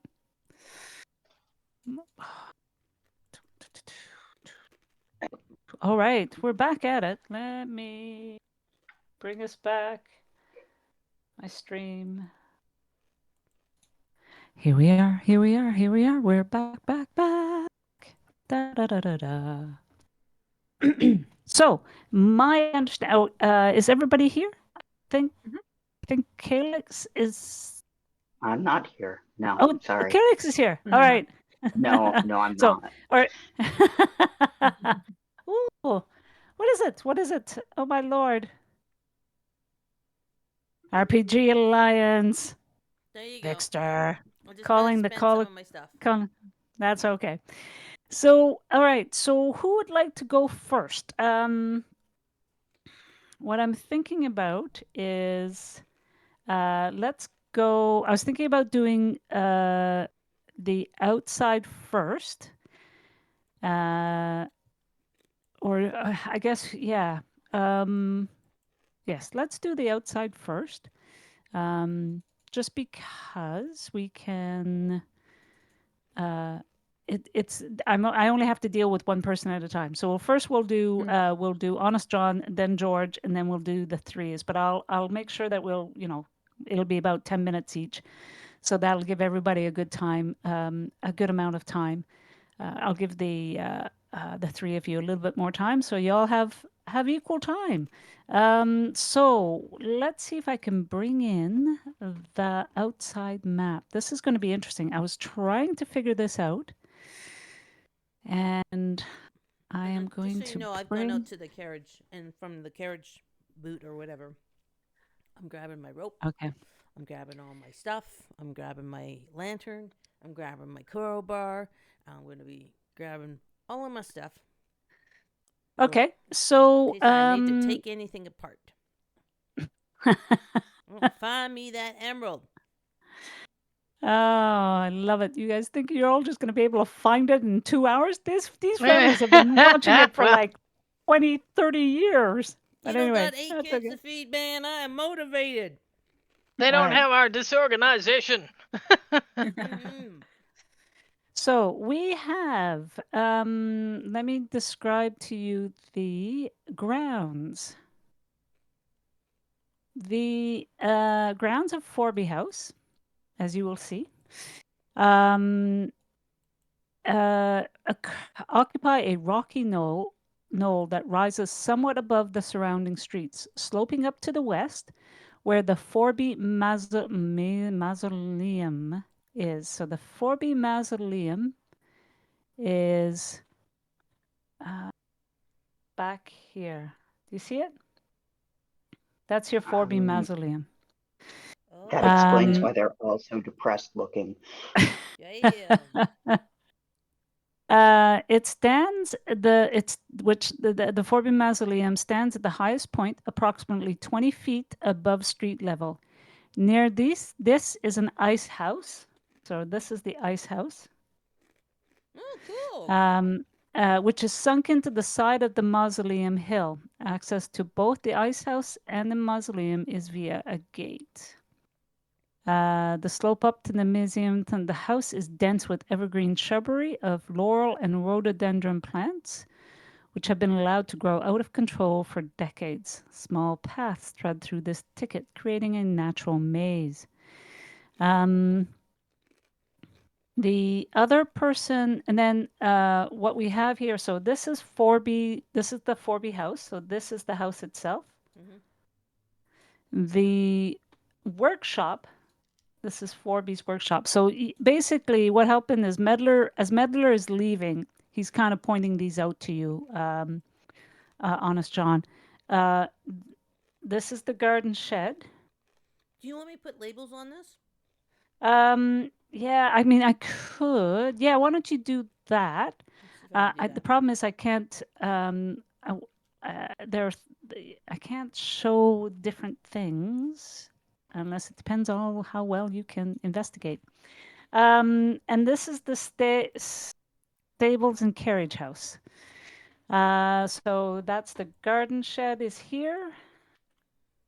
Speaker 1: All right, we're back at it. Let me bring us back. My stream. Here we are. Here we are. Here we are. We're back. Da da da da da. So my understanding. Is everybody here? I think Calix is.
Speaker 3: I'm not here. No,
Speaker 1: Oh,
Speaker 3: sorry.
Speaker 1: Calix is here. All right.
Speaker 3: No, I'm
Speaker 1: So,
Speaker 3: not.
Speaker 1: all right. Ooh, what is it? What is it? Oh my lord. RPG Alliance.
Speaker 2: There you go.
Speaker 1: Dexter.
Speaker 2: I'll just
Speaker 1: Calling the
Speaker 2: spend
Speaker 1: call.
Speaker 2: some of my stuff.
Speaker 1: That's okay. So, all right. So, who would like to go first? What I'm thinking about is, let's go. I was thinking about doing the outside first. I guess, yeah. Yes, let's do the outside first. Just because we can. I only have to deal with one person at a time. So first we'll do Honest John, then George, and then we'll do the threes. But I'll make sure that it'll be about 10 minutes each. So that'll give everybody a good time, a good amount of time. I'll give the three of you a little bit more time, so you all have equal time. So let's see if I can bring in the outside map. This is going to be interesting. I was trying to figure this out, and I am going
Speaker 2: just so you know, I've gone out to the carriage, and from the carriage boot or whatever, I'm grabbing my rope.
Speaker 1: Okay.
Speaker 2: I'm grabbing all my stuff. I'm grabbing my lantern. I'm grabbing my crowbar. I'm going to be grabbing all of my stuff.
Speaker 1: Okay, so
Speaker 2: in case I need to take anything apart. Find me that emerald.
Speaker 1: Oh, I love it. You guys think you're all just going to be able to find it in 2 hours? These families have been watching it for like 20, 30 years. But
Speaker 2: you
Speaker 1: anyway,
Speaker 2: got 8 kids to feed, man. I am motivated.
Speaker 7: They
Speaker 1: All
Speaker 7: don't
Speaker 1: right.
Speaker 7: have our disorganization.
Speaker 2: Mhm.
Speaker 1: So we have, let me describe to you the grounds. The grounds of Forby House, as you will see, um, occupy a rocky knoll that rises somewhat above the surrounding streets, sloping up to the west, where the Forby Mausoleum is. So the Forby Mausoleum is back here. Do you see it? That's your Forby
Speaker 3: Um,
Speaker 1: Mausoleum.
Speaker 3: that
Speaker 2: Oh,
Speaker 3: explains
Speaker 1: Um,
Speaker 3: why they're all so depressed looking.
Speaker 2: yeah.
Speaker 1: It stands the Forby Mausoleum stands at the highest point, approximately 20 feet above street level. Near this is an ice house. So this is the ice house,
Speaker 2: Oh, cool.
Speaker 1: which is sunk into the side of the mausoleum hill. Access to both the ice house and the mausoleum is via a gate. The slope up to the museum and the house is dense with evergreen shrubbery of laurel and rhododendron plants, which have been allowed to grow out of control for decades. Small paths thread through this thicket, creating a natural maze. The other person, and then what we have here, so this is the Forby house. So this is the house itself.
Speaker 2: Mhm.
Speaker 1: The workshop, this is Forby's workshop. So basically what happened is as Medler is leaving, he's kind of pointing these out to you, Honest John. Uh, this is the garden shed.
Speaker 2: Do you want me to put labels on this?
Speaker 1: Yeah, I mean, I could. Yeah, why don't you do that?
Speaker 2: Let's see if I can do
Speaker 1: The
Speaker 2: that.
Speaker 1: problem is I can't. There's, I can't show different things unless it depends on how well you can investigate. And this is the stables and carriage house. So that's the garden shed is here,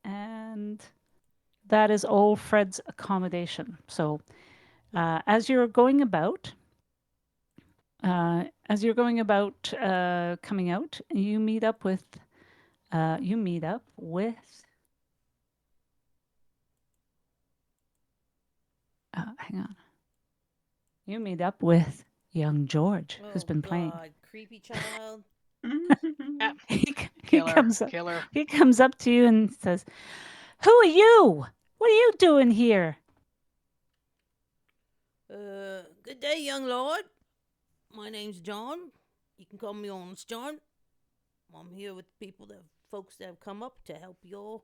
Speaker 1: and that is old Fred's accommodation. So as you're going about, coming out, you meet up with. Hang on. You meet up with young George, who's
Speaker 2: Oh
Speaker 1: been playing.
Speaker 2: God, creepy child.
Speaker 7: Yeah.
Speaker 1: He
Speaker 7: Killer. Killer.
Speaker 1: he comes up to you and says, "Who are you? What are you doing here?"
Speaker 2: Good day, young lord. My name's John. You can call me Honest John. I'm here with folks that have come up to help your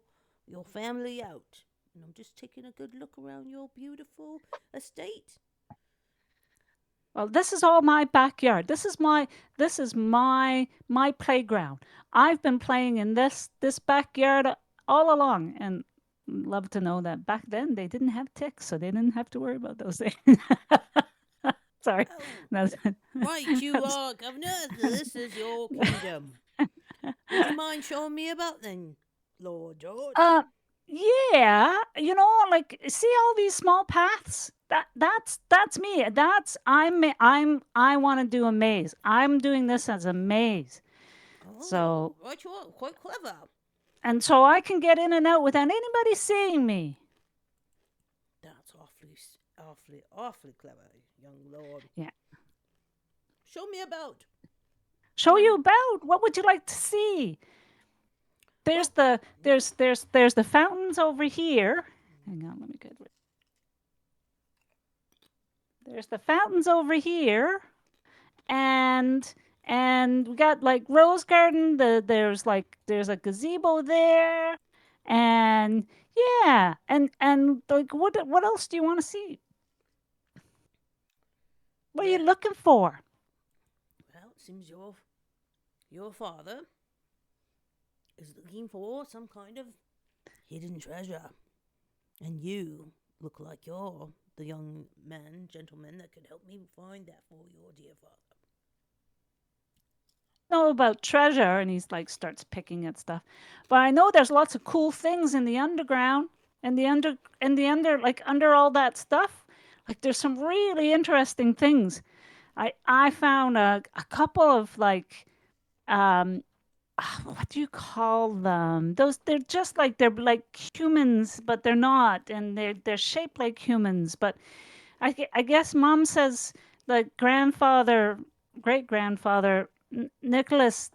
Speaker 2: family out, and I'm just taking a good look around your beautiful estate.
Speaker 1: Well, this is all my backyard. This is my playground. I've been playing in this backyard all along, and love to know that back then they didn't have ticks, so they didn't have to worry about those things. Sorry.
Speaker 2: Oh,
Speaker 1: That's,
Speaker 2: right, you
Speaker 1: that's,
Speaker 2: are governor. This is your kingdom. Would you mind showing me about then, Lord George?
Speaker 1: uh, yeah, like see all these small paths? That's me. I want to do a maze. I'm doing this as a maze. So
Speaker 2: Oh, right, you are quite clever.
Speaker 1: and so I can get in and out without anybody seeing me.
Speaker 2: That's awfully clever, young lord.
Speaker 1: Yeah.
Speaker 2: Show me about.
Speaker 1: Show you about. What would you like to see? There's
Speaker 2: Well,
Speaker 1: there's the fountains over here. Hang on, let me get it. There's the fountains over here, and we got like rose garden. There's a gazebo there, and yeah, and like what else do you want to see? What are you
Speaker 2: well,
Speaker 1: looking for?
Speaker 2: it seems your father is looking for some kind of hidden treasure, and you look like you're the young gentleman that could help me find that for your dear father.
Speaker 1: Know about treasure, and he's like starts picking at stuff, but I know there's lots of cool things in the underground. and the under like under all that stuff, like there's some really interesting things. I found a couple of like um what do you call them? Those they're like humans, but they're not, and they're shaped like humans. But I guess Mom says the grandfather, great grandfather Nicholas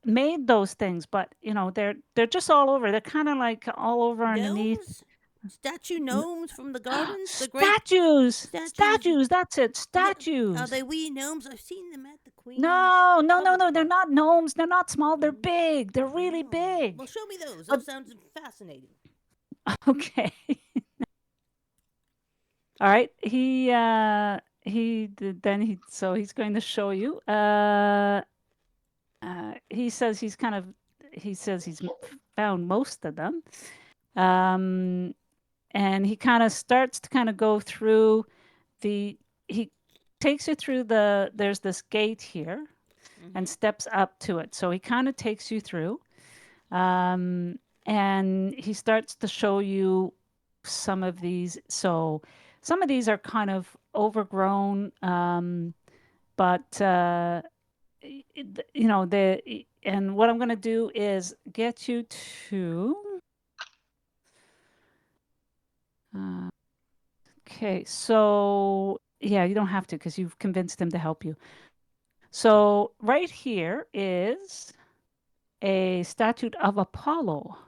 Speaker 1: made those things, but they're just all over. They're kind of like all over underneath.
Speaker 2: Gnomes? Statue gnomes from the gardens? The great
Speaker 1: Statues,
Speaker 2: statues?
Speaker 1: statues. That's it.
Speaker 2: Are
Speaker 1: Statues.
Speaker 2: they wee gnomes? I've seen them at the Queen's
Speaker 1: No, no, no,
Speaker 2: public
Speaker 1: no. They're
Speaker 2: park.
Speaker 1: not gnomes. They're not small. They're
Speaker 2: Mm.
Speaker 1: big. They're really
Speaker 2: Oh. Well,
Speaker 1: big.
Speaker 2: show me those.
Speaker 1: But
Speaker 2: Those sound fascinating.
Speaker 1: okay. All right. So he's going to show you. He says he's found most of them. And he kind of starts to kind of go through he takes you through there's this gate here and steps up to it. So he kind of takes you through. And he starts to show you some of these. So some of these are kind of overgrown, but and what I'm going to do is get you to. Okay, so yeah, you don't have to because you've convinced him to help you. So right here is a statue of Apollo.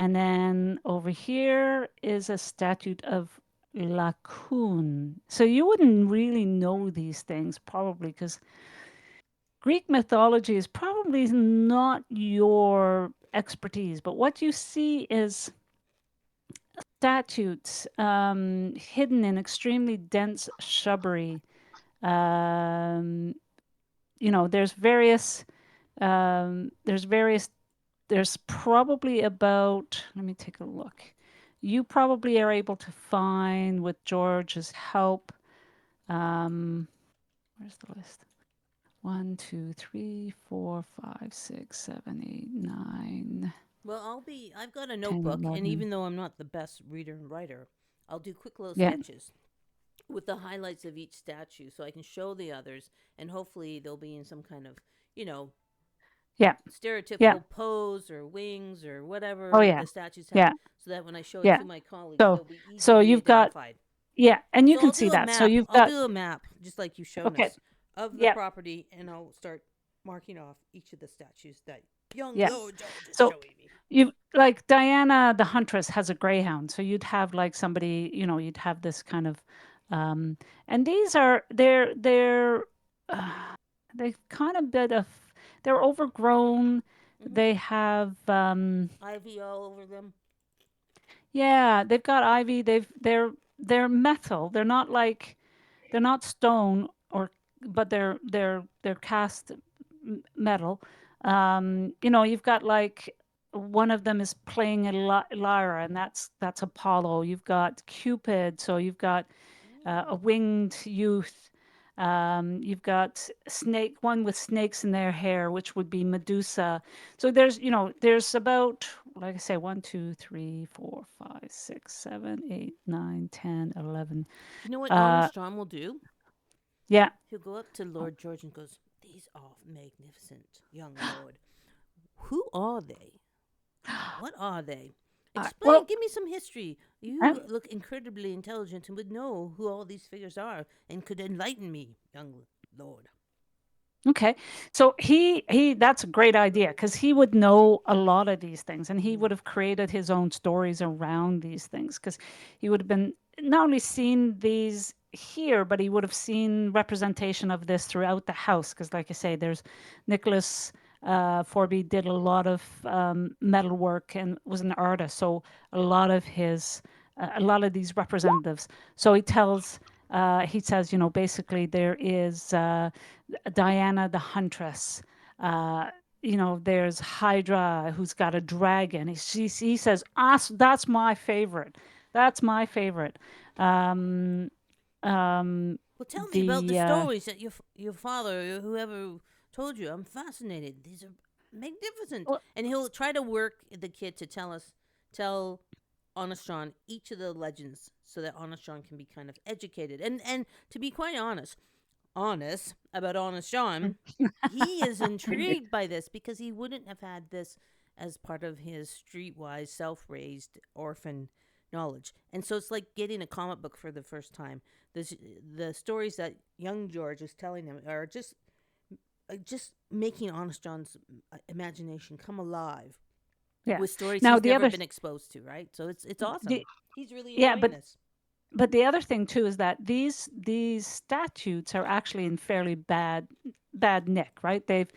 Speaker 1: And then over here is a statue of Laocoon. So you wouldn't really know these things probably because Greek mythology is probably not your expertise. But what you see is statues hidden in extremely dense shrubbery. There's various there's probably about, let me take a look. You probably are able to find with George's help. Where's the list? 1, 2, 3, 4, 5, 6, 7, 8, 9.
Speaker 2: Well, I've got a
Speaker 1: 10,
Speaker 2: notebook, and
Speaker 1: 11.
Speaker 2: even though I'm not the best reader and writer, I'll do quick little
Speaker 1: Yeah.
Speaker 2: sketches with the highlights of each statue so I can show the others, and hopefully they'll be in some kind of,
Speaker 1: Yeah.
Speaker 2: stereotypical pose or wings or whatever
Speaker 1: Oh, yeah.
Speaker 2: the statues have,
Speaker 1: Yeah.
Speaker 2: so that when I show it
Speaker 1: Yeah.
Speaker 2: to my colleagues,
Speaker 1: So,
Speaker 2: they'll be
Speaker 1: so
Speaker 2: easily
Speaker 1: you've got,
Speaker 2: identified.
Speaker 1: yeah, and you
Speaker 2: So
Speaker 1: can
Speaker 2: I'll
Speaker 1: see
Speaker 2: do a
Speaker 1: that. So
Speaker 2: map.
Speaker 1: you've
Speaker 2: I'll
Speaker 1: got,
Speaker 2: do a map, just like you've shown
Speaker 1: okay.
Speaker 2: us, of the
Speaker 1: Yeah.
Speaker 2: property, and I'll start marking off each of the statues that young
Speaker 1: Yeah.
Speaker 2: Lord George is
Speaker 1: So
Speaker 2: showing me.
Speaker 1: you like Diana the Huntress has a greyhound. So you'd have like somebody, you'd have this kind of, and these are they kind of bit of they're overgrown. They have
Speaker 2: Ivy all over them.
Speaker 1: yeah, they've got ivy. They're metal. They're not stone but they're cast metal. You've got like one of them is playing a lyra, and that's Apollo. You've got Cupid, so you've got a winged youth. You've got one with snakes in their hair, which would be Medusa. So there's about, like I say, 1, 2, 3, 4, 5, 6, 7, 8, 9, 10, 11.
Speaker 2: You know what Armstrong will do?
Speaker 1: Yeah.
Speaker 2: He'll go up to Lord George and goes, "These are magnificent, young lord. Who are they? What are they? Explain,
Speaker 1: well,
Speaker 2: give me some history. You look incredibly intelligent and would know who all these figures are and could enlighten me, young lord."
Speaker 1: Okay. So that's a great idea because he would know a lot of these things and he would have created his own stories around these things because he would have been not only seen these here, but he would have seen representation of this throughout the house. Because like I say, there's Nicholas Forby did a lot of metal work and was an artist. So a lot of these representatives. So he says, basically there is Diana the Huntress. There's Hydra who's got a dragon. He says, that's my favorite. That's my favorite.
Speaker 2: Well, tell me about the stories that your father or whoever told you. I'm fascinated. These are magnificent.
Speaker 1: Well,
Speaker 2: And he'll try to work the kid to tell Onestron each of the legends so that Onestron can be kind of educated. And to be quite honest about Onestron, he is intrigued by this because he wouldn't have had this as part of his streetwise, self-raised orphan knowledge. And so it's like getting a comic book for the first time. The stories that young George is telling him are just making Honest John's imagination come alive
Speaker 1: yeah.
Speaker 2: with stories
Speaker 1: Now
Speaker 2: he's
Speaker 1: the
Speaker 2: never
Speaker 1: other
Speaker 2: been exposed to, right? So it's awesome.
Speaker 1: the
Speaker 2: He's really
Speaker 1: yeah,
Speaker 2: enjoying this.
Speaker 1: but the other thing too is that these statutes are actually in fairly bad nick, right? They've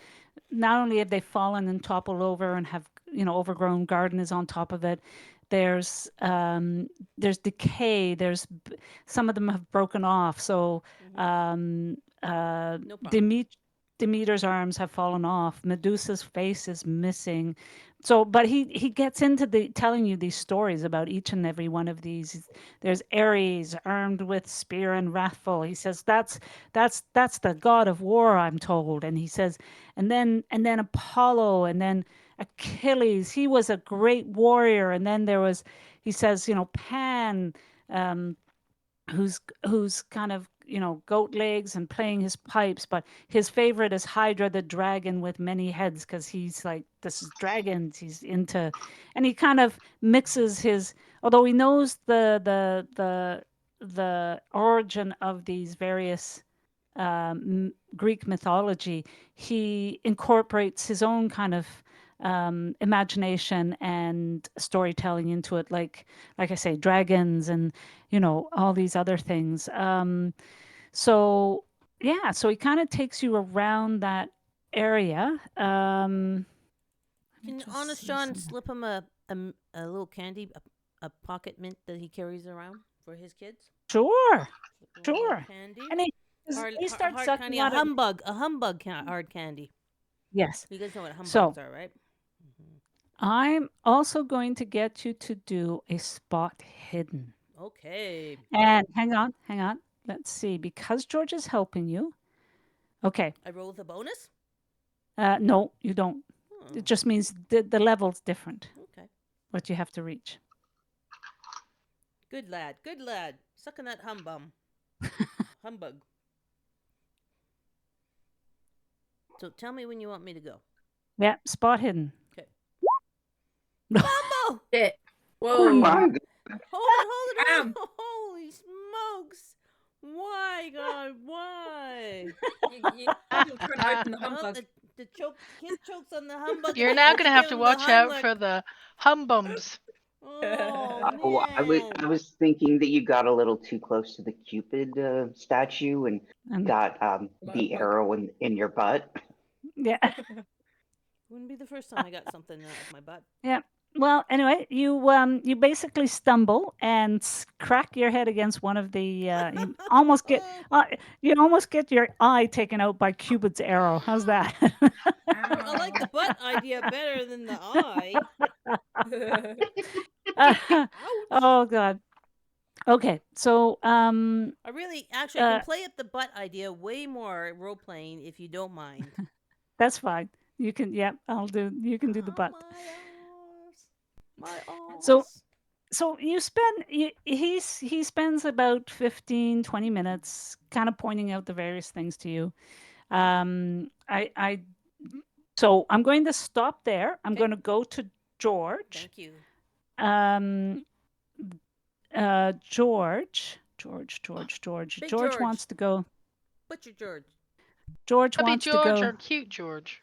Speaker 1: not only have they fallen and toppled over and have, overgrown garden is on top of it. There's decay. Some of them have broken off. So um,
Speaker 2: No problem.
Speaker 1: Demeter's arms have fallen off. Medusa's face is missing. So, but he gets into telling you these stories about each and every one of these. There's Ares armed with spear and wrathful. He says that's the god of war, I'm told. And he says, and then Apollo, and then Achilles. He was a great warrior. And then there was, he says, Pan, um, who's kind of, goat legs and playing his pipes, but his favorite is Hydra the dragon with many heads, because he's like, this is dragons, he's into, and he kind of mixes his, although he knows the origin of these various Greek mythology, he incorporates his own kind of imagination and storytelling into it, like I say, dragons and all these other things. So yeah, so he kind of takes you around that area. Let me
Speaker 2: Can
Speaker 1: just
Speaker 2: Honest
Speaker 1: see
Speaker 2: John
Speaker 1: some.
Speaker 2: slip him a little candy, a pocket mint that he carries around for his kids?
Speaker 1: Sure,
Speaker 2: Slip him a little
Speaker 1: sure.
Speaker 2: candy.
Speaker 1: And he starts
Speaker 2: Hard
Speaker 1: sucking
Speaker 2: candy,
Speaker 1: on it.
Speaker 2: a humbug hard candy.
Speaker 1: Yes.
Speaker 2: You guys know what
Speaker 1: So
Speaker 2: humbugs are, right?
Speaker 1: I'm also going to get you to do a spot hidden.
Speaker 2: Okay.
Speaker 1: And hang on. Let's see, because George is helping you. Okay.
Speaker 2: I roll with a bonus?
Speaker 1: No, you don't.
Speaker 2: Oh,
Speaker 1: It just means the level's different,
Speaker 2: okay.
Speaker 1: what you have to reach.
Speaker 2: Good lad. Good lad. Sucking that humbug. So tell me when you want me to go.
Speaker 1: Yeah, spot hidden.
Speaker 2: Okay.
Speaker 1: No.
Speaker 2: Bumble!
Speaker 4: Shit.
Speaker 3: Oh
Speaker 4: Whoa.
Speaker 3: my God.
Speaker 2: Hold it,
Speaker 4: Bam.
Speaker 2: Holy smokes! Why, God? Why?
Speaker 4: You trying to open the
Speaker 2: Well,
Speaker 4: humbug.
Speaker 2: the kid chokes on the humbug.
Speaker 7: You're
Speaker 2: and
Speaker 7: now
Speaker 2: you
Speaker 7: gonna have
Speaker 2: give
Speaker 7: to
Speaker 2: him the
Speaker 7: watch out
Speaker 2: Heimlich.
Speaker 7: for the humbums.
Speaker 2: Oh
Speaker 3: Oh,
Speaker 2: man!
Speaker 3: I was thinking that you got a little too close to the Cupid statue and
Speaker 1: And
Speaker 3: got
Speaker 4: Like
Speaker 3: the
Speaker 4: bug.
Speaker 3: arrow in your butt.
Speaker 1: yeah.
Speaker 2: Wouldn't be the first time I got something out of my butt.
Speaker 1: Yeah. Well, anyway, you basically stumble and crack your head against one of the uh, you almost get your eye taken out by Cupid's arrow. How's that?
Speaker 2: I like the butt idea better than the eye. Ouch!
Speaker 1: Oh God. Okay. So
Speaker 2: I can
Speaker 1: uh
Speaker 2: play up the butt idea way more role playing if you don't mind.
Speaker 1: that's fine. You can, yeah, you can do the butt.
Speaker 2: My
Speaker 1: So
Speaker 2: arse.
Speaker 1: he spends about 15, 20 minutes kind of pointing out the various things to you. I so I'm going to stop there. I'm
Speaker 2: Okay.
Speaker 1: going to go to George.
Speaker 2: Thank you.
Speaker 1: Um George.
Speaker 2: Big
Speaker 1: George
Speaker 2: George.
Speaker 1: wants to go.
Speaker 2: Butcher George.
Speaker 1: George
Speaker 7: Chubby
Speaker 1: wants to
Speaker 7: George
Speaker 1: go.
Speaker 7: or cute George?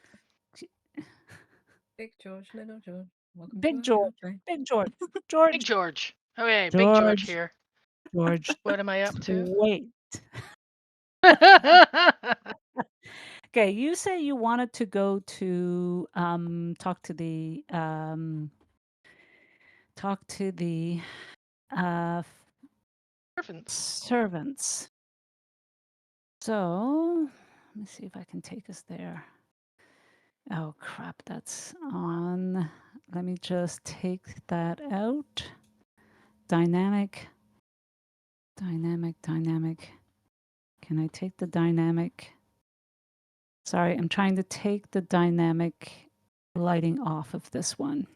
Speaker 4: Big George, little George. Welcome
Speaker 1: Big
Speaker 4: to our
Speaker 1: George.
Speaker 4: country.
Speaker 1: Big George.
Speaker 7: Big
Speaker 1: George.
Speaker 7: George. Okay, Big George
Speaker 1: George.
Speaker 7: here.
Speaker 1: George.
Speaker 7: What am I up to?
Speaker 1: Wait. Okay, you say you wanted to go to talk to the
Speaker 7: Servants.
Speaker 1: servants. So let me see if I can take us there. Oh crap, that's on. Let me just take that out. Dynamic. Can I take the dynamic? Sorry, I'm trying to take the dynamic lighting off of this one.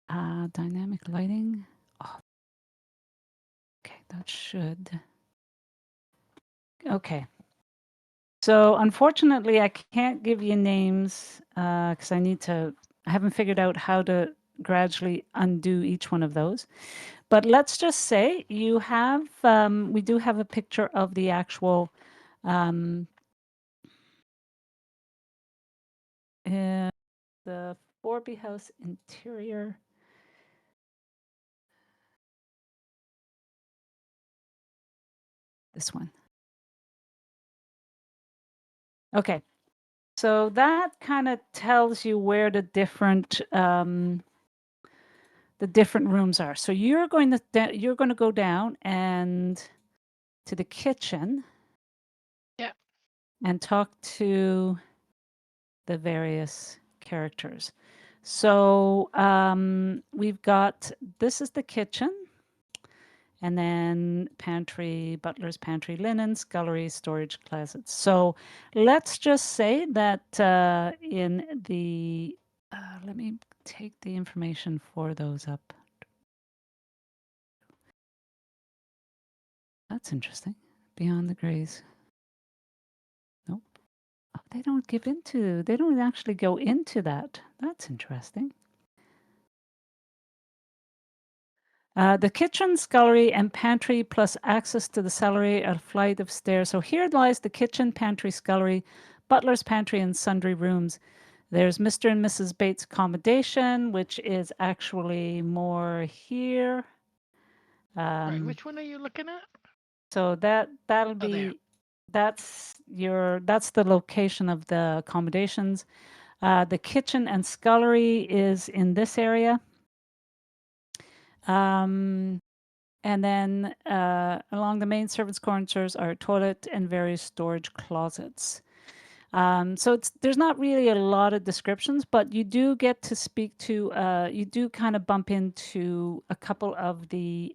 Speaker 1: Dynamic lighting. Oh. Okay, that should. Okay. So unfortunately, I can't give you names because I haven't figured out how to gradually undo each one of those. But let's just say you have, we do have a picture of the actual the Forby House interior. This one. Okay. So that kind of tells you where the different rooms are. So you're going to go down and to the kitchen.
Speaker 7: Yeah.
Speaker 1: And talk to the various characters. So we've got, this is the kitchen. And then pantry, butler's pantry, linen, scullery, storage closets. So let's just say that in the, let me take the information for those up. That's interesting. Beyond the Grays. Nope. Oh, they don't actually go into that. That's interesting. The kitchen, scullery, and pantry, plus access to the cellar, a flight of stairs. So here lies the kitchen, pantry, scullery, butler's pantry, and sundry rooms. There's Mr. and Mrs. Bates' accommodation, which is actually more here.
Speaker 7: Right. Which one are you looking at?
Speaker 1: So that'll be that's the location of the accommodations. The kitchen and scullery is in this area. And then along the main servants' corridors are a toilet and various storage closets. So there's not really a lot of descriptions, but you do get to speak to, you do kind of bump into a couple of the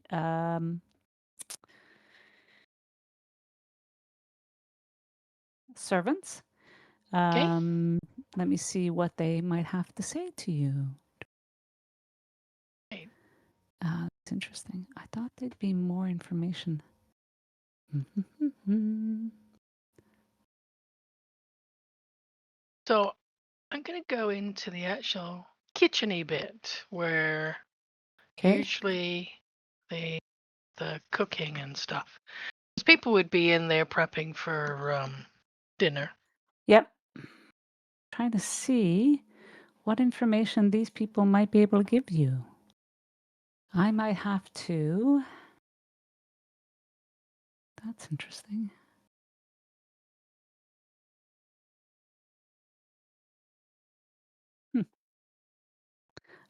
Speaker 1: servants. Let me see what they might have to say to you. It's interesting. I thought there'd be more information.
Speaker 7: So I'm going to go into the actual kitcheny bit where usually the cooking and stuff. Because people would be in there prepping for dinner.
Speaker 1: Yep. Trying to see what information these people might be able to give you. I might have to. That's interesting.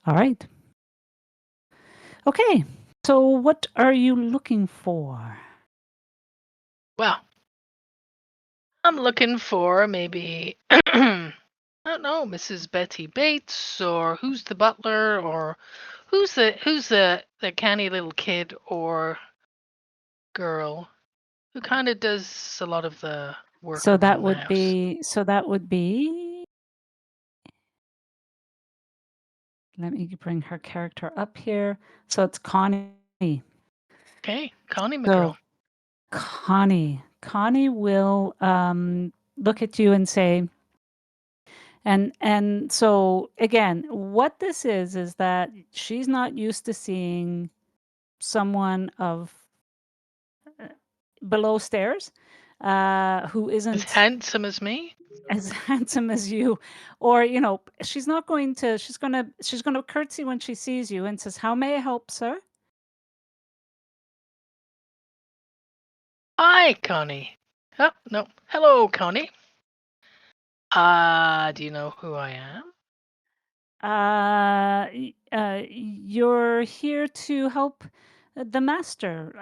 Speaker 1: All right. Okay. So what are you looking for?
Speaker 7: Well, I'm looking for maybe, I don't know, Mrs. Betty Bates, or who's the butler, or who's the canny little kid or girl who kind of does a lot of the work
Speaker 1: So that
Speaker 7: around the
Speaker 1: would
Speaker 7: house.
Speaker 1: be. Let me bring her character up here. So it's Connie.
Speaker 7: Okay, Connie McGirl.
Speaker 1: So Connie will look at you and say, and so again, what this is that she's not used to seeing someone of below stairs who isn't
Speaker 7: as handsome as me,
Speaker 1: as handsome as you, or she's going to curtsy when she sees you and says, "How may I help, sir?"
Speaker 7: Hi, Connie. Oh, no. Hello, Connie. Do you know who I
Speaker 1: am? You're here to help the master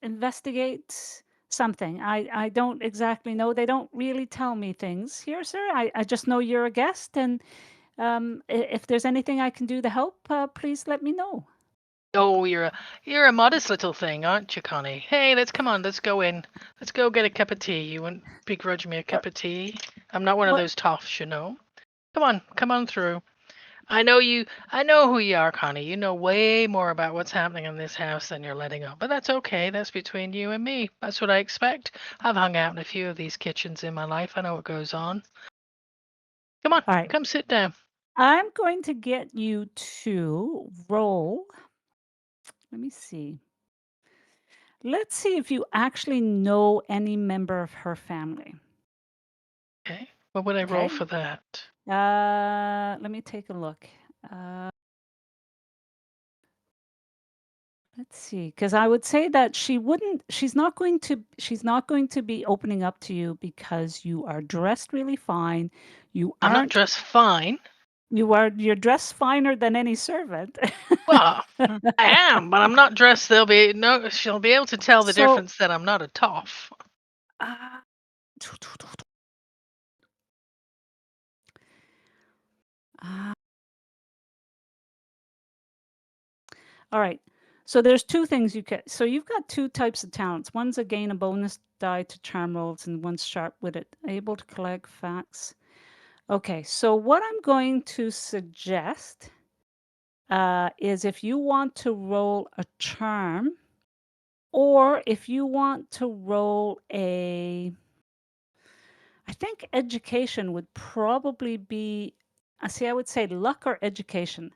Speaker 1: investigate something. I don't exactly know. They don't really tell me things here, sir. I just know you're a guest, and if there's anything I can do to help, please let me know.
Speaker 7: Oh, you're a modest little thing, aren't you, Connie? Hey, let's go in. Let's go get a cup of tea. You wouldn't begrudge me a cup of tea? I'm not one of
Speaker 1: What?
Speaker 7: those toffs, you know. Come on through. I know who you are, Connie. You know way more about what's happening in this house than you're letting on. But that's okay. That's between you and me. That's what I expect. I've hung out in a few of these kitchens in my life. I know what goes on. Come on,
Speaker 1: All right.
Speaker 7: come sit down.
Speaker 1: I'm going to get you to roll. Let me see. Let's see if you actually know any member of her family.
Speaker 7: Okay. What would I roll
Speaker 1: Okay.
Speaker 7: for that?
Speaker 1: Let me take a look. Let's see, because I would say that she's not going to be opening up to you because you are dressed really fine.
Speaker 7: I'm not dressed fine.
Speaker 1: You're dressed finer than any servant.
Speaker 7: Well, I am, but I'm not dressed. She'll be able to tell the
Speaker 1: So,
Speaker 7: difference that I'm not a toff.
Speaker 1: uh, uh, all right. So there's two things you can. So you've got two types of talents. One's a gain a bonus die to charm rolls, and one's sharp witted, able to collect facts. Okay. So what I'm going to suggest is if you want to roll a charm, or if you want to roll a, I think education would probably be. I would say luck or education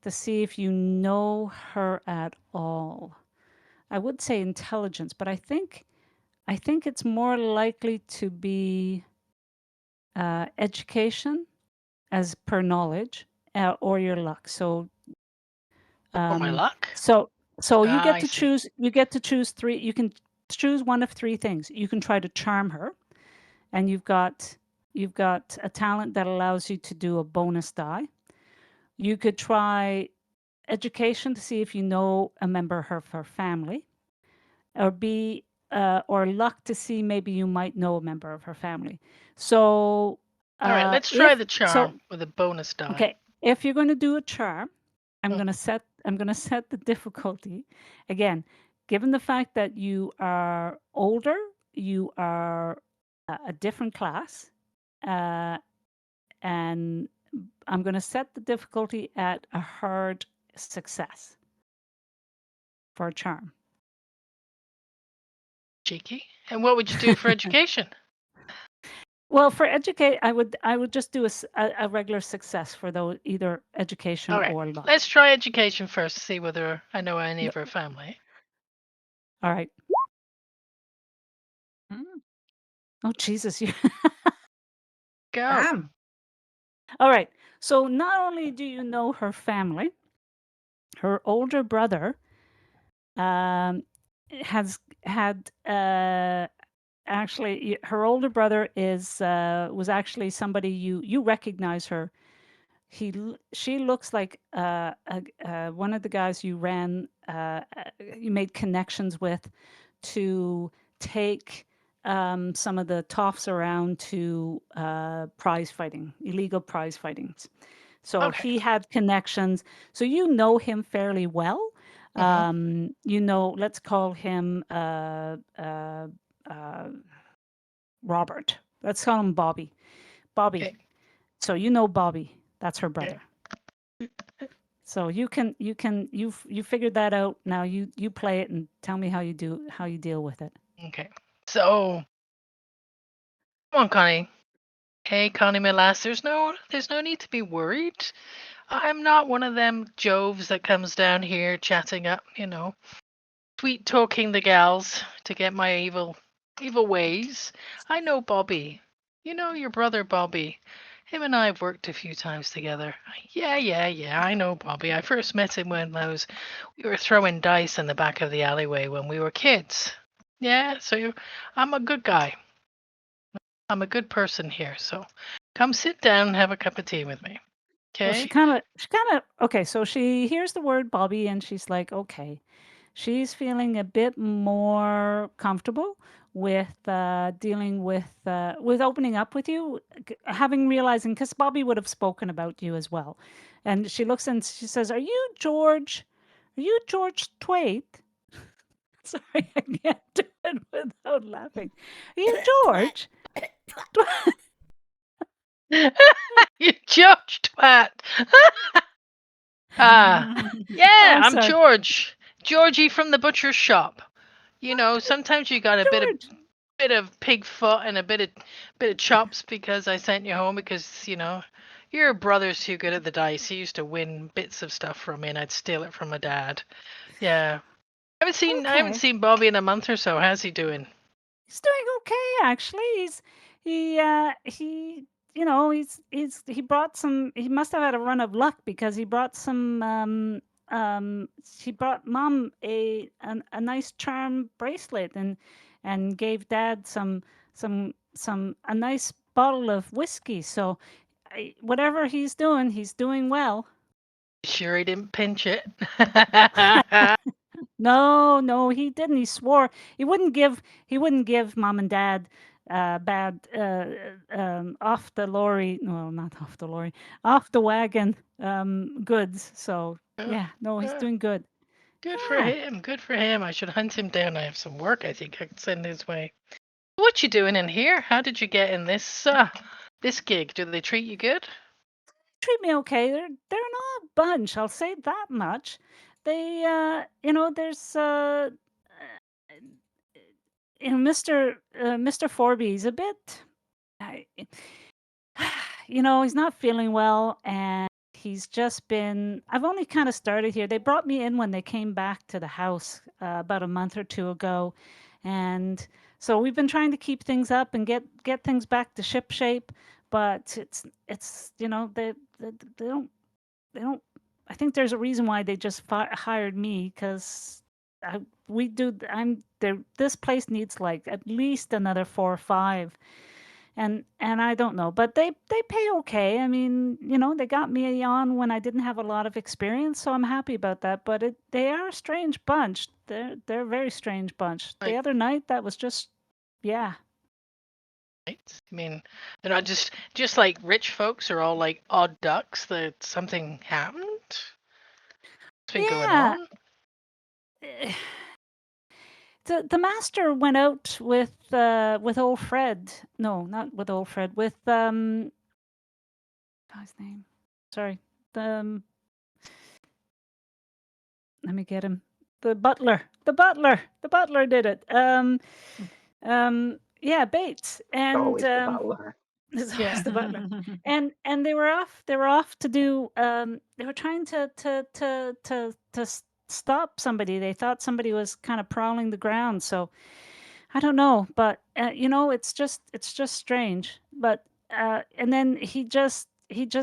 Speaker 1: to see if you know her at all. I would say intelligence, but I think it's more likely to be education as per knowledge or your luck. So,
Speaker 7: For my luck?
Speaker 1: so you get
Speaker 7: I
Speaker 1: to
Speaker 7: see.
Speaker 1: choose. You get to choose three. You can choose one of three things. You can try to charm her, and you've got a talent that allows you to do a bonus die. You could try education to see if you know a member of her family, or B, or luck to see maybe you might know a member of her family. So,
Speaker 7: All right, let's try the charm with a bonus die.
Speaker 1: okay, if you're going to do a charm, I'm
Speaker 7: Hmm.
Speaker 1: going to set the difficulty again. Given the fact that you are older, you are a different class, and I'm going to set the difficulty at a hard success for a charm.
Speaker 7: Cheeky. And what would you do for education?
Speaker 1: Well, for educate, I would just do a regular success for those, either education
Speaker 7: All right,
Speaker 1: or luck.
Speaker 7: let's try education first to see whether I know any of her family.
Speaker 1: All right.
Speaker 4: Mm.
Speaker 1: Oh Jesus! You.
Speaker 7: Go.
Speaker 4: Bam.
Speaker 1: All right. So not only do you know her family, her older brother has had actually her older brother is was actually somebody you recognize her. She looks like one of the guys you you made connections with to take some of the toffs around to prize fighting, illegal prize fightings. So
Speaker 7: Okay.
Speaker 1: he had connections. So you know him fairly well. You know, let's call him Robert. Let's call him Bobby. Bobby.
Speaker 7: Okay.
Speaker 1: So you know Bobby. That's her brother.
Speaker 7: Okay.
Speaker 1: So you figured that out. Now you play it and tell me how you deal with it.
Speaker 7: Okay. So, come on, Connie. Hey, Connie, my lass. There's no need to be worried. I'm not one of them Joves that comes down here chatting up, sweet talking the gals to get my evil ways. I know Bobby. You know your brother Bobby. Him and I have worked a few times together. Yeah. I know Bobby. I first met him when we were throwing dice in the back of the alleyway when we were kids. Yeah, so I'm a good guy. I'm a good person here. So come sit down and have a cup of tea with me.
Speaker 1: Well,
Speaker 7: Okay?
Speaker 1: okay. So she hears the word Bobby and she's like, okay. She's feeling a bit more comfortable with dealing with opening up with you, having realizing because Bobby would have spoken about you as well. And she looks and she says, "Are you George? Are you George Twait?" Sorry, I can't do it without laughing. Are you George?
Speaker 7: You judged that. Yeah,
Speaker 1: Oh,
Speaker 7: I'm
Speaker 1: sorry,
Speaker 7: George. Georgie from the butcher's shop. You know, sometimes you got a
Speaker 1: George.
Speaker 7: bit of pig foot and a bit of chops because I sent you home because, you know, your brother's too good at the dice. He used to win bits of stuff from me and I'd steal it from my dad. Yeah. I haven't
Speaker 1: Okay.
Speaker 7: seen Bobby in a month or so. How's he doing?
Speaker 1: He's doing okay, actually. He you know he brought some. He must have had a run of luck because he brought some. He brought mom a nice charm bracelet and gave dad some a nice bottle of whiskey. So whatever he's doing well.
Speaker 7: Sure he didn't pinch it.
Speaker 1: No, no, he didn't. He swore he wouldn't give mom and dad bad off the lorry, well, not off the lorry, off the wagon goods. So
Speaker 7: Oh,
Speaker 1: yeah, no, he's
Speaker 7: oh,
Speaker 1: doing good.
Speaker 7: good for
Speaker 1: Yeah.
Speaker 7: him. Good for him. I should hunt him down. I have some work I think I could send his way. What you doing in here? How did you get in this gig? Do they treat you good?
Speaker 1: Treat me okay. They're an odd bunch, I'll say that much. They you know, there's you know, Mr. Forby's a bit I, you know, he's not feeling well and he's just been I've only kind of started here. They brought me in when they came back to the house about a month or two ago. And so we've been trying to keep things up and get things back to ship shape, but it's you know, they don't they don't I think there's a reason why they just hired me cuz I we do I'm there this place needs like at least another 4 or 5 and I don't know, but they pay okay. I mean, you know, they got me on when I didn't have a lot of experience, so I'm happy about that. But they are a strange bunch. They're a very strange bunch. The
Speaker 7: Like,
Speaker 1: other night, that was just yeah.
Speaker 7: right? I mean, they're not just like rich folks are all like odd ducks that something happened. What's been going
Speaker 1: Yeah.
Speaker 7: on?
Speaker 1: The master went out with old Fred. No, not with old Fred. With what's his name? Sorry. The let me get him. The butler. The butler. The butler did it. Yeah, Bates. And
Speaker 3: Always the butler.
Speaker 1: it's
Speaker 7: Yeah.
Speaker 1: always the butler. And they were off to do they were trying to stop somebody. They thought somebody was kind of prowling the ground. So I don't know, but you know, it's just strange. But and then he just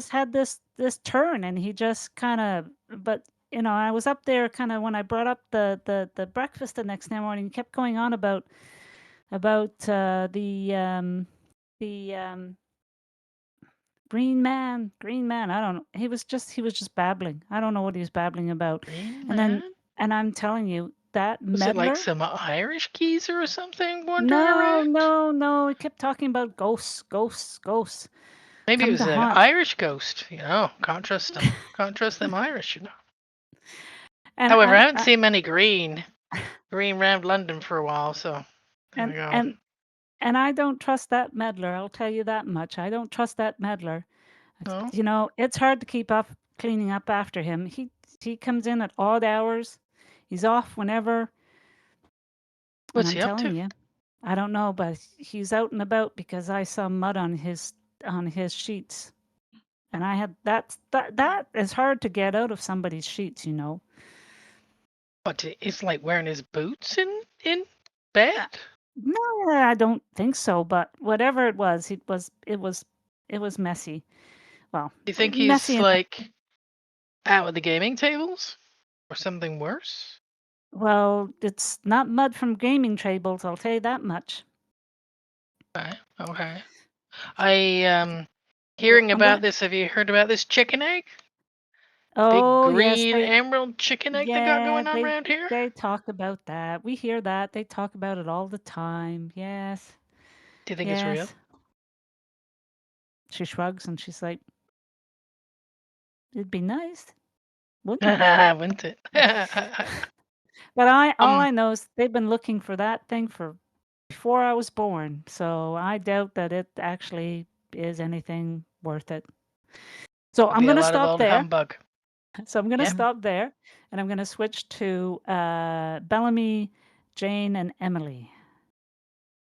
Speaker 1: had this turn, and he just kind of. But you know, I was up there kind of when I brought up the breakfast the next day morning. He kept going on about the Green Man. I don't know. He was just babbling. I don't know what he was babbling about.
Speaker 7: Green
Speaker 1: And then
Speaker 7: man?
Speaker 1: and I'm telling you that
Speaker 7: Was it like
Speaker 1: meddler.
Speaker 7: some Irish geezer or something wandering
Speaker 1: No,
Speaker 7: around?
Speaker 1: no, no. He kept talking about ghosts, ghosts, ghosts.
Speaker 7: Maybe it
Speaker 1: Come
Speaker 7: was
Speaker 1: to
Speaker 7: an
Speaker 1: haunt.
Speaker 7: Irish ghost. You know, can't trust them. Can't trust them Irish. You know.
Speaker 1: And
Speaker 7: However, I haven't seen many green around London for a while, so there we
Speaker 1: and
Speaker 7: go.
Speaker 1: and and I don't trust that meddler. I'll tell you that much. I don't trust that meddler.
Speaker 7: No,
Speaker 1: You know, it's hard to keep up cleaning up after him. He comes in at odd hours. He's off whenever, and
Speaker 7: what's
Speaker 1: I'm
Speaker 7: he up
Speaker 1: telling
Speaker 7: to?
Speaker 1: you, I don't know, but he's out and about because I saw mud on his sheets. And I had that is hard to get out of somebody's sheets, you know.
Speaker 7: What? It's like wearing his boots in bed.
Speaker 1: No, I don't think so, but whatever it was messy. Well,
Speaker 7: Do you think
Speaker 1: messy
Speaker 7: he's
Speaker 1: enough.
Speaker 7: like out with the gaming tables or something worse?
Speaker 1: Well, it's not mud from gaming tables, I'll tell you that much.
Speaker 7: Okay, okay. Hearing
Speaker 1: I'm
Speaker 7: about
Speaker 1: gonna
Speaker 7: this. Have you heard about this chicken egg? Big
Speaker 1: Oh, yes,
Speaker 7: green emerald chicken egg they got going on around here.
Speaker 1: they talk about that. We hear that. They talk about it all the time. Yes.
Speaker 7: Do you think it's real?
Speaker 1: Yes. She shrugs and she's like, "It'd be nice, wouldn't it?"
Speaker 7: Wouldn't it?
Speaker 1: But all
Speaker 7: um,
Speaker 1: I know is they've been looking for that thing for before I was born. So I doubt that it actually is anything worth it. So
Speaker 7: It'll
Speaker 1: I'm
Speaker 7: be a
Speaker 1: going to
Speaker 7: lot of
Speaker 1: stop
Speaker 7: old
Speaker 1: there.
Speaker 7: humbug.
Speaker 1: So I'm going to
Speaker 7: Yeah.
Speaker 1: stop there, and I'm going to switch to Bellamy, Jane, and Emily.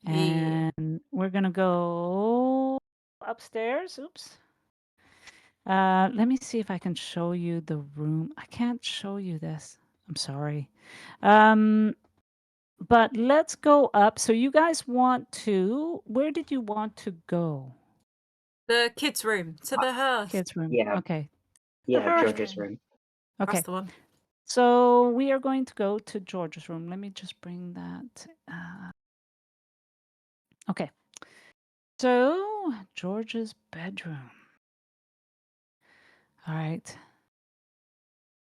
Speaker 4: Yeah.
Speaker 1: And we're going to go upstairs. Oops. Let me see if I can show you the room. I can't show you this. I'm sorry. But let's go up. So you guys want to, where did you want to go?
Speaker 4: The kids' room to the hearth.
Speaker 1: Kids' room.
Speaker 3: Yeah.
Speaker 1: Okay.
Speaker 3: Yeah,
Speaker 1: hearth.
Speaker 3: George's room.
Speaker 1: Okay.
Speaker 4: That's the one.
Speaker 1: So we are going to go to George's room. Let me just bring that. Okay. So George's bedroom. All right.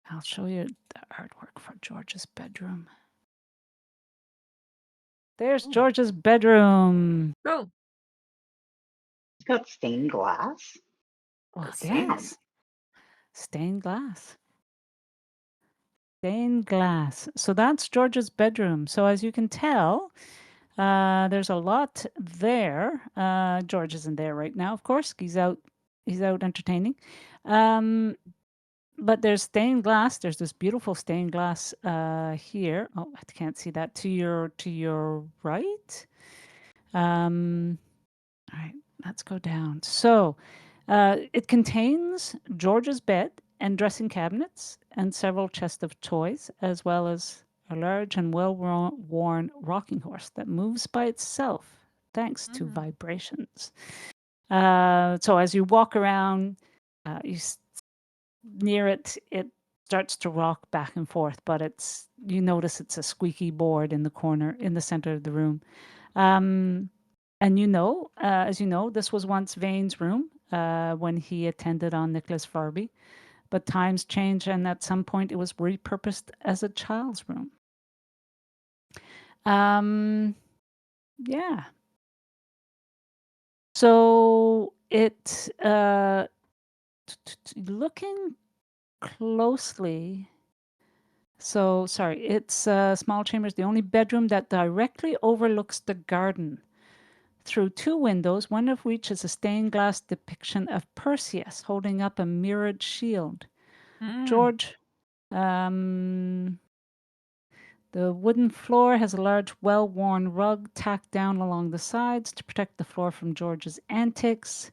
Speaker 1: I'll show you the artwork for George's bedroom. There's George's bedroom.
Speaker 4: Cool.
Speaker 3: It's got stained glass.
Speaker 1: Oh,
Speaker 3: Damn.
Speaker 1: yes. Stained glass. Stained glass. So that's George's bedroom. So as you can tell, there's a lot there. George isn't there right now, of course. He's out entertaining. But there's stained glass. There's this beautiful stained glass here. Oh, I can't see that to your right. All right, let's go down. So it contains George's bed and dressing cabinets and several chests of toys, as well as a large and well-worn rocking horse that moves by itself thanks to vibrations. So as you walk around, near it, it starts to rock back and forth, but you notice it's a squeaky board in the corner, in the center of the room. And as you know, this was once Vane's room when he attended on Nicholas Farby, but times change, and at some point it was repurposed as a child's room. Yeah. So it looking closely. So sorry, it's small chambers, the only bedroom that directly overlooks the garden through two windows, one of which is a stained glass depiction of Perseus holding up a mirrored shield. George, the wooden floor has a large, well-worn rug tacked down along the sides to protect the floor from George's antics.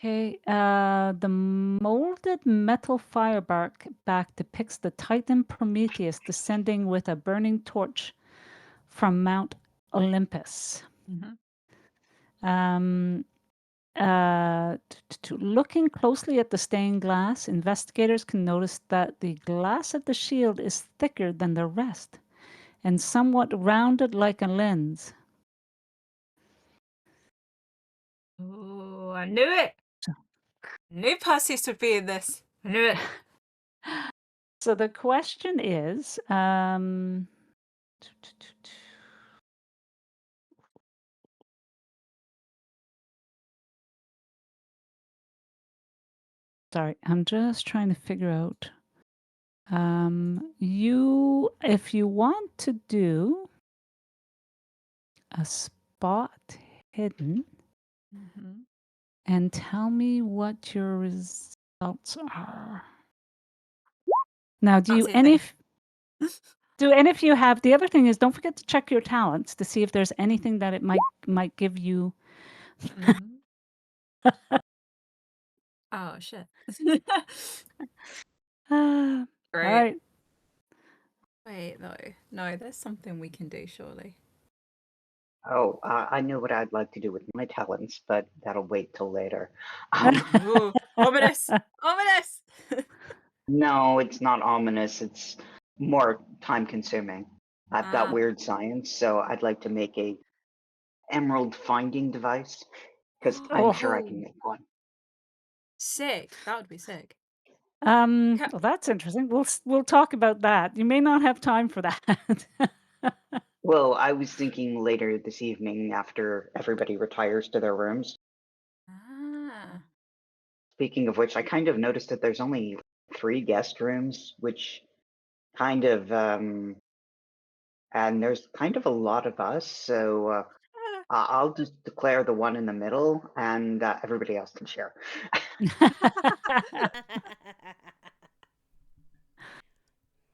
Speaker 1: Okay, the molded metal fireback depicts the Titan Prometheus descending with a burning torch from Mount Olympus. Looking closely at the stained glass, investigators can notice that the glass of the shield is thicker than the rest and somewhat rounded like a lens.
Speaker 4: Oh, I knew it. I knew Perseus would be in this. I knew it.
Speaker 1: So the question is, sorry, I'm just trying to figure out. If you want to do a spot hidden and tell me what your results are. Now, do any of you have, the other thing is, don't forget to check your talents to see if there's anything that it might give you.
Speaker 4: Oh, shit.
Speaker 1: All
Speaker 4: Great.
Speaker 1: right.
Speaker 4: Wait, though. No, there's something we can do, surely.
Speaker 3: Oh, I know what I'd like to do with my talents, but that'll wait till later.
Speaker 4: Ooh, ominous! Ominous!
Speaker 3: No, it's not ominous. It's more time-consuming. I've got weird science, so I'd like to make a emerald finding device, because I'm sure I can make one.
Speaker 4: Sick. That would be sick.
Speaker 1: Well, that's interesting. We'll talk about that. You may not have time for that.
Speaker 3: Well, I was thinking later this evening after everybody retires to their rooms. Speaking of which, I kind of noticed that there's only 3 guest rooms, which kind of and there's kind of a lot of us, so I'll just declare the one in the middle, and everybody else can share.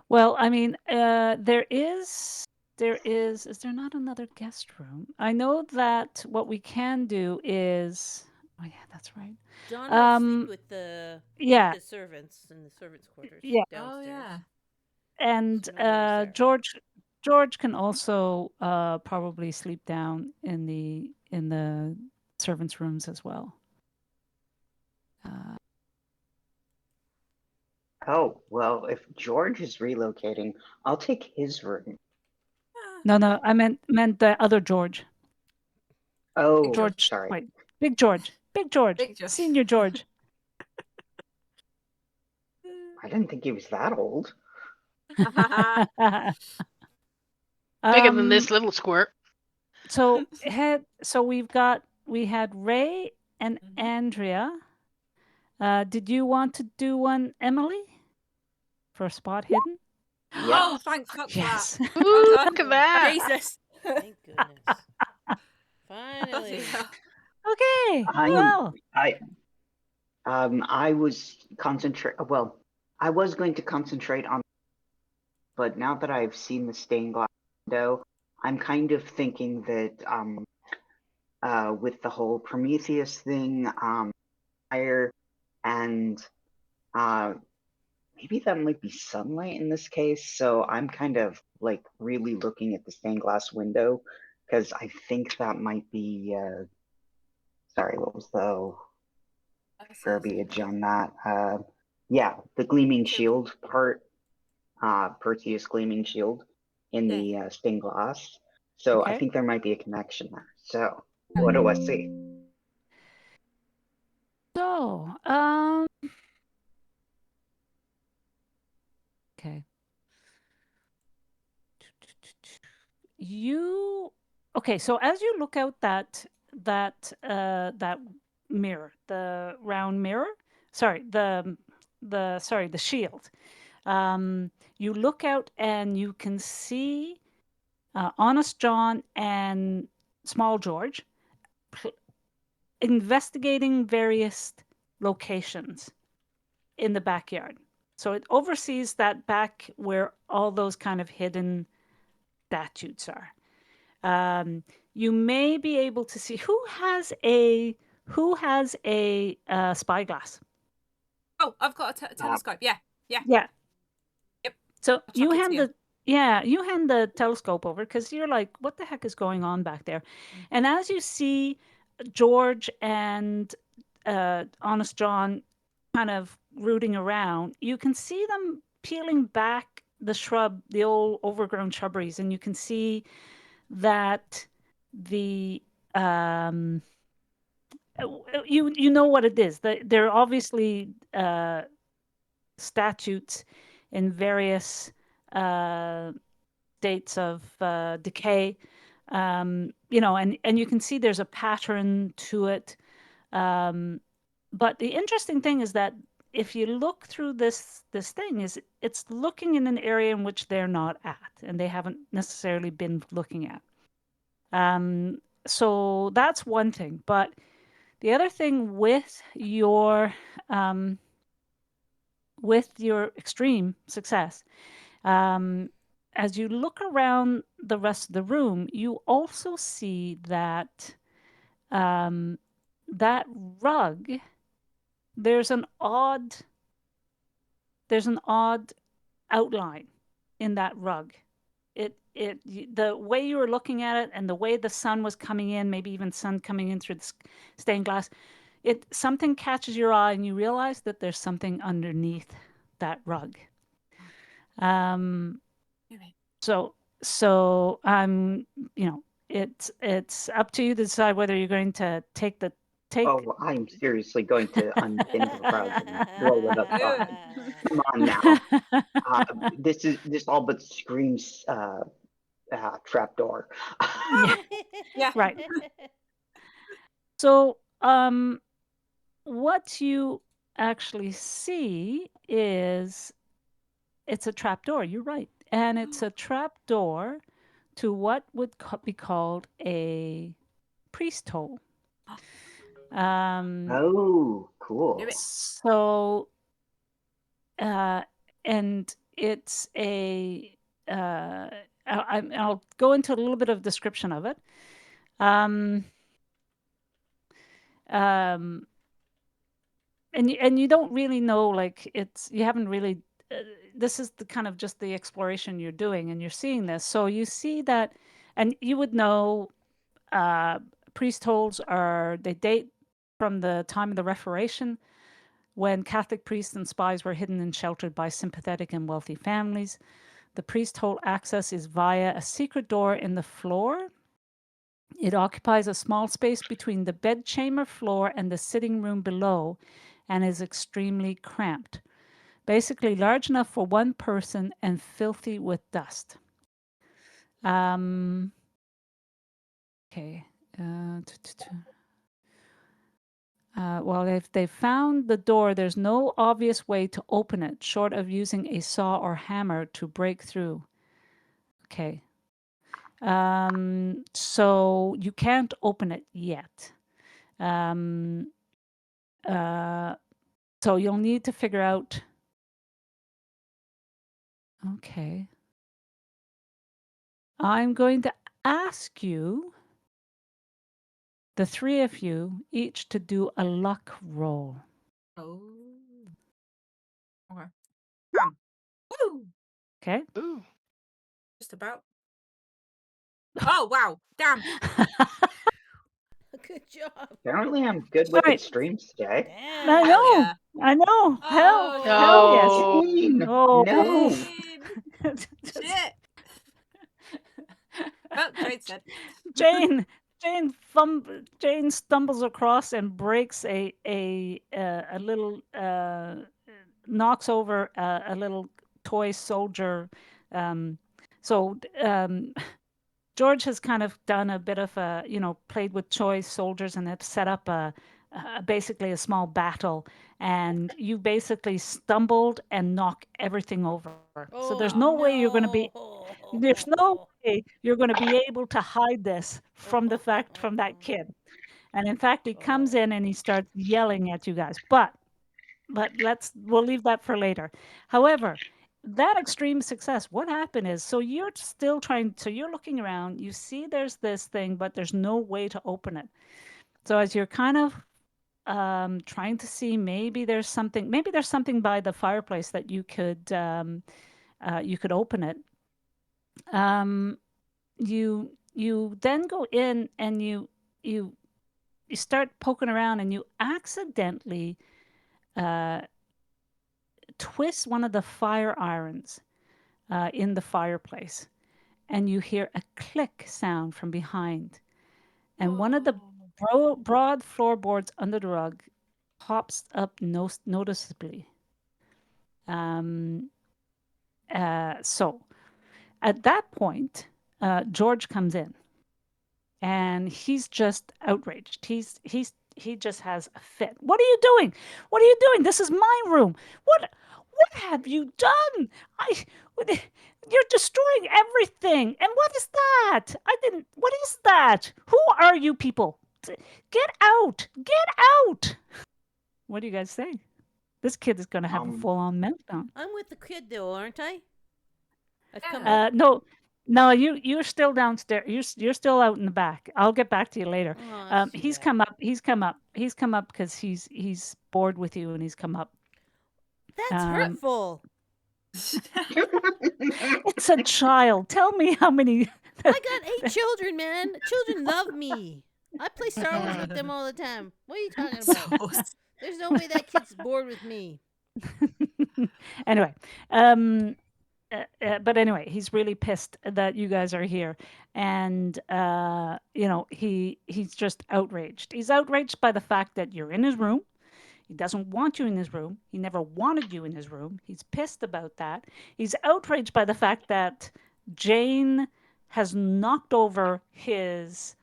Speaker 1: Well, I mean, is there not another guest room? I know that what we can do is, oh yeah, that's right.
Speaker 2: John will sleep
Speaker 1: Um,
Speaker 2: with the
Speaker 1: yeah,
Speaker 2: servants in the servants' quarters
Speaker 1: yeah,
Speaker 4: Oh
Speaker 2: downstairs.
Speaker 4: yeah.
Speaker 1: and
Speaker 2: So nobody's there.
Speaker 1: George can also probably sleep down in the servants' rooms as well.
Speaker 3: Oh, well, if George is relocating, I'll take his room.
Speaker 1: No, I meant the other George.
Speaker 3: Oh,
Speaker 1: George,
Speaker 3: sorry.
Speaker 1: wait, Big George,
Speaker 4: Big George.
Speaker 1: Senior George.
Speaker 3: I didn't think he was that old.
Speaker 7: Bigger than this little squirt.
Speaker 1: So we had Ray and Andrea. Did you want to do one, Emily, for a spot hidden?
Speaker 4: Oh, thank fuck for that.
Speaker 1: Yes.
Speaker 7: Ooh,
Speaker 4: Well done.
Speaker 7: look at that.
Speaker 4: Jesus.
Speaker 2: Thank goodness. Finally.
Speaker 1: Okay. Well,
Speaker 3: I was I was going to concentrate on, but now that I've seen the stained glass window, I'm kind of thinking that with the whole Prometheus thing, fire, and maybe that might be sunlight in this case. So I'm kind of like really looking at the stained glass window because I think that might be. Sorry, what was the verbiage on that? Yeah, the gleaming shield part. Perseus gleaming shield in the stained glass. So I
Speaker 1: okay.
Speaker 3: think there might be a connection there. So what do I see?
Speaker 1: So, okay. So as you look out that mirror, the round mirror, sorry, the shield. You look out and you can see Honest John and Small George investigating various locations in the backyard. So it oversees that back where all those kind of hidden statutes are. You may be able to see who has a spyglass.
Speaker 4: Oh, I've got a telescope. Yeah.
Speaker 1: Yeah.
Speaker 4: Yep.
Speaker 1: So
Speaker 4: I'll chuck it to
Speaker 1: you hand the telescope over because you're like, what the heck is going on back there? And as you see George and Honest John kind of rooting around, you can see them peeling back the old overgrown shrubberies, and you can see that the you know what it is. They're obviously statutes in various states of decay. And you can see there's a pattern to it. But the interesting thing is that if you look through this thing, is it's looking in an area in which they're not at, and they haven't necessarily been looking at. So that's one thing. But the other thing with your extreme success, as you look around the rest of the room, you also see that that rug, there's an odd outline in that rug. The way you were looking at it and the way the sun was coming in, maybe even sun coming in through the stained glass, something catches your eye and you realize that there's something underneath that rug. So it's up to you to decide whether you're going to take.
Speaker 3: Oh, I'm seriously going to unpin the rug and throw it outside. Come on now. This all but screams trapdoor.
Speaker 4: Yeah.
Speaker 1: Right. So what you actually see is it's a trapdoor. You're right, and it's a trapdoor to what would be called a priest hole.
Speaker 3: Oh, cool.
Speaker 4: Do it.
Speaker 1: So, and it's a, I'll go into a little bit of description of it. Um, um, and you don't really know, like, you haven't really, this is the kind of just the exploration you're doing, and you're seeing this. So you see that, and you would know, priest holes they date from the time of the Reformation, when Catholic priests and spies were hidden and sheltered by sympathetic and wealthy families. The priest hole access is via a secret door in the floor. It occupies a small space between the bedchamber floor and the sitting room below, and is extremely cramped. Basically large enough for one person and filthy with dust. Okay. Well, if they found the door, there's no obvious way to open it, short of using a saw or hammer to break through. Okay. So you can't open it yet. So you'll need to figure out. Okay. I'm going to ask you, the three of you, each to do a luck roll.
Speaker 4: Oh. Okay. Woo!
Speaker 1: Okay.
Speaker 7: Ooh.
Speaker 4: Just about. Oh wow! Damn.
Speaker 2: Good job.
Speaker 3: Apparently, I'm good with
Speaker 1: Alright.
Speaker 3: extremes today.
Speaker 2: Damn.
Speaker 1: I
Speaker 4: Hell
Speaker 1: know.
Speaker 4: yeah.
Speaker 1: I know. Hell,
Speaker 4: Oh,
Speaker 1: hell yes.
Speaker 7: No.
Speaker 3: Jane,
Speaker 1: Oh.
Speaker 3: no.
Speaker 4: Shit. Oh, Jade said.
Speaker 1: Jane, Jane stumbles across and breaks a little, knocks over a little toy soldier. So George has kind of done a bit of a, played with toy soldiers and have set up basically a small battle, and you basically stumbled and knock everything over. So there's no way you're going to be there's no way you're going to be able to hide this from that kid. And in fact, he comes in and he starts yelling at you guys. But we'll leave that for later. However, that extreme success, what happened is, so you're looking around, you see there's this thing, but there's no way to open it. So as you're kind of trying to see, maybe there's something by the fireplace that you could open it. You then go in and you start poking around, and you accidentally twist one of the fire irons in the fireplace, and you hear a click sound from behind, and one of the broad floorboards under the rug pops up noticeably. So at that point, George comes in, and he's just outraged. He just has a fit. What are you doing? What are you doing? This is my room. What have you done? You're destroying everything. And what is that? What is that? Who are you people? Get out. Get out. What do you guys say? This kid is going to have a full-on meltdown.
Speaker 2: I'm with the kid though, aren't I? I've come up.
Speaker 1: No, you're still downstairs. You're still out in the back. I'll get back to you later. He's come up because he's bored with you, and he's come up.
Speaker 2: That's hurtful.
Speaker 1: It's a child. Tell me how many.
Speaker 2: I got 8 children, man. Children love me. I play Star Wars with them all the time. What are you talking about? There's no way that kid's bored with me.
Speaker 1: Anyway, but anyway, he's really pissed that you guys are here, and he's just outraged. He's outraged by the fact that you're in his room. He doesn't want you in his room. He never wanted you in his room. He's pissed about that. He's outraged by the fact that Jane has knocked over his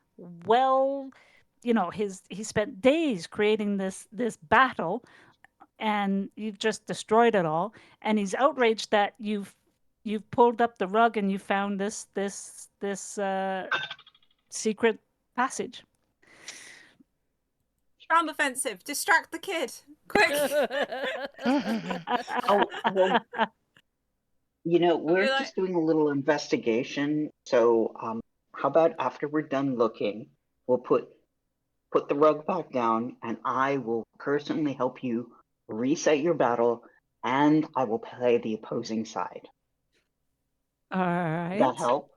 Speaker 1: he spent days creating this battle, and you've just destroyed it all. And he's outraged that you've you've pulled up the rug and you found this secret passage.
Speaker 4: Charm offensive. Distract the kid. Quick.
Speaker 3: Oh, well, we're
Speaker 4: be like-
Speaker 3: just doing a little investigation. So, how about after we're done looking, we'll put the rug back down, and I will personally help you reset your battle, and I will play the opposing side.
Speaker 1: All right.
Speaker 3: That help?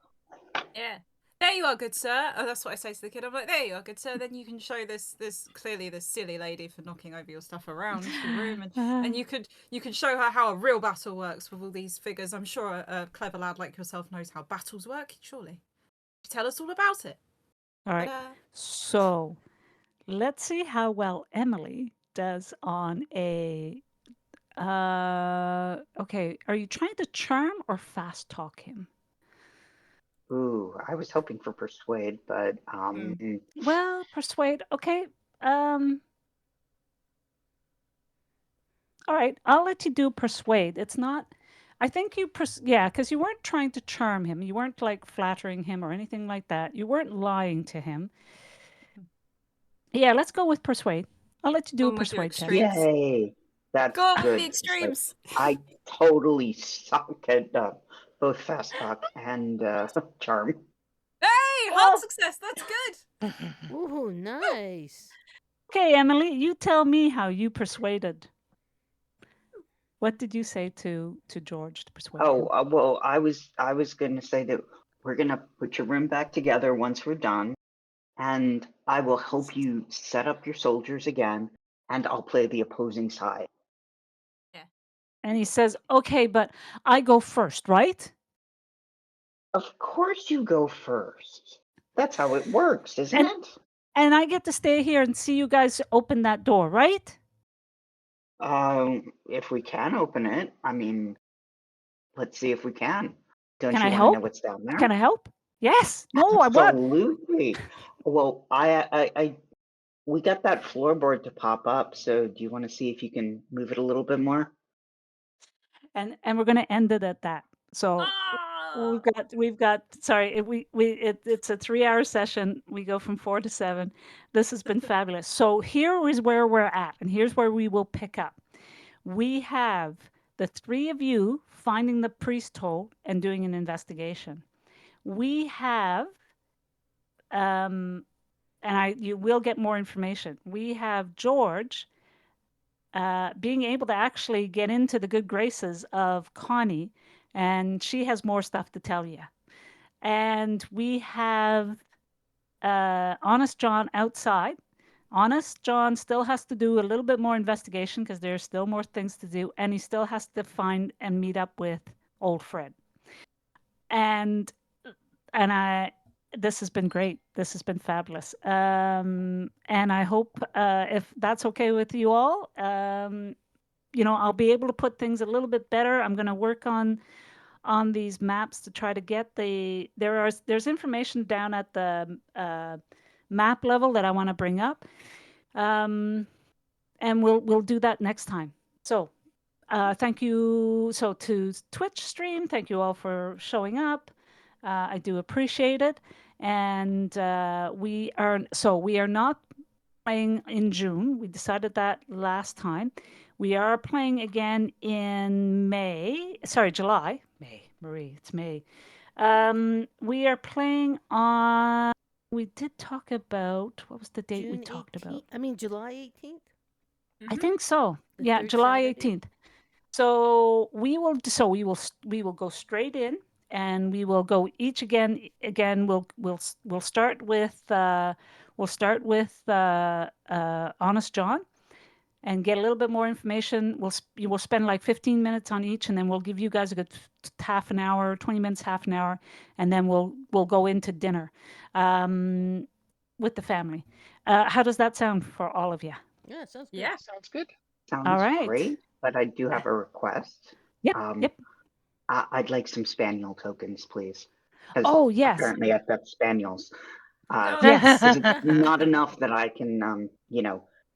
Speaker 4: Yeah. There you are, good sir. Oh, that's what I say to the kid. I'm like, there you are, good sir. Then you can show this clearly this silly lady for knocking over your stuff around the room, and you can show her how a real battle works with all these figures. I'm sure a clever lad like yourself knows how battles work. Surely, tell us all about it.
Speaker 1: All right. So, let's see how well Emily does on a. Okay. Are you trying to charm or fast talk him?
Speaker 3: Ooh, I was hoping for persuade, but
Speaker 1: Well, persuade. Okay. All right. I'll let you do persuade. It's not. I think you because you weren't trying to charm him. You weren't like flattering him or anything like that. You weren't lying to him. Yeah, let's go with persuade. I'll let you do a
Speaker 4: With your
Speaker 1: persuade check.
Speaker 4: extremes.
Speaker 3: yay! That's
Speaker 4: Go on
Speaker 3: good.
Speaker 4: with the extremes.
Speaker 3: I totally suck at both fast talk and charm.
Speaker 4: Hey, hard success. That's good.
Speaker 2: Ooh, nice.
Speaker 1: Okay, Emily, you tell me how you persuaded. What did you say to George to persuade him?
Speaker 3: Well, I was going to say that we're going to put your room back together once we're done, and I will help you set up your soldiers again, and I'll play the opposing side.
Speaker 4: Yeah.
Speaker 1: And he says, okay, but I go first, right?
Speaker 3: Of course you go first. That's how it works, isn't it?
Speaker 1: And I get to stay here and see you guys open that door, right?
Speaker 3: If we can open it, I mean, let's see if we can. Don't
Speaker 1: Can
Speaker 3: you
Speaker 1: I
Speaker 3: want to
Speaker 1: help?
Speaker 3: know what's down there?
Speaker 1: Can I help? Yes. No, I want.
Speaker 3: Absolutely. Well, we got that floorboard to pop up, so do you want to see if you can move it a little bit more?
Speaker 1: And we're going to end it at that. So we've got sorry, it's a 3-hour session. We go from 4 to 7. This has been fabulous. So here is where we're at, and here's where we will pick up. We have the 3 of you finding the priest hole and doing an investigation. We have you will get more information. We have George being able to actually get into the good graces of Connie, and she has more stuff to tell you. And we have Honest John outside. Honest John still has to do a little bit more investigation because there's still more things to do, and he still has to find and meet up with old Fred. And this has been great. This has been fabulous. And I hope if that's okay with you all, I'll be able to put things a little bit better. I'm going to work on these maps to try to get there's information down at the map level that I want to bring up. And we'll do that next time. So thank you. So to Twitch stream, thank you all for showing up. I do appreciate it. And we are not playing in June. We decided that last time. We are playing again in July. Marie, it's May. We are playing on. We did talk about what was the date
Speaker 2: June
Speaker 1: we talked
Speaker 2: 18th?
Speaker 1: about?
Speaker 2: I mean, July 18th?
Speaker 1: I think so.
Speaker 2: The
Speaker 1: Yeah,
Speaker 2: third
Speaker 1: July
Speaker 2: Saturday?
Speaker 1: 18th. So we will go straight in, and we will go each again. We'll start with Honest John, and get a little bit more information. We'll spend like 15 minutes on each, and then we'll give you guys a good half an hour, 20 minutes, half an hour, and then we'll go into dinner with the family. How does that sound for all of you?
Speaker 2: Yeah, sounds good.
Speaker 4: Yeah.
Speaker 6: Sounds good.
Speaker 3: Sounds
Speaker 1: All right.
Speaker 3: great, but I do have a request.
Speaker 1: Yep.
Speaker 3: I'd like some spaniel tokens, please. 'Cause
Speaker 1: Oh, yes.
Speaker 3: Apparently I've got spaniels.
Speaker 1: Yes.
Speaker 3: 'Cause it's not enough that I can,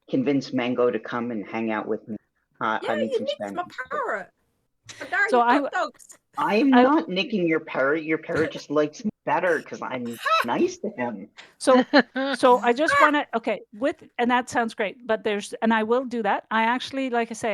Speaker 3: convince Mango to come and hang out with me. I need
Speaker 4: you
Speaker 3: some
Speaker 4: need some
Speaker 3: spaniels.
Speaker 4: parrot. But there
Speaker 1: So
Speaker 4: you've got dogs.
Speaker 3: I'm not nicking your parrot. Your parrot just likes me better because I'm nice to him.
Speaker 1: So I just want to, okay, and that sounds great, but and I will do that. I actually, like I say,